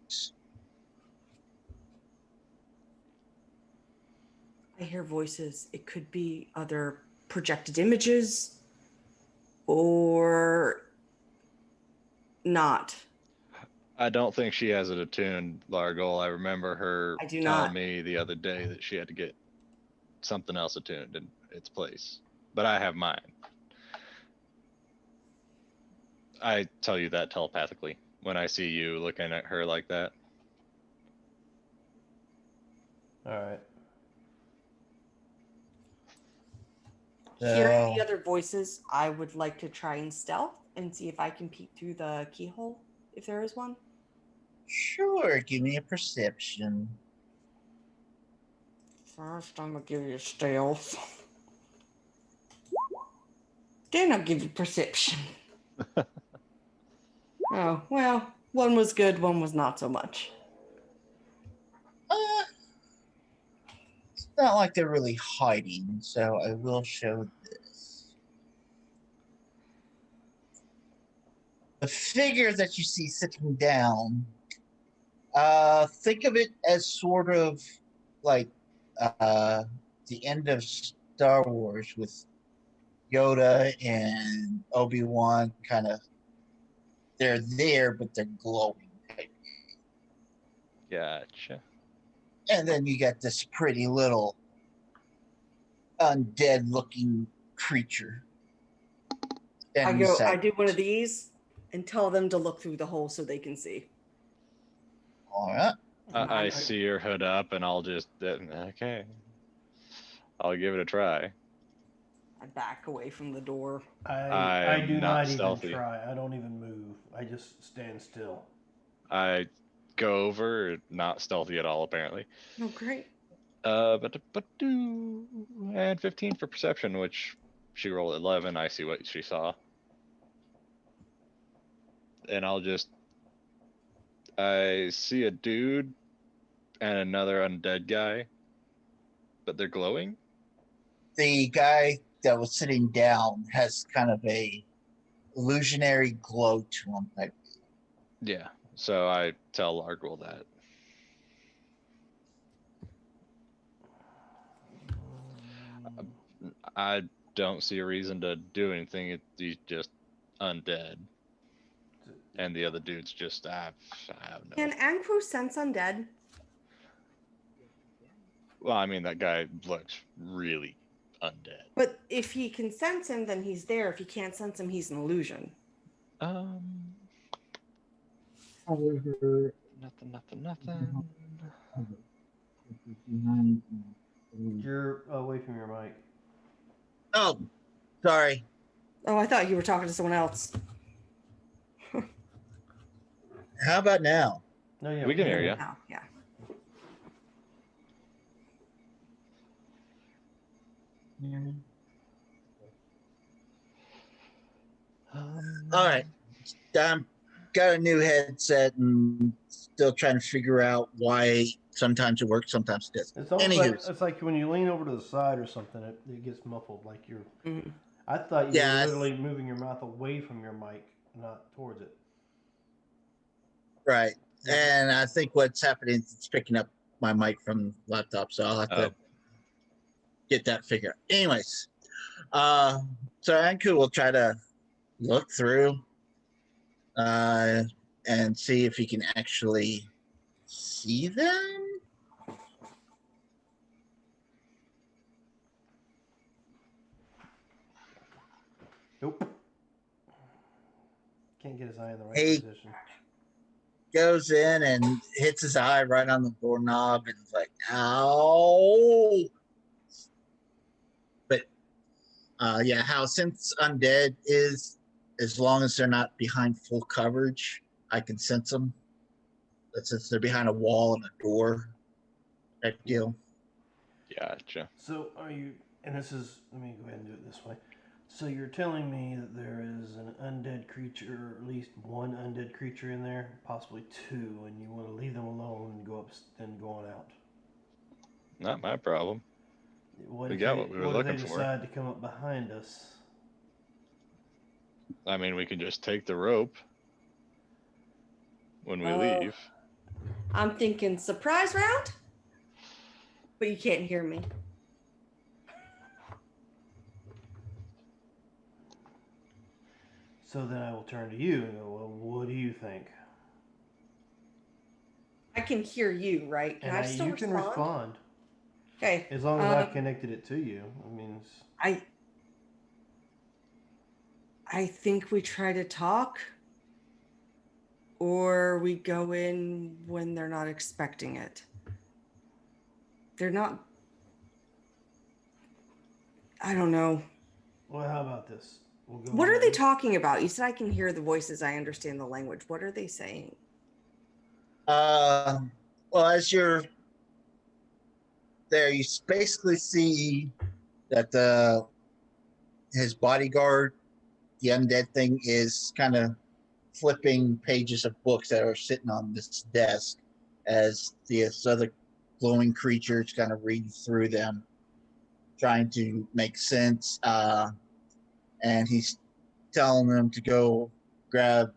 I hear voices. It could be other projected images or not. I don't think she has it attuned, Largol. I remember her I do telling not. me the other day that she had to get something else attuned in its place. But I have mine. I tell you that telepathically when I see you looking at her like that. All right. Hearing the other voices, I would like to try and stealth and see if I can peek through the keyhole, if there is one. Sure, give me a perception. First, I'm going to give you stealth. Then I'll give you perception. Oh, well, one was good, one was not so much. It's not like they're really hiding, so I will show this. The figure that you see sitting down, think of it as sort of like the end of Star Wars with Yoda and Obi-Wan kind of, they're there, but they're glowing. Gotcha. And then you got this pretty little undead looking creature. I do one of these and tell them to look through the hole so they can see. All right. I see her hood up and I'll just, okay. I'll give it a try. I back away from the door. I do not not stealthy. even try. I don't even move. I just stand still. I go over, not stealthy at all, apparently. Oh, great. And 15 for perception, which she rolled 11. I see what she saw. And I see a dude and another undead guy, but they're glowing. The guy that was sitting down has kind of a illusionary glow to him. Yeah. So I tell Largwell that. I don't see a reason to do anything. He's just undead. And the other dude's just, I don't know. Can Ankro sense undead? Well, I mean, that guy looks really undead. But if he can sense him, then he's there. If he can't sense him, he's an illusion. However, Nothing. You're away from your mic. Oh, sorry. Oh, I thought you were talking to someone else. How about now? No, yeah, We can hear you. you. Oh, yeah. All right. Got a new headset and still trying to figure out why sometimes it works, sometimes it doesn't. It's almost Anywho, like when you lean over to the side or something, it gets muffled. Like you're. Mm. I thought you were yeah, literally moving your mouth away from your mic, not towards it. right. And I think what's happening is it's picking up my mic from laptop, so I'll have to get that figured out. Anyways, so Anku will try to look through and see if he can actually see them. Nope. Can't get his eye in the right Hey. position. Goes in and hits his eye right on the doorknob and it's like, ow. But yeah, how since undead is, as long as they're not behind full coverage, I can sense them. But since they're behind a wall and a door, type deal. Gotcha. So are you? And this is. Let me go ahead and do it this way. So you're telling me that there is an undead creature, or at least one undead creature in there, possibly two, and you want to leave them alone and go up and go on out. Not my problem. What We if got they, what we were what if they looking for. decide to come up behind us? I mean, we can just take the rope when we Oh. leave. I'm thinking surprise round, but you can't hear me. So then I will turn to you and go, well, what do you think? I can hear you, right? Can And I still you respond? can respond. Okay. As long as I've connected it to you. I mean, I think we try to talk, or we go in when they're not expecting it. They're not. I don't know. well, how about this? We'll go What are they in. talking about? You said I can hear the voices. I understand the language. What are they saying? Well, as you're there, you basically see that his bodyguard, the undead thing, is kind of flipping pages of books that are sitting on this desk as this other glowing creature is kind of reading through them, trying to make sense. And he's telling them to go grab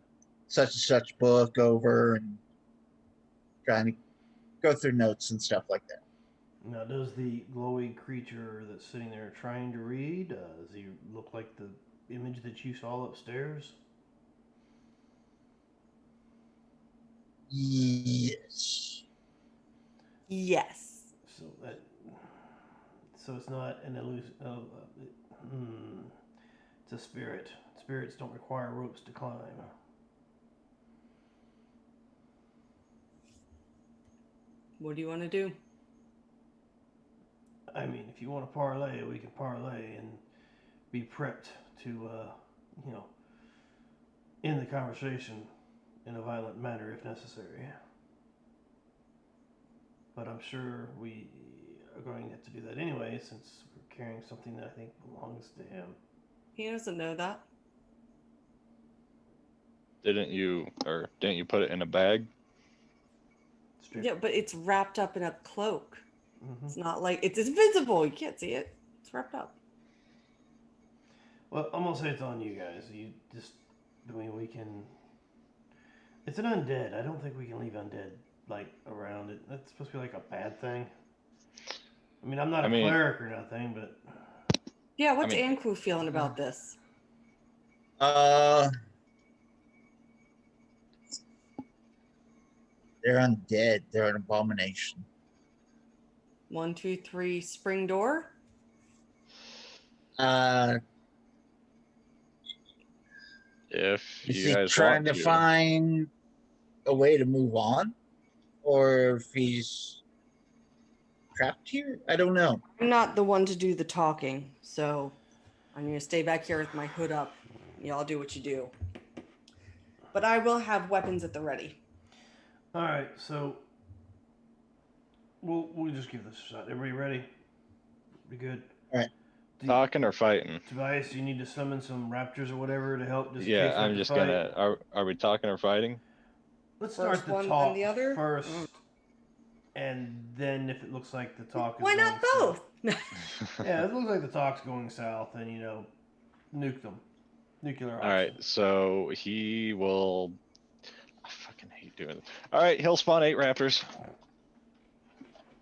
such and such book over and trying to go through notes and stuff like that. Now, does the glowy creature that's sitting there trying to read, does he look like the image that you saw upstairs? Yes. Yes. So it's not an illusion. It's a spirit. Spirits don't require ropes to climb. What do you want to do? I mean, if you want to parlay, we can parlay and be prepped to, end the conversation in a violent manner if necessary. But I'm sure we are going to have to do that anyway, since we're carrying something that I think belongs to him. He doesn't know that. Didn't you put it in a bag? Yeah, but it's wrapped up in a cloak. Mm-hmm. It's not like it's invisible. You can't see it. It's wrapped up. Well, I'm gonna say it's on you guys. We can. It's an undead. I don't think we can leave undead around it. That's supposed to be like a bad thing. I mean, I'm not a cleric or nothing, but yeah. What's Anku feeling about this? They're undead. They're an abomination. 1, 2, 3, spring door. If Is you he guys trying want to find a way to move on, or if he's trapped here? I don't know. I'm not the one to do the talking, so I'm going to stay back here with my hood up. Y'all do what you do. But I will have weapons at the ready. All right, so we'll just give this a shot. Everybody ready? Be good. All right. Talking or fighting? Tobias, you need to summon some raptors or whatever to help. Just in Yeah, case we have I'm to just fight. gonna. Are we talking or fighting? Let's First start the one, talk then the other? first, and then if it looks like the talk is Why going not both? south, yeah, it looks like the talk's going south, and nuke them. Nuclear option. All right, so he will. I fucking hate doing this. All right, he'll spawn 8 raptors.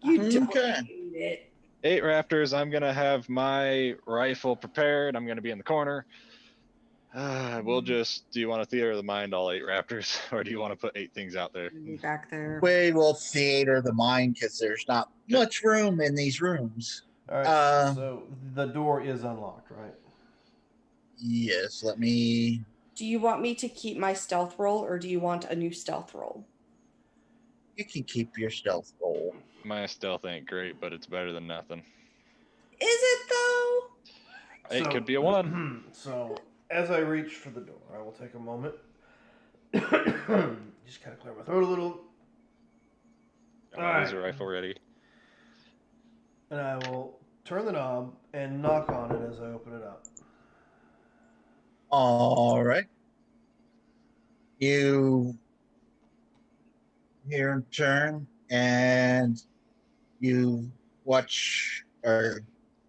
You don't Okay. hate it. 8 raptors. I'm gonna have my rifle prepared. I'm gonna be in the corner. We'll just. Do you want to theater of the mind all 8 raptors, or do you want to put 8 things out there? Be back there. We will theater the mind because there's not much room in these rooms. All right. So the door is unlocked, right? Yes, let me. Do you want me to keep my stealth roll, or do you want a new stealth roll? You can keep your stealth roll. My stealth ain't great, but it's better than nothing. Is it though? It could be a 1. So as I reach for the door, I will take a moment. Just kind of clear my throat a little. Is your rifle ready? And I will turn the knob and knock on it as I open it up. All right. You hear him turn, and you watch, or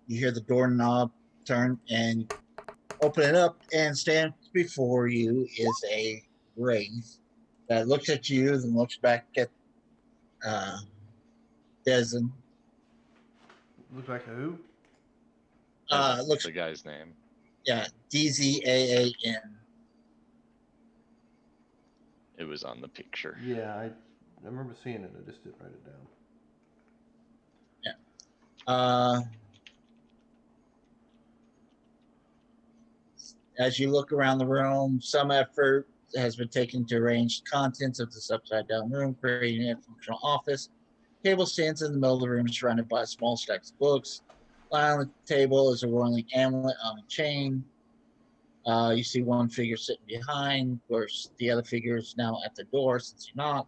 you hear the doorknob turn, and open it up, and stands before you is a wraith that looks at you, then looks back at Dezen. Look like who? Looks, the guy's name. yeah, Dzaan. It was on the picture. Yeah, I remember seeing it. I just didn't write it down. As you look around the room, some effort has been taken to arrange the contents of this upside down room, creating a functional office. Table stands in the middle of the room, surrounded by a small stack of books. Lying on the table is a whirling amulet on a chain. You see one figure sitting behind. Of course, the other figure is now at the door since you're not.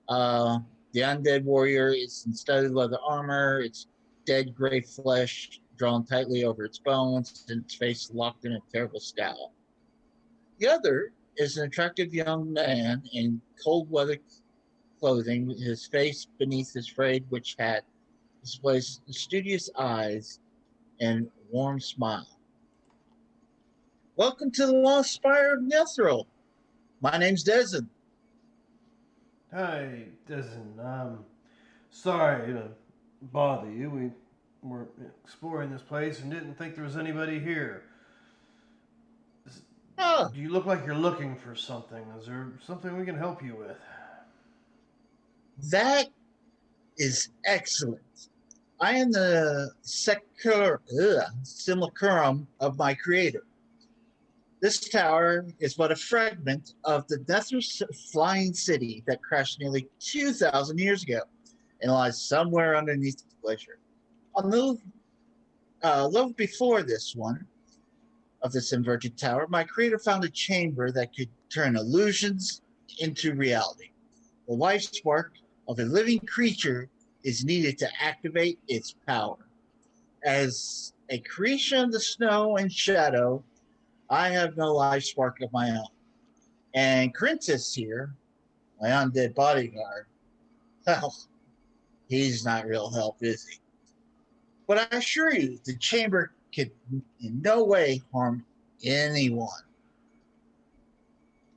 The undead warrior is in studded leather armor. It's dead gray flesh drawn tightly over its bones, and its face locked in a terrible scowl. The other is an attractive young man in cold weather clothing, his face beneath his frayed witch hat displays studious eyes and warm smile. Welcome to the Lost Spire of Nethril. My name's Dezen. Hi, Dezen. Sorry to bother you. We were exploring this place and didn't think there was anybody here. You look like you're looking for something. Is there something we can help you with? That is excellent. I am the simulacrum of my creator. This tower is but a fragment of the Nether flying city that crashed nearly 2,000 years ago and lies somewhere underneath the glacier. On the level before this one, of this inverted tower, my creator found a chamber that could turn illusions into reality. The life spark of a living creature is needed to activate its power. As a creation of the snow and shadow, I have no life spark of my own. And Crintus here, my undead bodyguard, well, he's not real help, is he? But I assure you, the chamber could in no way harm anyone.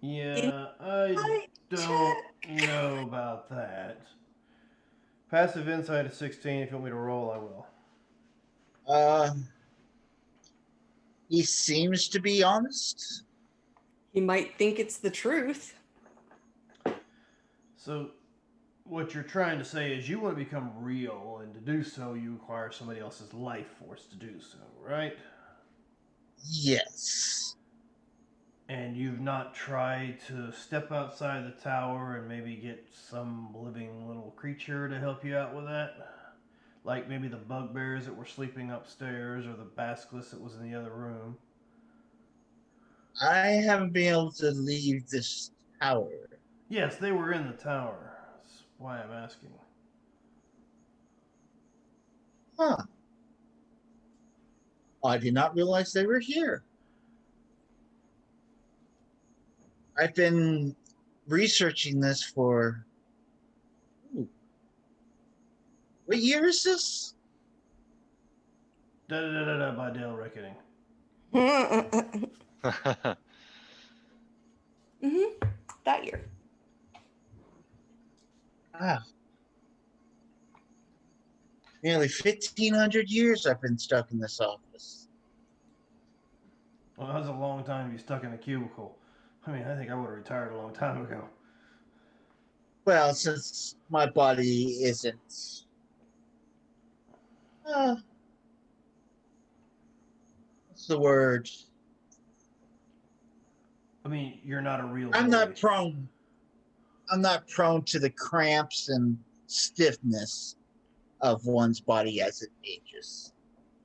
Yeah, I don't know about that. Passive insight is 16. If you want me to roll, I will. He seems to be honest. He might think it's the truth. So, what you're trying to say is you want to become real, and to do so, you require somebody else's life force to do so, right? Yes. And you've not tried to step outside the tower and maybe get some living little creature to help you out with that? like maybe the bugbears that were sleeping upstairs or the basilisk that was in the other room. I haven't been able to leave this tower. Yes, they were in the tower. That's why I'm asking. Huh. I did not realize they were here. I've been researching this for. Ooh, what year is this? Da da da da da by Dale Reckoning. That year. Ah. Nearly 1,500 years I've been stuck in this office. Well, that was a long time to be stuck in a cubicle. I mean, I think I would have retired a long time ago. Well, since my body isn't. What's the word? I mean, you're not a real I'm boy. not prone. I'm not prone to the cramps and stiffness of one's body as it ages.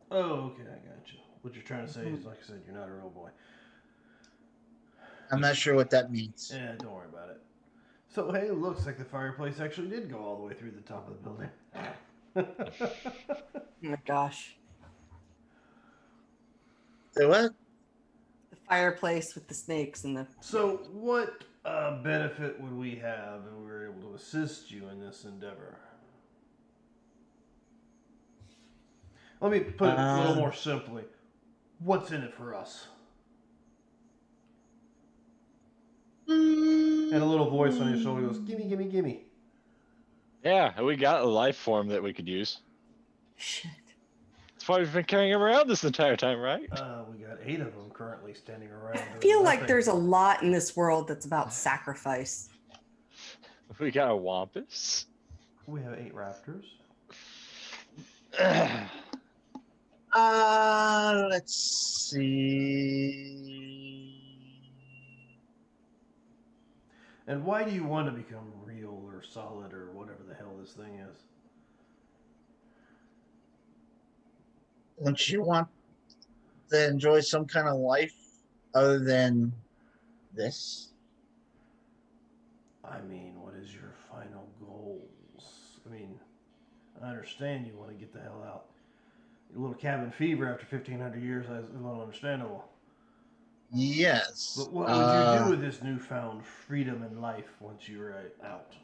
Oh, okay, I got you. What you're trying to say is, like I said, you're not a real boy. I'm not sure what that means. Yeah, don't worry about it. So, hey, it looks like the fireplace actually did go all the way through the top of the building. Oh my gosh. So what? The fireplace with the snakes and the. So, what benefit would we have if we were able to assist you in this endeavor? Let me put it a little more simply. What's in it for us? And a little voice on your shoulder goes, gimme, gimme, gimme. Yeah, we got a life form that we could use. Shit. That's why we've been carrying him around this entire time, right? We got 8 of them currently standing around. I feel like there's a lot in this world that's about sacrifice. We got a wampus. We have 8 raptors. Let's see. And why do you want to become real or solid or whatever the hell this thing is? Don't you want to enjoy some kind of life other than this? I mean, what is your final goals? I mean, I understand you want to get the hell out. A little cabin fever after 1,500 years is a little understandable. Yes. But what would you do with this newfound freedom and life once you're out?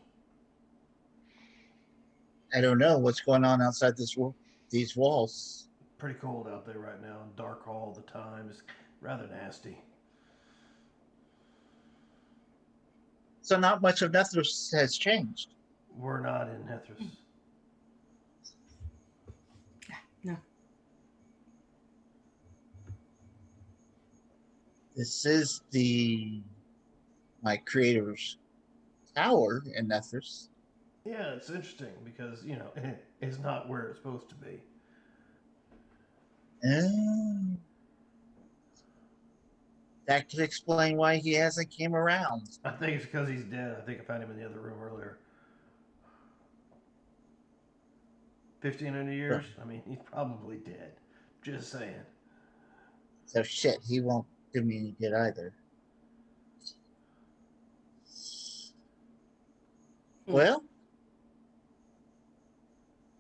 I don't know what's going on outside these walls. Pretty cold out there right now, and dark all the time. It's rather nasty. So not much of Nethros has changed. We're not in Nethros. No. This is my creator's tower in Nethros. Yeah, it's interesting because, you know, it's not where it's supposed to be. That could explain why he hasn't came around. I think it's because he's dead. I think I found him in the other room earlier. 1,500 years? I mean, he's probably dead. Just saying. So shit, he won't do me any good either. Well,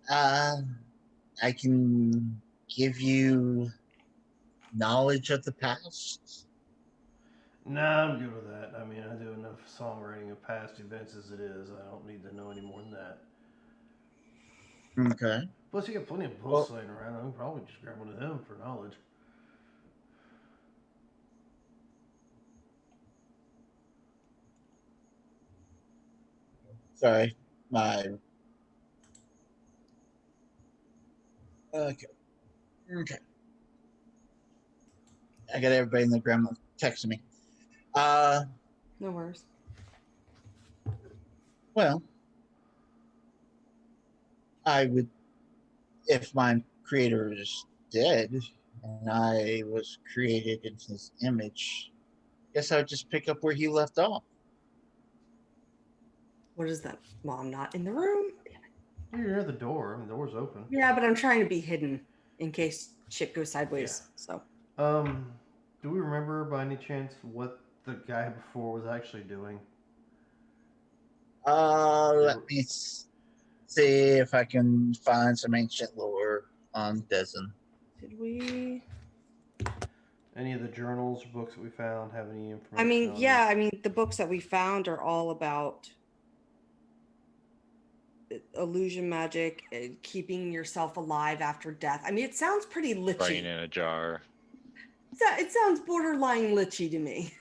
I can give you knowledge of the past. Nah, I'm good with that. I mean, I do enough songwriting of past events as it is. I don't need to know any more than that. Okay. Plus, you got plenty of books laying around. I can probably just grab one of them for knowledge. Sorry, Okay. I got everybody in the grandma texting me. No worries. Well, I would, if my creator is dead and I was created in his image, guess I would just pick up where he left off. What is that? Mom not in the room? Damn it. You're near the door. I mean, the door's open. Yeah, but I'm trying to be hidden in case shit goes sideways. So Do we remember by any chance what the guy before was actually doing? Let me see if I can find some ancient lore on Dezen. did we? Any of the journals or books that we found have any information? I mean, on yeah. I mean, the books that we found are all about illusion magic, keeping yourself alive after death. I mean, it sounds pretty lichy. Brain in a jar. It sounds borderline lichy to me.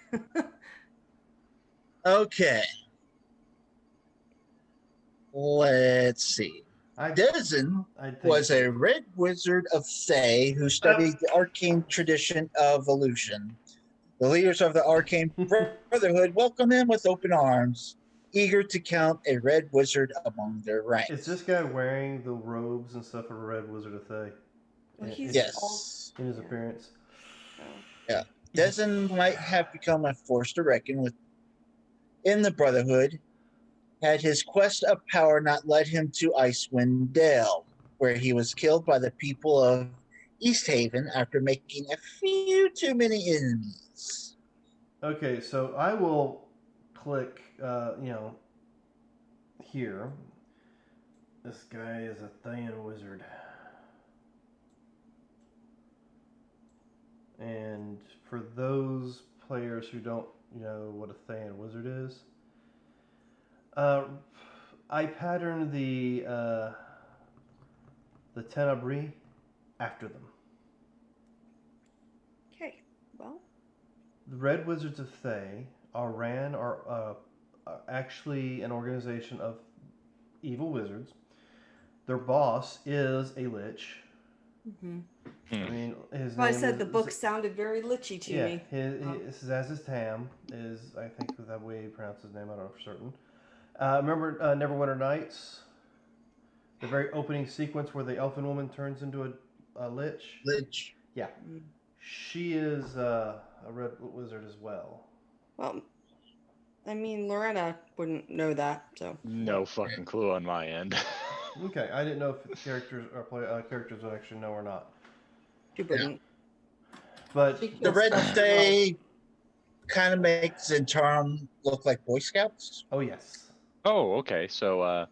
Okay. Let's see. Dezen was a red wizard of Thay who studied the arcane tradition of illusion. The leaders of the arcane brotherhood welcome him with open arms, eager to count a red wizard among their ranks. Is this guy wearing the robes and stuff of a red wizard of Thay? Well, he's yes. In his appearance. Yeah. Dezen might have become a force to reckon with in the Brotherhood, had his quest of power not led him to Icewind Dale, where he was killed by the people of East Haven after making a few too many enemies. Okay, so I will click, here. This guy is a Thayan wizard. And for those players who don't know what a Thayan wizard is, I patterned the Tenebris after them. Okay, well. The Red Wizards of Thay are actually an organization of evil wizards. Their boss is a lich. Mm-hmm. I mean, his well, name I said is, the book sounded very lichy to me. His Zaz's Tam is, I think, that way he pronounced his name. I don't know for certain. Remember Neverwinter Nights? The very opening sequence where the elfin woman turns into a lich? Lich. Yeah. Mm. She is a red wizard as well. Well, I mean, Lorena wouldn't know that, so. No fucking clue on my end. Okay, I didn't know if characters would actually know or not. She wouldn't. But the Red Day kind of makes Zentarum look like Boy Scouts. Oh, yes. Oh, okay. So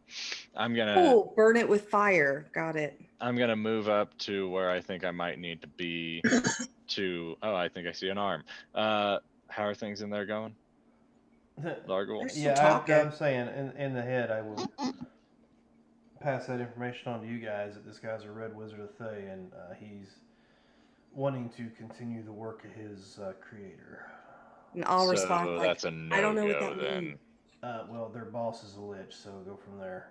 I'm gonna. Oh, burn it with fire. Got it. I'm gonna move up to where I think I might need to be. I think I see an arm. How are things in there going? Largo. Yeah, I'm saying in the head I will pass that information on to you guys that this guy's a red wizard of Thay and he's wanting to continue the work of his creator. And I'll respond like, that's a no. I don't know what that means. Well, their boss is a lich, so go from there.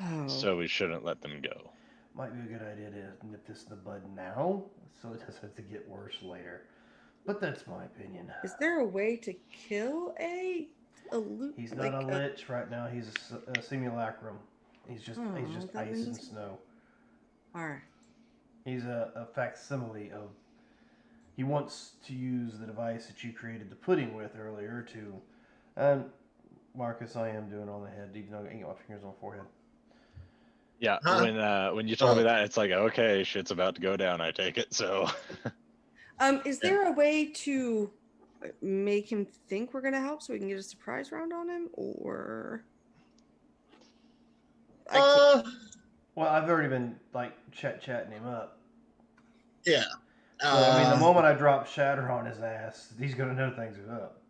Oh. So we shouldn't let them go. Might be a good idea to nip this in the bud now, so it doesn't have to get worse later. But that's my opinion. Is there a way to kill a He's not a lich right now. He's a simulacrum. He's just ice and snow. Alright. He's a facsimile of. He wants to use the device that you created the pudding with earlier to. And Marcus, I am doing on the head, even though I ain't got my fingers on the forehead. Yeah, when you told me that, it's like, okay, shit's about to go down. I take it. So. Is there a way to make him think we're gonna help so we can get a surprise round on him, or? Well, I've already been chatting him up. Yeah. So I mean, the moment I drop Shatter on his ass, he's gonna know things are up.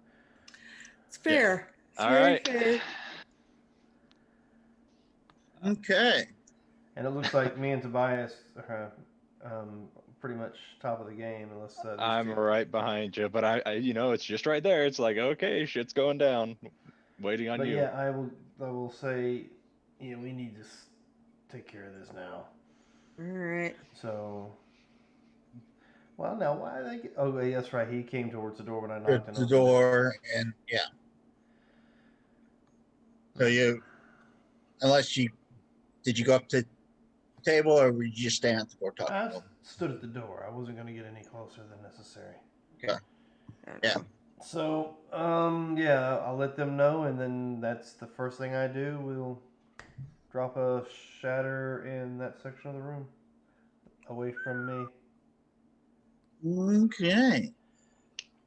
It's fair. Yeah. All right. Fair. Okay. And it looks like me and Tobias are pretty much top of the game, unless I'm right behind you, but I it's just right there. It's like, okay, shit's going down. Waiting on you. But yeah, I will say, we need to take care of this now. All right. So, well, now why did I get? Oh, yeah, that's right. He came towards the door when I knocked on the door, and yeah. So did you go up to the table, or were you just standing at the door talking? I stood at the door. I wasn't going to get any closer than necessary. Okay. Yeah. So, I'll let them know, and then that's the first thing I do. We'll drop a shatter in that section of the room, away from me. Okay.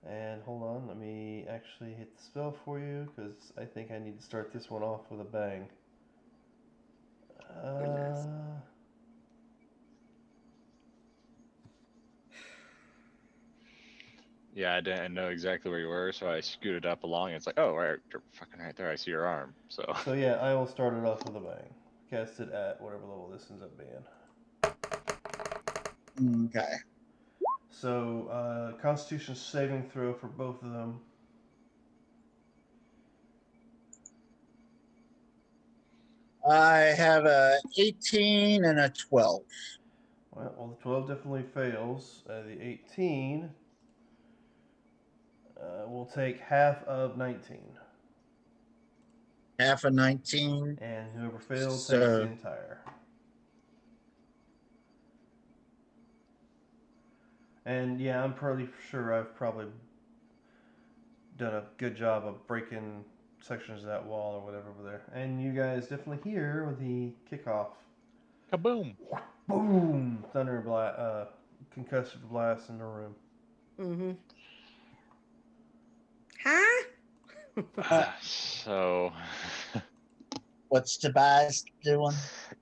And hold on, let me actually hit the spell for you because I think I need to start this one off with a bang. Goodness. Yeah, I didn't know exactly where you were, so I scooted up along. And it's like, oh, right, you're fucking right there. I see your arm. So So yeah, I will start it off with a bang. Cast it at whatever level this ends up being. Okay. So Constitution saving throw for both of them. I have a 18 and a 12. Well, the 12 definitely fails. The 18 will take half of 19. Half a 19. And whoever failed takes So- the entire. And yeah, I'm pretty sure I've probably done a good job of breaking sections of that wall or whatever over there. And you guys definitely hear the kickoff. kaboom. Boom! Thunder concussive blast in the room. Mm-hmm. Huh? So What's Tobias doing?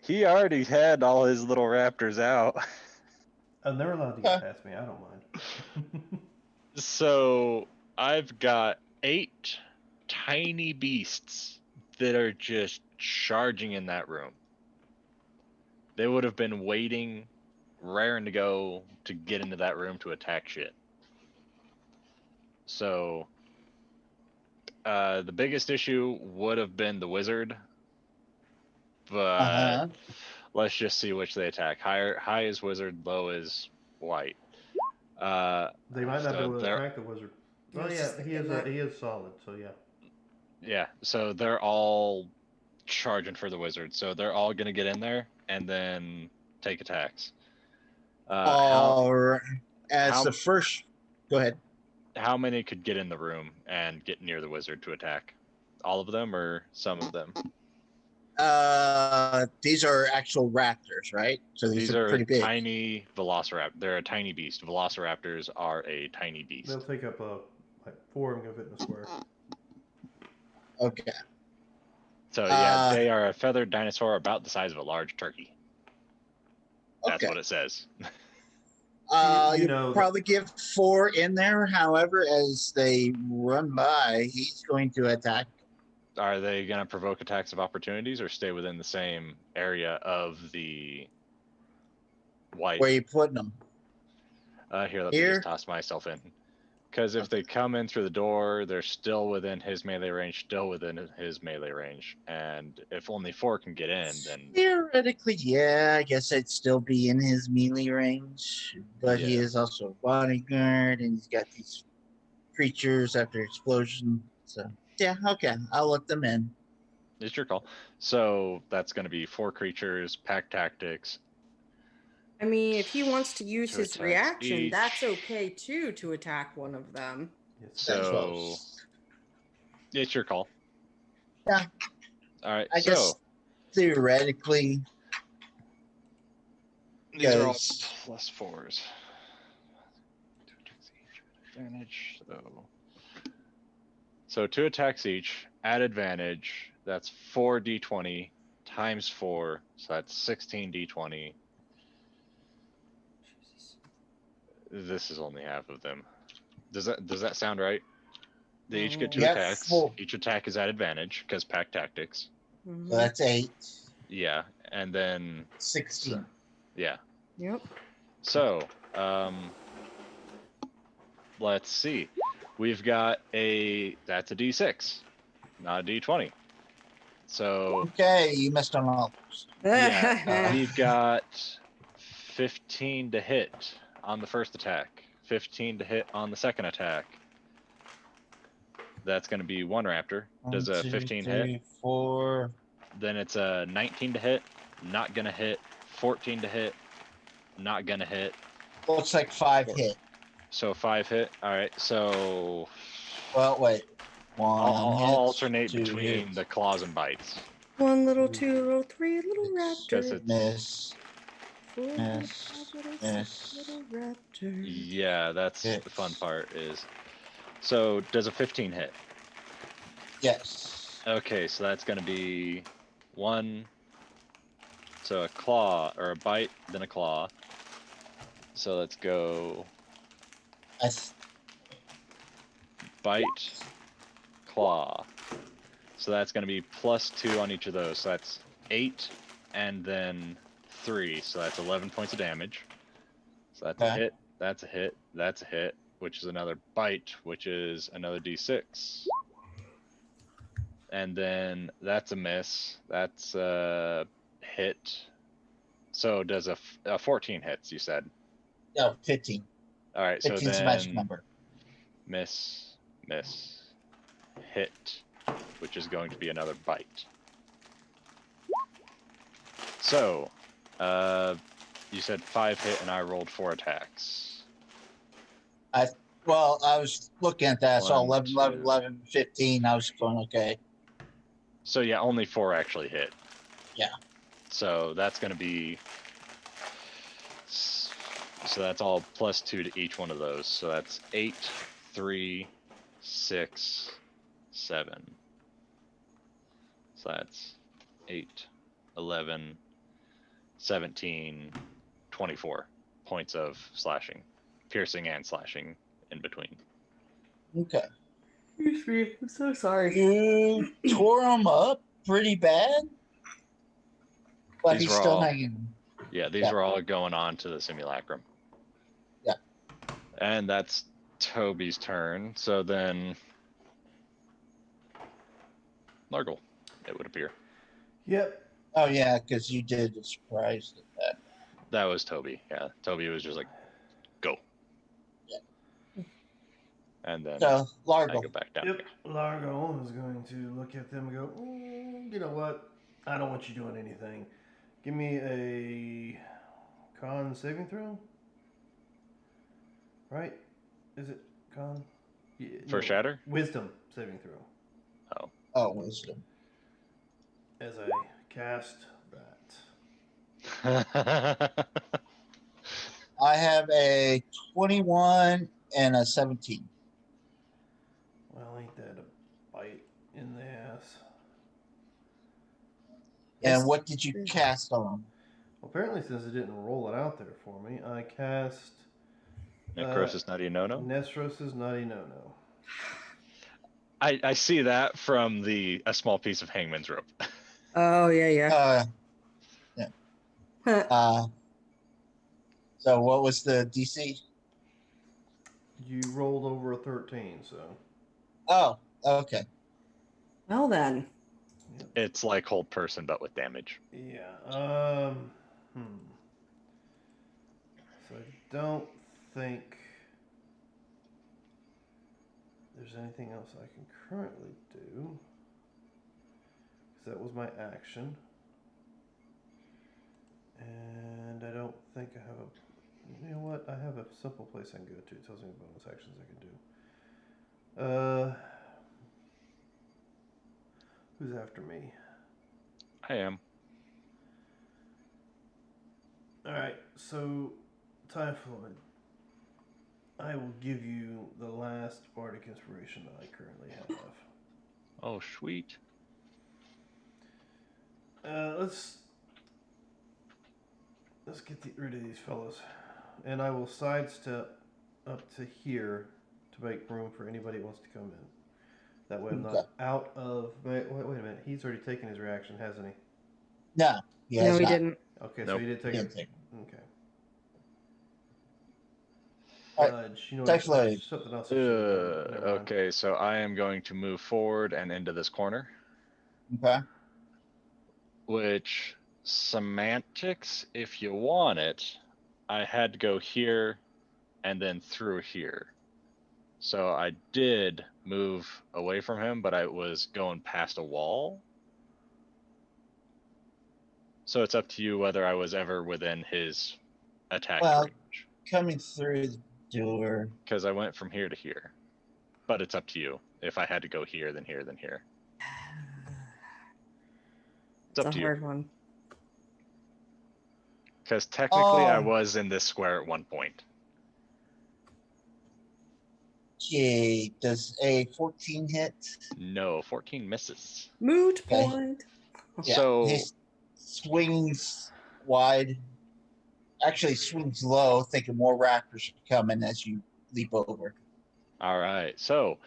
he already had all his little raptors out. Oh, they're allowed to get past me. I don't mind. So I've got 8 tiny beasts that are just charging in that room. They would have been waiting, raring to go to get into that room to attack shit. So the biggest issue would have been the wizard, but let's just see which they attack. High is wizard, low is white. They might not be so able to they're- attack the wizard. I Oh was yeah, just he thinking that. is solid. So yeah. Yeah, so they're all charging for the wizard. So they're all gonna get in there and then take attacks. Or as how- the first. Go ahead. How many could get in the room and get near the wizard to attack? All of them or some of them? These are actual raptors, right? So these are pretty big. tiny velociraptor. They're a tiny beast. Velociraptors are a tiny beast. They'll take up like 4 and go fit in the square. Okay. So yeah, they are a feathered dinosaur about the size of a large turkey. That's Okay. what it says. You You know- probably give 4 in there. However, as they run by, he's going to attack. Are they gonna provoke attacks of opportunities or stay within the same area of the white? Where are you putting them? Here, let me Here? just toss myself in. Because if they come in through the door, they're still within his melee range, And if only 4 can get in, then Theoretically, yeah, I guess I'd still be in his melee range. But he Yeah. is also a bodyguard, and he's got these creatures after explosion. So yeah, okay, I'll let them in. it's your call. So that's going to be 4 creatures, pack tactics. I mean, if he wants to use 2 his attacks reaction, each. that's okay too to attack one of them. Yes. So it's your call. Yeah. All right. I guess theoretically, these are all Guys. +4s. 2 attacks each, advantage. So 2 attacks each at advantage. That's 4d20 times 4, so that's 16d20. This is only half of them. Does that sound right? They each get 2 Yeah, attacks. 4. Each attack is at advantage because pack tactics. Mhm. so that's 8, Yeah, and then 16. yeah. Yep. So, let's see. We've got that's a D6, not a D20. So Okay, you missed on all. yeah, we've got 15 to hit on the first attack, 15 to hit on the second attack. That's going to be 1 raptor. Does a 15 hit? 4. Then it's a 19 to hit, not going to hit, 14 to hit, not going to hit. Looks like 5 hit. So 5 hit. All right. So Well, wait. 1 I'll hits, alternate 2 between hits. the claws and bites. 1, little 2, little 3, little Because raptor. it's Miss. 4, little Miss, 5, little 6, miss. little raptor. yeah, that's the fun Hits. part is. So does a 15 hit? Yes. Okay, so that's gonna be 1. So a claw or a bite, then a claw. So let's go I th- bite, claw. So that's going to be +2 on each of those. So that's 8 and then 3. So that's 11 points of damage. So that's a Okay. hit. That's a hit. That's a hit, which is another bite, which is another d6. And then that's a miss. That's a hit. So does a 14 hits, you said? No, 15. All right, so 15's the magic then number. miss, hit, which is going to be another bite. So, you said 5 hit and I rolled 4 attacks. Well, I was looking at that. I saw 1, 11, 11, 2. 11, 15. I was going, okay. So yeah, only 4 actually hit. Yeah. So that's going to be. So that's all +2 to each one of those. So that's 8, 3, 6, 7. So that's 8, 11, 17, 24 points of slashing, piercing and slashing in between. Okay. Excuse me, I'm so sorry. You tore him up pretty bad, but These he's were still all- hanging. Yeah, these Yeah. were all going on to the simulacrum. Yeah. And that's Toby's turn. So then Largle, it would appear. Yep. Oh, yeah, because you did a surprise at that. That was Toby. Yeah, Toby was just like, go. Yeah. And then So, I Largo. go back down Yep. here. Largo is going to look at them and go, you know what? I don't want you doing anything. Give me a con saving throw. Right? Is it con? Yeah, For Shatter? Wisdom saving throw. Oh, wisdom. As I cast that. I have a 21 and a 17. Well, ain't that a bite in the ass? And what did you cast on him? Well, apparently, since it didn't roll it out there for me, I cast Necrosis Nutty No No? Nesros's Nutty No No. I see that from a small piece of hangman's rope. Oh, yeah. So what was the DC? You rolled over a 13, so. Oh, okay. Well then. It's like hold person, but with damage. Yeah. So I don't think there's anything else I can currently do. Because that was my action. And I don't think I have a... You know what? I have a simple place I can go to. It tells me what bonus actions I can do. Who's after me? I am. Alright, so Typhoid, I will give you the last bardic inspiration that I currently have. Oh, sweet. Let's get rid of these fellows. And I will sidestep up to here to make room for anybody who wants to come in. That way I'm not out of... Wait a minute. He's already taken his reaction, hasn't he? No, No, he didn't. Okay, Nope. so he did take Didn't it. take Okay. Alright, Fudge. You know Typhoid. something else I should have done. Never mind. Okay, so I am going to move forward and into this corner, Okay. which semantics, if you want it, I had to go here and then through here. So I did move away from him, but I was going past a wall. So it's up to you whether I was ever within his attack range. Coming through the door. Because I went from here to here. But it's up to you. If I had to go here, then here, then here. It's up It's to a you. hard one. Because technically, I Um, was in this square at one point. Okay, does a 14 hit? No, 14 misses. Moot Okay. point. Yeah, So he swings wide. Actually, swings low, thinking more raptors are coming as you leap over. all right. So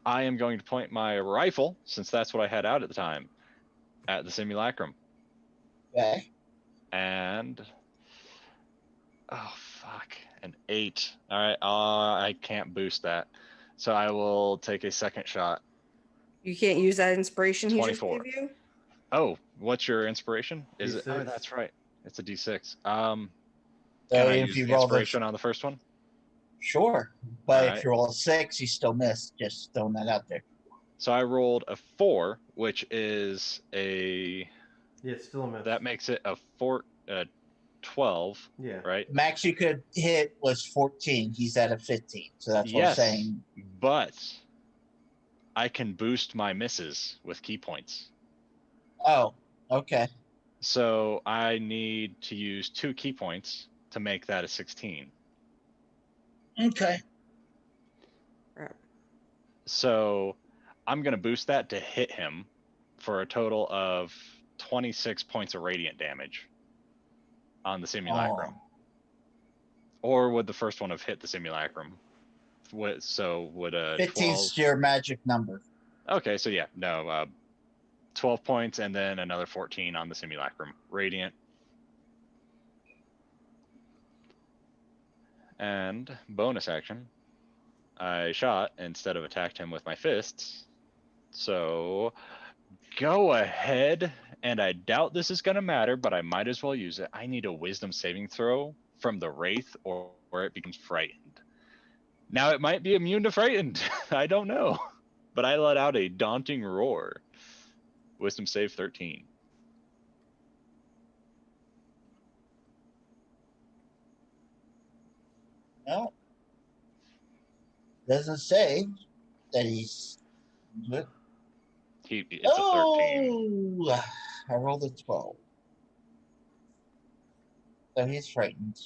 I am going to point my rifle, since that's what I had out at the time, at the simulacrum. Okay. And oh fuck, an 8. All right. I can't boost that, so I will take a second shot. You can't use that inspiration he just 24. gave you? Oh, what's your inspiration? Is it? Oh, D6. that's right. It's a D6. So Can I if use you roll the inspiration on the first one? sure, All but if right. you roll a 6, you still miss. Just throwing that out there. So I rolled a 4, which is a Yeah, it's still a miss. that makes it a 12, Yeah. right? The max you could hit was 14. He's at a 15, so that's what I'm Yes, saying. but I can boost my misses with key points. Oh, okay. So I need to use 2 key points to make that a 16. Okay. Right. So I'm going to boost that to hit him for a total of 26 points of radiant damage on the simulacrum. Oh. Or would the first one have hit the simulacrum? So would a 12? 15's your magic number. Okay, so yeah, no, 12 points and then another 14 on the simulacrum. Radiant. And bonus action, I shot instead of attacked him with my fists. So go ahead, and I doubt this is going to matter, but I might as well use it. I need a wisdom saving throw from the Wraith or it becomes frightened. Now it might be immune to frightened. I don't know. But I let out a daunting roar. Wisdom save 13. No. Doesn't say that he's. It's a 13. Oh, I rolled a 12. So he's frightened.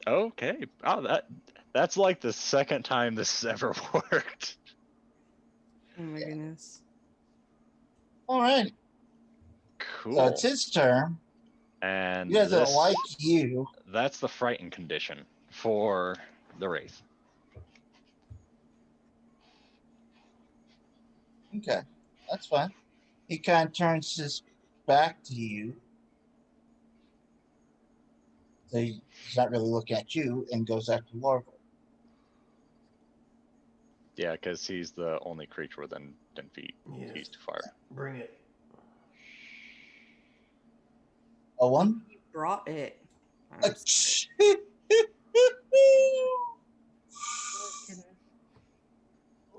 Okay. Oh, that's like the second time this has ever worked. Oh my goodness. All right. Cool. So it's his turn. And He doesn't this, like you. that's the frightened condition for the Wraith. Okay, that's fine. He kind of turns his back to you. So he's not really looking at you and goes after Larval. Yeah, because he's the only creature within 10 feet. Yes. He's too far. Bring it. A 1? You brought it. A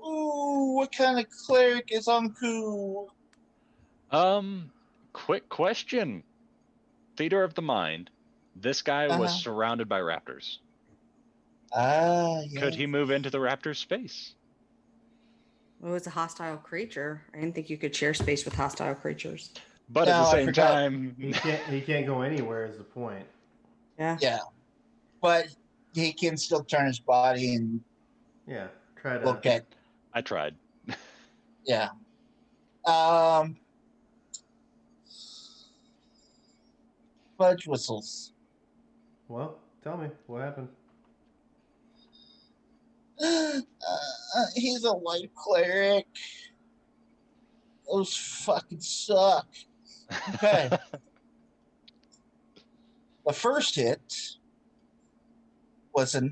Ooh, what kind of cleric is uncool? Quick question. Theater of the Mind. This guy was Uh-huh. surrounded by raptors. Yeah. Could he move into the raptor's space? Well, it's a hostile creature. I didn't think you could share space with hostile creatures. But at No, the I same forgot. time, He can't go anywhere is the point. Yeah. Yeah. But he can still turn his body and Yeah. Try to look at. I tried. Yeah. Fudge whistles. Well, tell me what happened. He's a light cleric. Those fucking suck. Okay. The first hit was a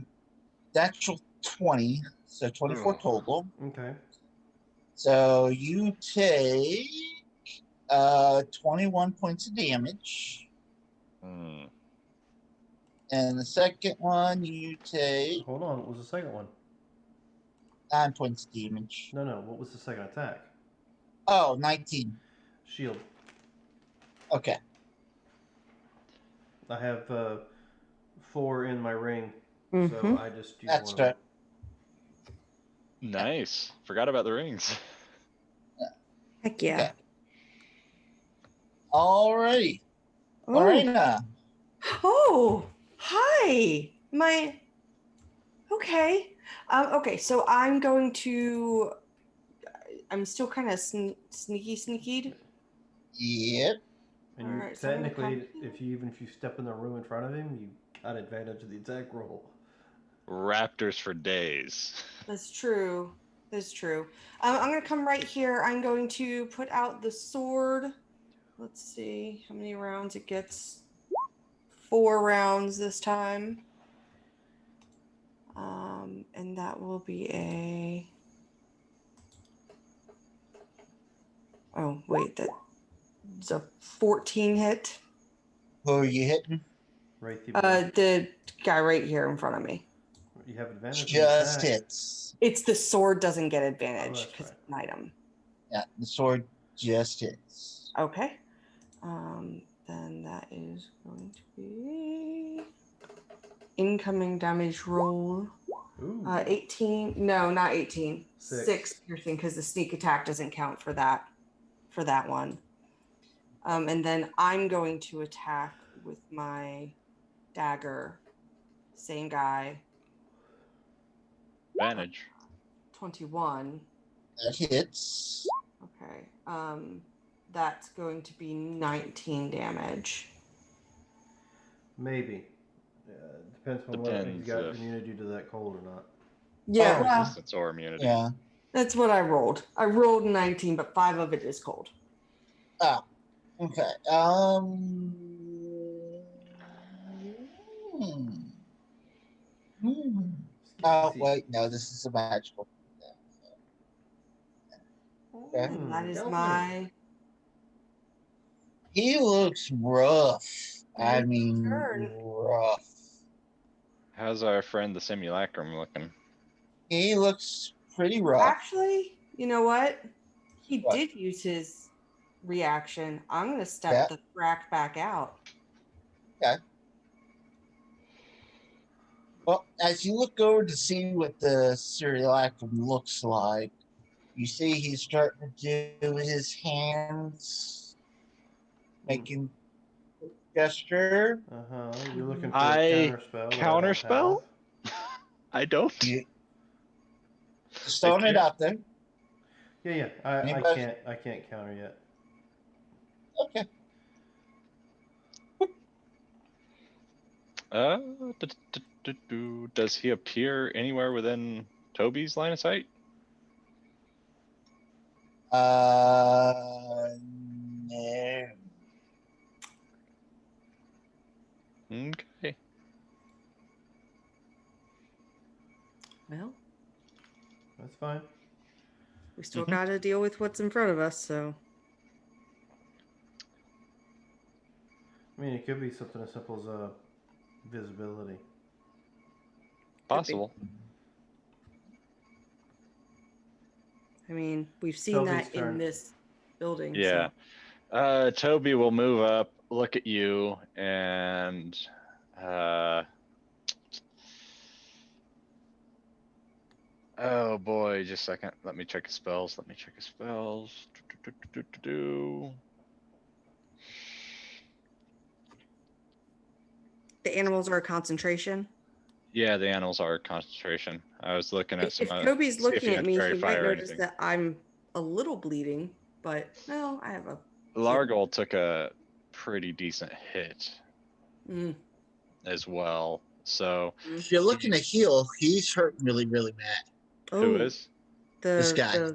natural 20, so 24 total. Okay. So you take 21 points of damage. Hmm. And the second one, you take Hold on. What was the second one? 9 points of damage. No. What was the second attack? Oh, 19. Shield. Okay. I have 4 in my ring, Mhm. so I just use That's one of them. Nice. Forgot about the rings. Heck yeah. Okay. Alrighty. Oh, Lorena. oh, hi. Okay. Okay, so I'm going to. I'm still kind of sneaky. Yep. And you Alright, so I'm gonna technically, come if you step in the room in front of him, you got advantage of the attack roll. Raptors for days. That's true. That's true. I'm going to come right here. I'm going to put out the sword. Let's see how many rounds it gets. 4 rounds this time. And that will be a. Oh, wait, that's a 14 hit. Who are you hitting? Right, The guy right here in front of me. you have advantage. Just of the attack. hits. It's the sword doesn't get Oh, advantage that's because right. it's an item. Yeah, the sword just hits. Okay. Then that is going to be incoming damage roll. Ooh. 18. No, not 18. Six. 6 piercing because the sneak attack doesn't count for that one. And then I'm going to attack with my dagger. Same guy. Advantage. 21. That hits. Okay. That's going to be 19 damage. Maybe. Depends on whether he's Depends got if- immunity to that cold or not. Yeah, Oh, well, Resistance or immunity. Yeah. that's what I rolled. I rolled 19, but 5 of it is cold. Ah. Okay. Oh wait, no. This is a magical. Okay. And that is Go my He looks rough. I Your mean, turn. rough. How's our friend the simulacrum looking? He looks pretty rough. Actually, you know what? He What? did use his reaction. I'm going to step Yeah. the frack back out. Okay. Well, as you look over to see what the Cyriacum looks like, you see he's starting to do his hands, making gesture. You're looking for I a counterspell. That I don't have. I don't. You just throwing it out there. Yeah. I Anybody? can't counter yet. Okay. Does he appear anywhere within Toby's line of sight? No. Okay. Well, That's fine. we still got to deal with what's in front of us, so. I mean, it could be something as simple as visibility. Possible. I mean, we've seen Toby's that turn. in this building. Yeah. So. Toby will move up, look at you, and oh boy, just a second. Let me check his spells. The animals are a concentration. Yeah, the animals are concentration. I was looking at some. If Toby's see if looking he at had me, fairy he might fire or notice anything. that I'm a little bleeding, but no, I have a. Largol took a pretty decent hit Mm. as well. So If you're looking to heal, he's hurting really, really bad. who Oh, is? This guy.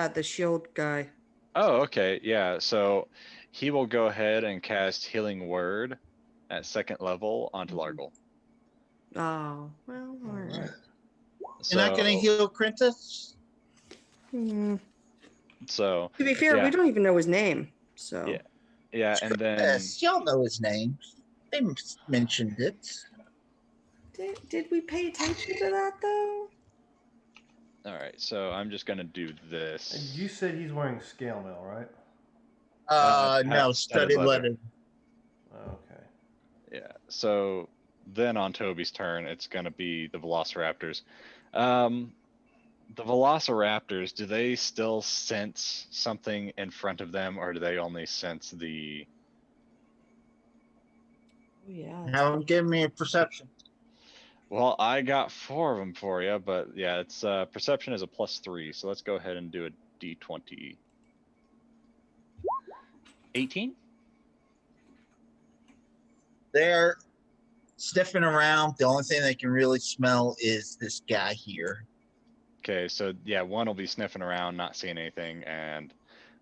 The shield guy. Oh, okay. Yeah. So he will go ahead and cast Healing Word at 2nd level onto Largol. Oh, well, all right. You're not going to heal Quintus? So To be fair, yeah. we don't even know his name, so. Yeah. Yeah, and then Yes, y'all know his name. They mentioned it. Did we pay attention to that though? all right. So I'm just gonna do this. And you said he's wearing scale mail, right? No, studded leather. Okay. Yeah. So then on Toby's turn, it's gonna be the Velociraptors. The Velociraptors, do they still sense something in front of them, or do they only sense the? Oh, yeah. Now give me a perception. Well, I got 4 of them for you, but yeah, it's perception is a +3, so let's go ahead and do a D20. 18. They're sniffing around. The only thing they can really smell is this guy here. Okay, so yeah, one will be sniffing around, not seeing anything, and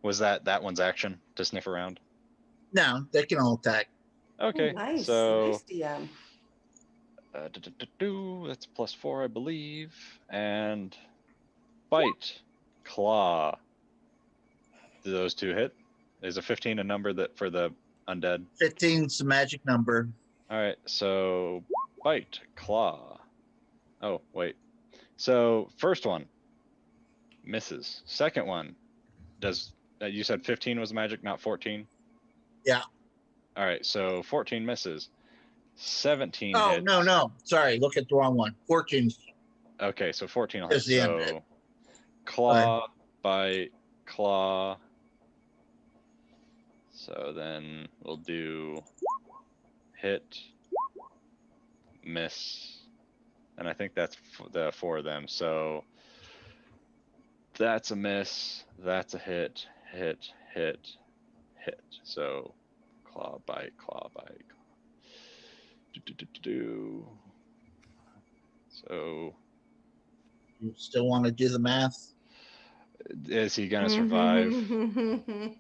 was that one's action to sniff around? No, they can all attack. Okay, Nice. so Nice DM. that's +4, I believe, and bite, claw. Do those two hit? Is a 15 a number that for the undead? 15's the magic number. All right, so bite, claw. Oh, wait. So first one misses. Second one does. You said 15 was magic, not 14? Yeah. All right, so 14 misses. 17 Oh, hits. no. Sorry, look at the wrong one. 14. Okay, so 14 will hit. Is the undead. So claw, bite, claw. So then we'll do hit, miss, and I think that's the 4 of them. So that's a miss, that's a hit, hit, hit, hit. So claw, bite, claw, bite. So You still want to do the math? is he gonna survive? There's an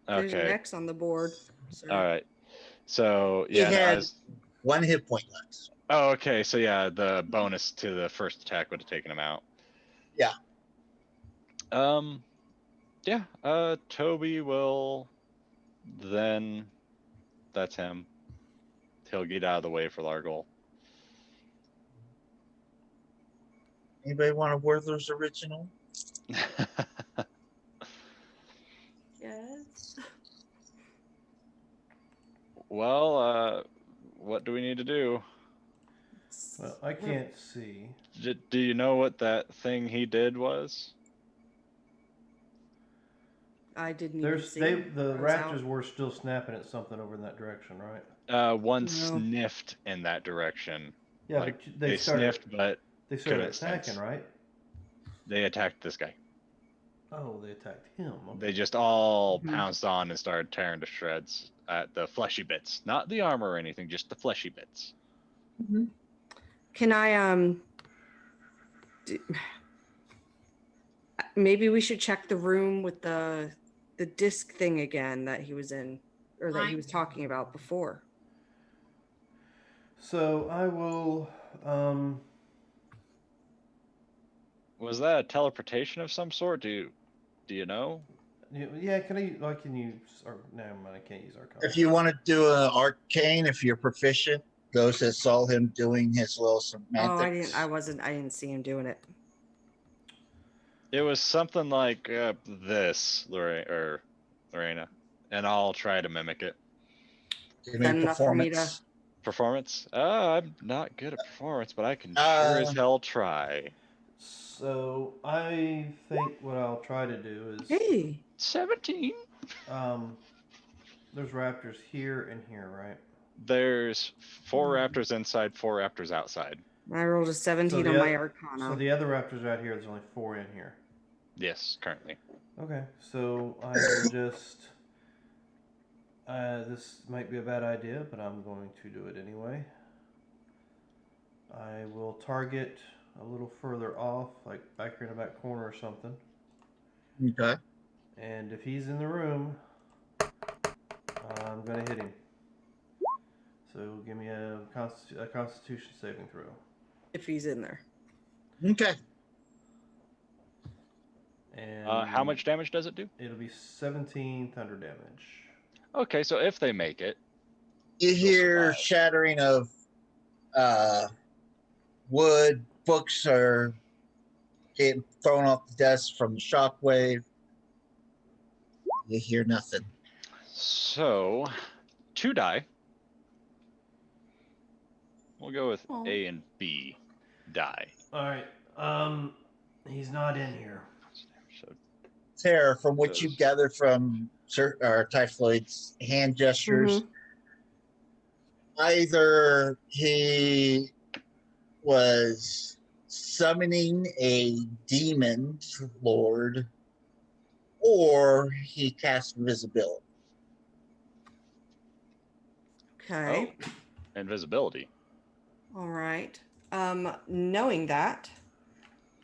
Okay. X on the board. So. All right. So He yeah, no, had 1 hit point left. oh, okay. So yeah, the bonus to the first attack would have taken him out. Yeah. Yeah. Toby will then. That's him. He'll get out of the way for Largol. Anybody want a Werther's original? Yes. Well, what do we need to do? Well, I can't see. Do you know what that thing he did was? I didn't even There's see. the him. I was raptors out. were still snapping at something over in that direction, right? One No. sniffed in that direction. Yeah, Like, but they sniffed, but they started couldn't attacking, sense. right? They attacked this guy. Oh, they attacked him. Okay. They just all Mhm. pounced on and started tearing to shreds at the fleshy bits, not the armor or anything, just the fleshy bits. Can I maybe we should check the room with the disc thing again that he was in or that he was talking about before. So I will. Was that a teleportation of some sort? Do you know? Yeah, can I? I can use. Or never mind, I can't use Arcana. If you want to do an arcane, if you're proficient, those that saw him doing his little semantics. Oh, I didn't see him doing it. It was something like this, Lorena, and I'll try to mimic it. Give me Is that enough for me performance. Performance? I'm not good at performance, but I can sure as hell try. So I think what I'll try to do is. Hey. 17. There's raptors here and here, right? There's 4 raptors inside, 4 raptors outside. I rolled a 17 on my Arcana. So the other raptors right here, there's only 4 in here. Yes, currently. Okay, so I will just. This might be a bad idea, but I'm going to do it anyway. I will target a little further off, like back here in the back corner or something. Okay. And if he's in the room, I'm going to hit him. So give me a Constitution saving throw. If he's in there. Okay. And How much damage does it do? It'll be 17 thunder damage. Okay, so if they make it, You hear survive. shattering of wood, books are getting thrown off the desk from the shockwave. You hear nothing. So 2 die. We'll go with Aw. A and B die. All right. He's not in here. So, Tara, from what you Does- gather from Typhoid's hand gestures, either he was summoning a demon lord or he cast invisibility. Okay. Oh, invisibility. All right. Knowing that,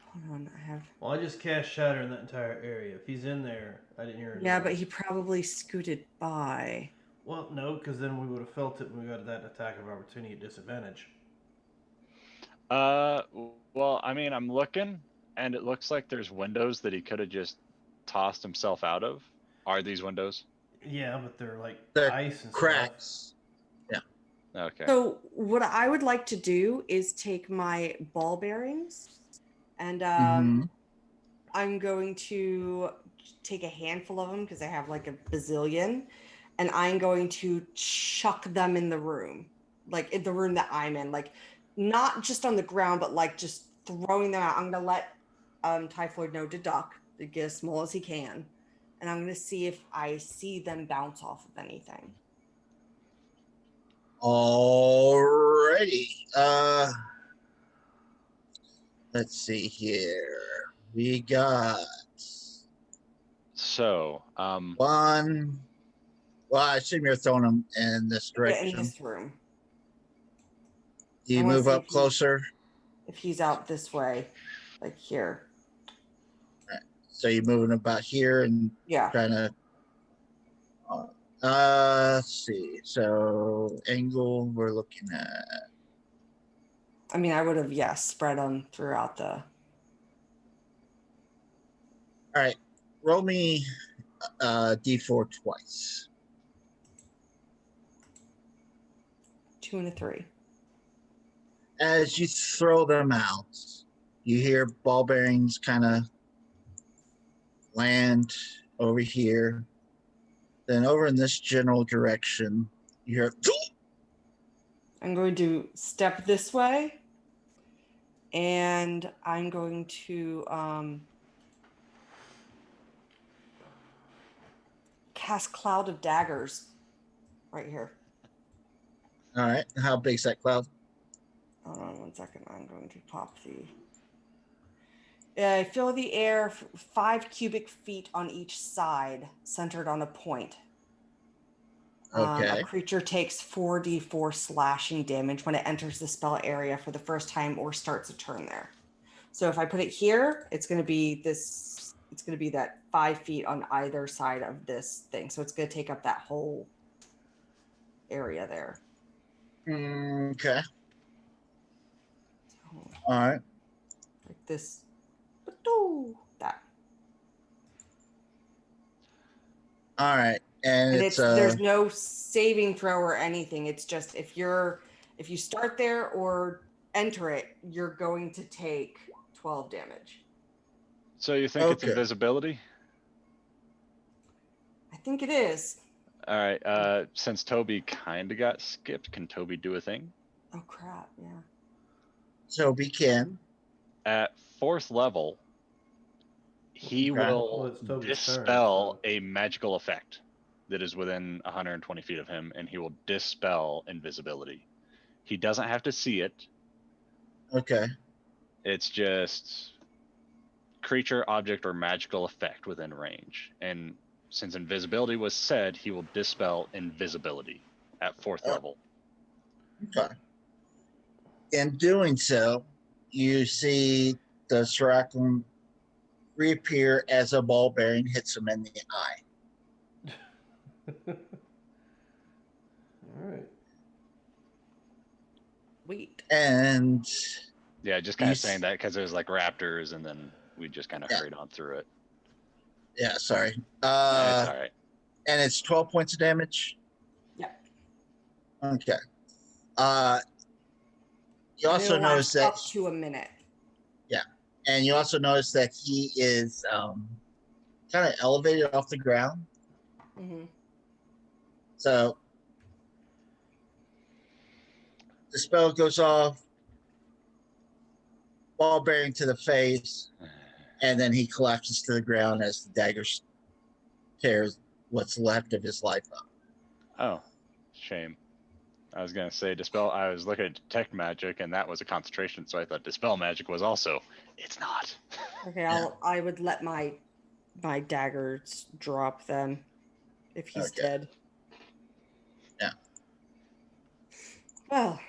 hold on, I have. Well, I just cast shatter in that entire area. If he's in there, I didn't hear it. Yeah, but he probably scooted by. Well, no, because then we would have felt it when we got that attack of opportunity at disadvantage. Well, I mean, I'm looking, and it looks like there's windows that he could have just tossed himself out of. Are these windows? Yeah, but they're like They're ice and stuff. cracks. Okay. So what I would like to do is take my ball bearings, and Mhm. I'm going to take a handful of them because I have like a bazillion, and I'm going to chuck them in the room, like in the room that I'm in, like not just on the ground, but like just throwing them out. I'm gonna let Typhoid know to duck, to get as small as he can, and I'm gonna see if I see them bounce off of anything. Alrighty. Let's see here. We got So, one. Well, I assume you're throwing them in this Yeah, in direction. this room. You I wanna move see up if he- closer. If he's out this way, like here. So you're moving about here and Yeah. trying to. Let's see. So angle we're looking at. I mean, I would have, spread them throughout the. All right. Roll me D4 twice. 2 and a 3. As you throw them out, you hear ball bearings kind of land over here. Then over in this general direction, you hear. I'm going to step this way, and I'm going to cast Cloud of Daggers right here. All right. How big's that cloud? Hold on 1 second. I'm going to pop the. Fill the air 5 cubic feet on each side, centered on a point. Okay. A creature takes 4d4 slashing damage when it enters the spell area for the first time or starts a turn there. So if I put it here, it's going to be this. It's going to be that 5 feet on either side of this thing. So it's going to take up that whole area there. Okay. So, All right. like this. That. All right. And And it's there's no saving throw or anything. It's just if you start there or enter it, you're going to take 12 damage. so you think it's Okay. invisibility? I think it is. All right. Since Toby kind of got skipped, can Toby do a thing? Oh crap! Yeah. so we can. At 4th level, he Okay. Well, will it's Toby's dispel turn, a magical effect that is within 120 feet of him, and he will dispel invisibility. He doesn't have to see it. Okay. It's just creature, object, or magical effect within range. And since invisibility was said, he will dispel invisibility at 4th Oh. level. Okay. In doing so, you see the Seraculum reappear as a ball bearing hits him in the eye. All right. Wait. And Yeah, just kind You of saying that because there's like raptors, and then we just kind of Yeah. hurried on through it. yeah, sorry. It's all right. And it's 12 points of damage. Yep. Okay. You And also it'll notice last that, up to a minute. and you also notice that he is kind of elevated off the ground. Mm-hmm. So the spell goes off. ball bearing to the face, and then he collapses to the ground as the dagger tears what's left of his life up. Oh, shame. I was gonna say dispel. I was looking at detect magic, and that was a concentration, so I thought dispel magic was also. It's not. Okay, Yeah. I would let my daggers drop then if he's Okay. dead. Yeah. Well,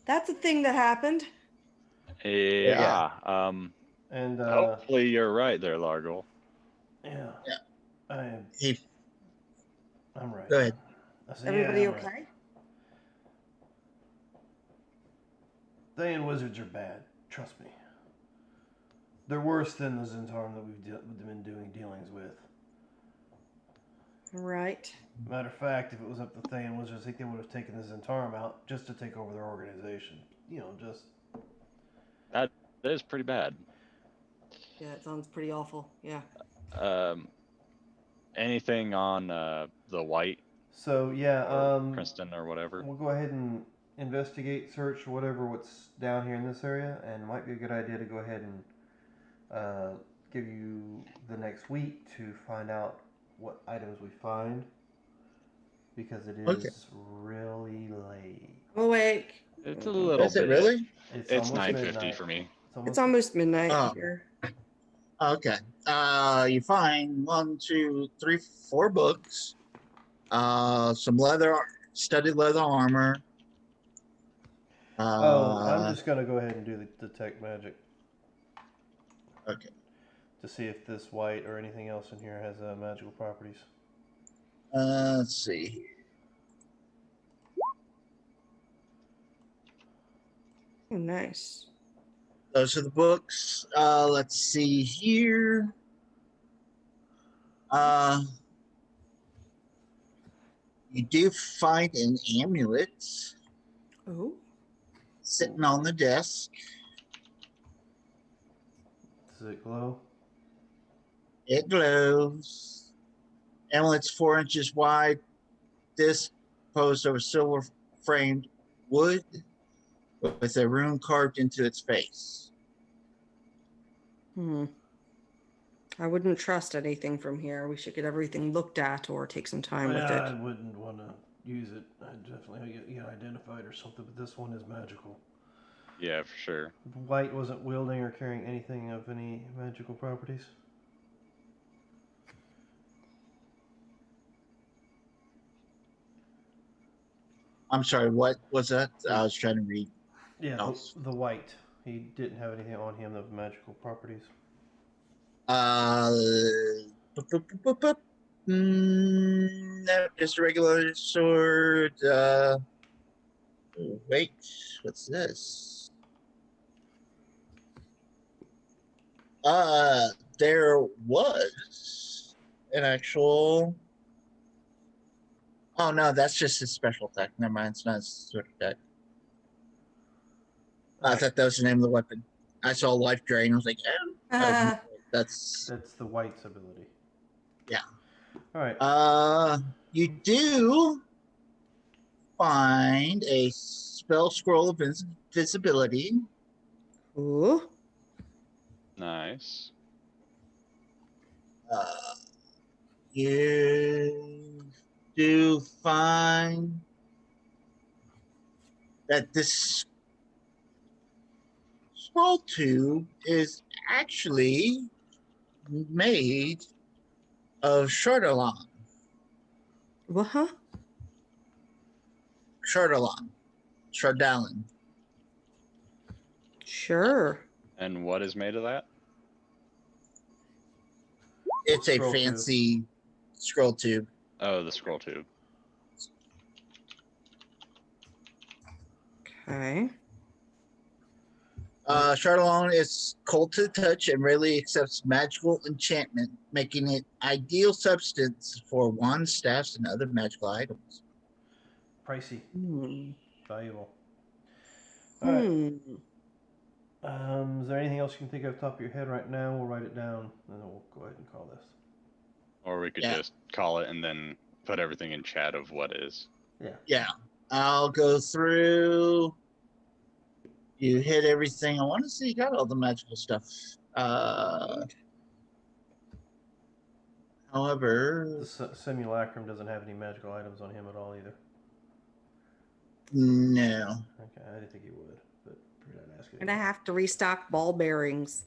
that's a thing that happened. Yeah. And Hopefully you're right there, Largle. yeah, Yeah. I'm right. Go ahead. I said, Everybody yeah, I'm okay? right. They and wizards are bad. Trust me. They're worse than the Zentarum that we've been doing dealings with. Right. Matter of fact, if it was up to Thayan Wizards, I think they would have taken the Zentarum out just to take over their organization. You know, just... That is pretty bad. Yeah, it sounds pretty awful. Yeah. Anything on the white So, yeah, or Princeton or whatever? we'll go ahead and investigate, search, whatever, what's down here in this area, and it might be a good idea to go ahead and give you the next week to find out what items we find, because it is really late. I'm awake. It's a little Is bit. it really? It's almost 9:50 midnight. for me. It's almost midnight Oh. here. Okay. You find 1, 2, 3, 4 books. Some studded leather armor. I'm just going to go ahead and do the detect magic. Okay. To see if this white or anything else in here has magical properties. Let's see. Oh, nice. Those are the books. Let's see here. You do find an amulet Oh. sitting on the desk. Does it glow? It glows. Amulet's 4 inches wide. Disc composed of a silver framed wood with a rune carved into its face. I wouldn't trust anything from here. We should get everything looked at or take some time with I it. wouldn't want to use it. I'd definitely get identified or something, but this one is magical. Yeah, for sure. White wasn't wielding or carrying anything of any magical properties. I'm sorry, what was that? I was trying to read. Yeah, else. the white. He didn't have anything on him of magical properties. No, just a regular sword. Wait, what's this? There was an actual. Oh no, that's just his special attack. Never mind, it's not his sword attack. I thought that was the name of the weapon. I saw life drain. I was like, oh, that's the white's ability. Yeah. All right. You do find a spell scroll of visibility. Ooh. Nice. You do find that this scroll tube is actually made of Chardalon. What? Huh? Chardalon. Sure. And what is made of that? It's a Scroll tube. fancy scroll tube. Oh, the scroll tube. Okay. Chardalon is cold to the touch and rarely accepts magical enchantment, making it ideal substance for wands, staffs, and other magical items. Pricey. Valuable. All right. Is there anything else you can think of off the top of your head right now? We'll write it down, and then we'll go ahead and call this. Or we could just call it and then put everything in chat of what is. Yeah. I'll go through. You hit everything. I want to say you got all the magical stuff. However, The simulacrum doesn't have any magical items on him at all either. no. Okay, I didn't think he would, but figured I'd ask it. And I have to restock ball bearings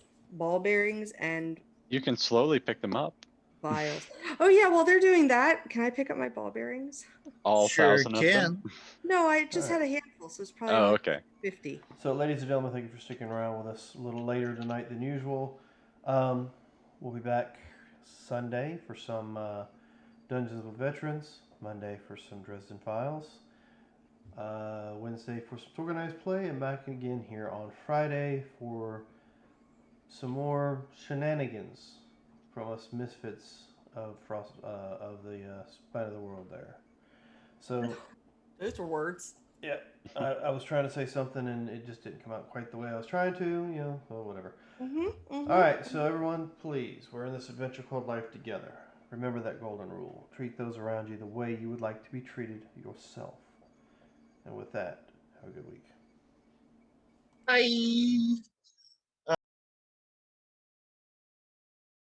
and You can slowly pick them up. vials. Oh yeah, well they're doing that. Can I pick up my ball bearings? All Sure 1,000 of them. can. No, I just All had a handful, so it's probably Oh, only okay. 50. So, ladies and gentlemen, thank you for sticking around with us a little later tonight than usual. We'll be back Sunday for some Dungeons with Veterans, Monday for some Dresden Files, Wednesday for some organized play, and back again here on Friday for some more shenanigans from us misfits of the spine of the world there. So, Those were words. yeah, I was trying to say something and it just didn't come out quite the way I was trying to, well, whatever. All right, so everyone, please, we're in this adventure called Life Together. Remember that golden rule. Treat those around you the way you would like to be treated yourself. And with that, have a good week. Bye.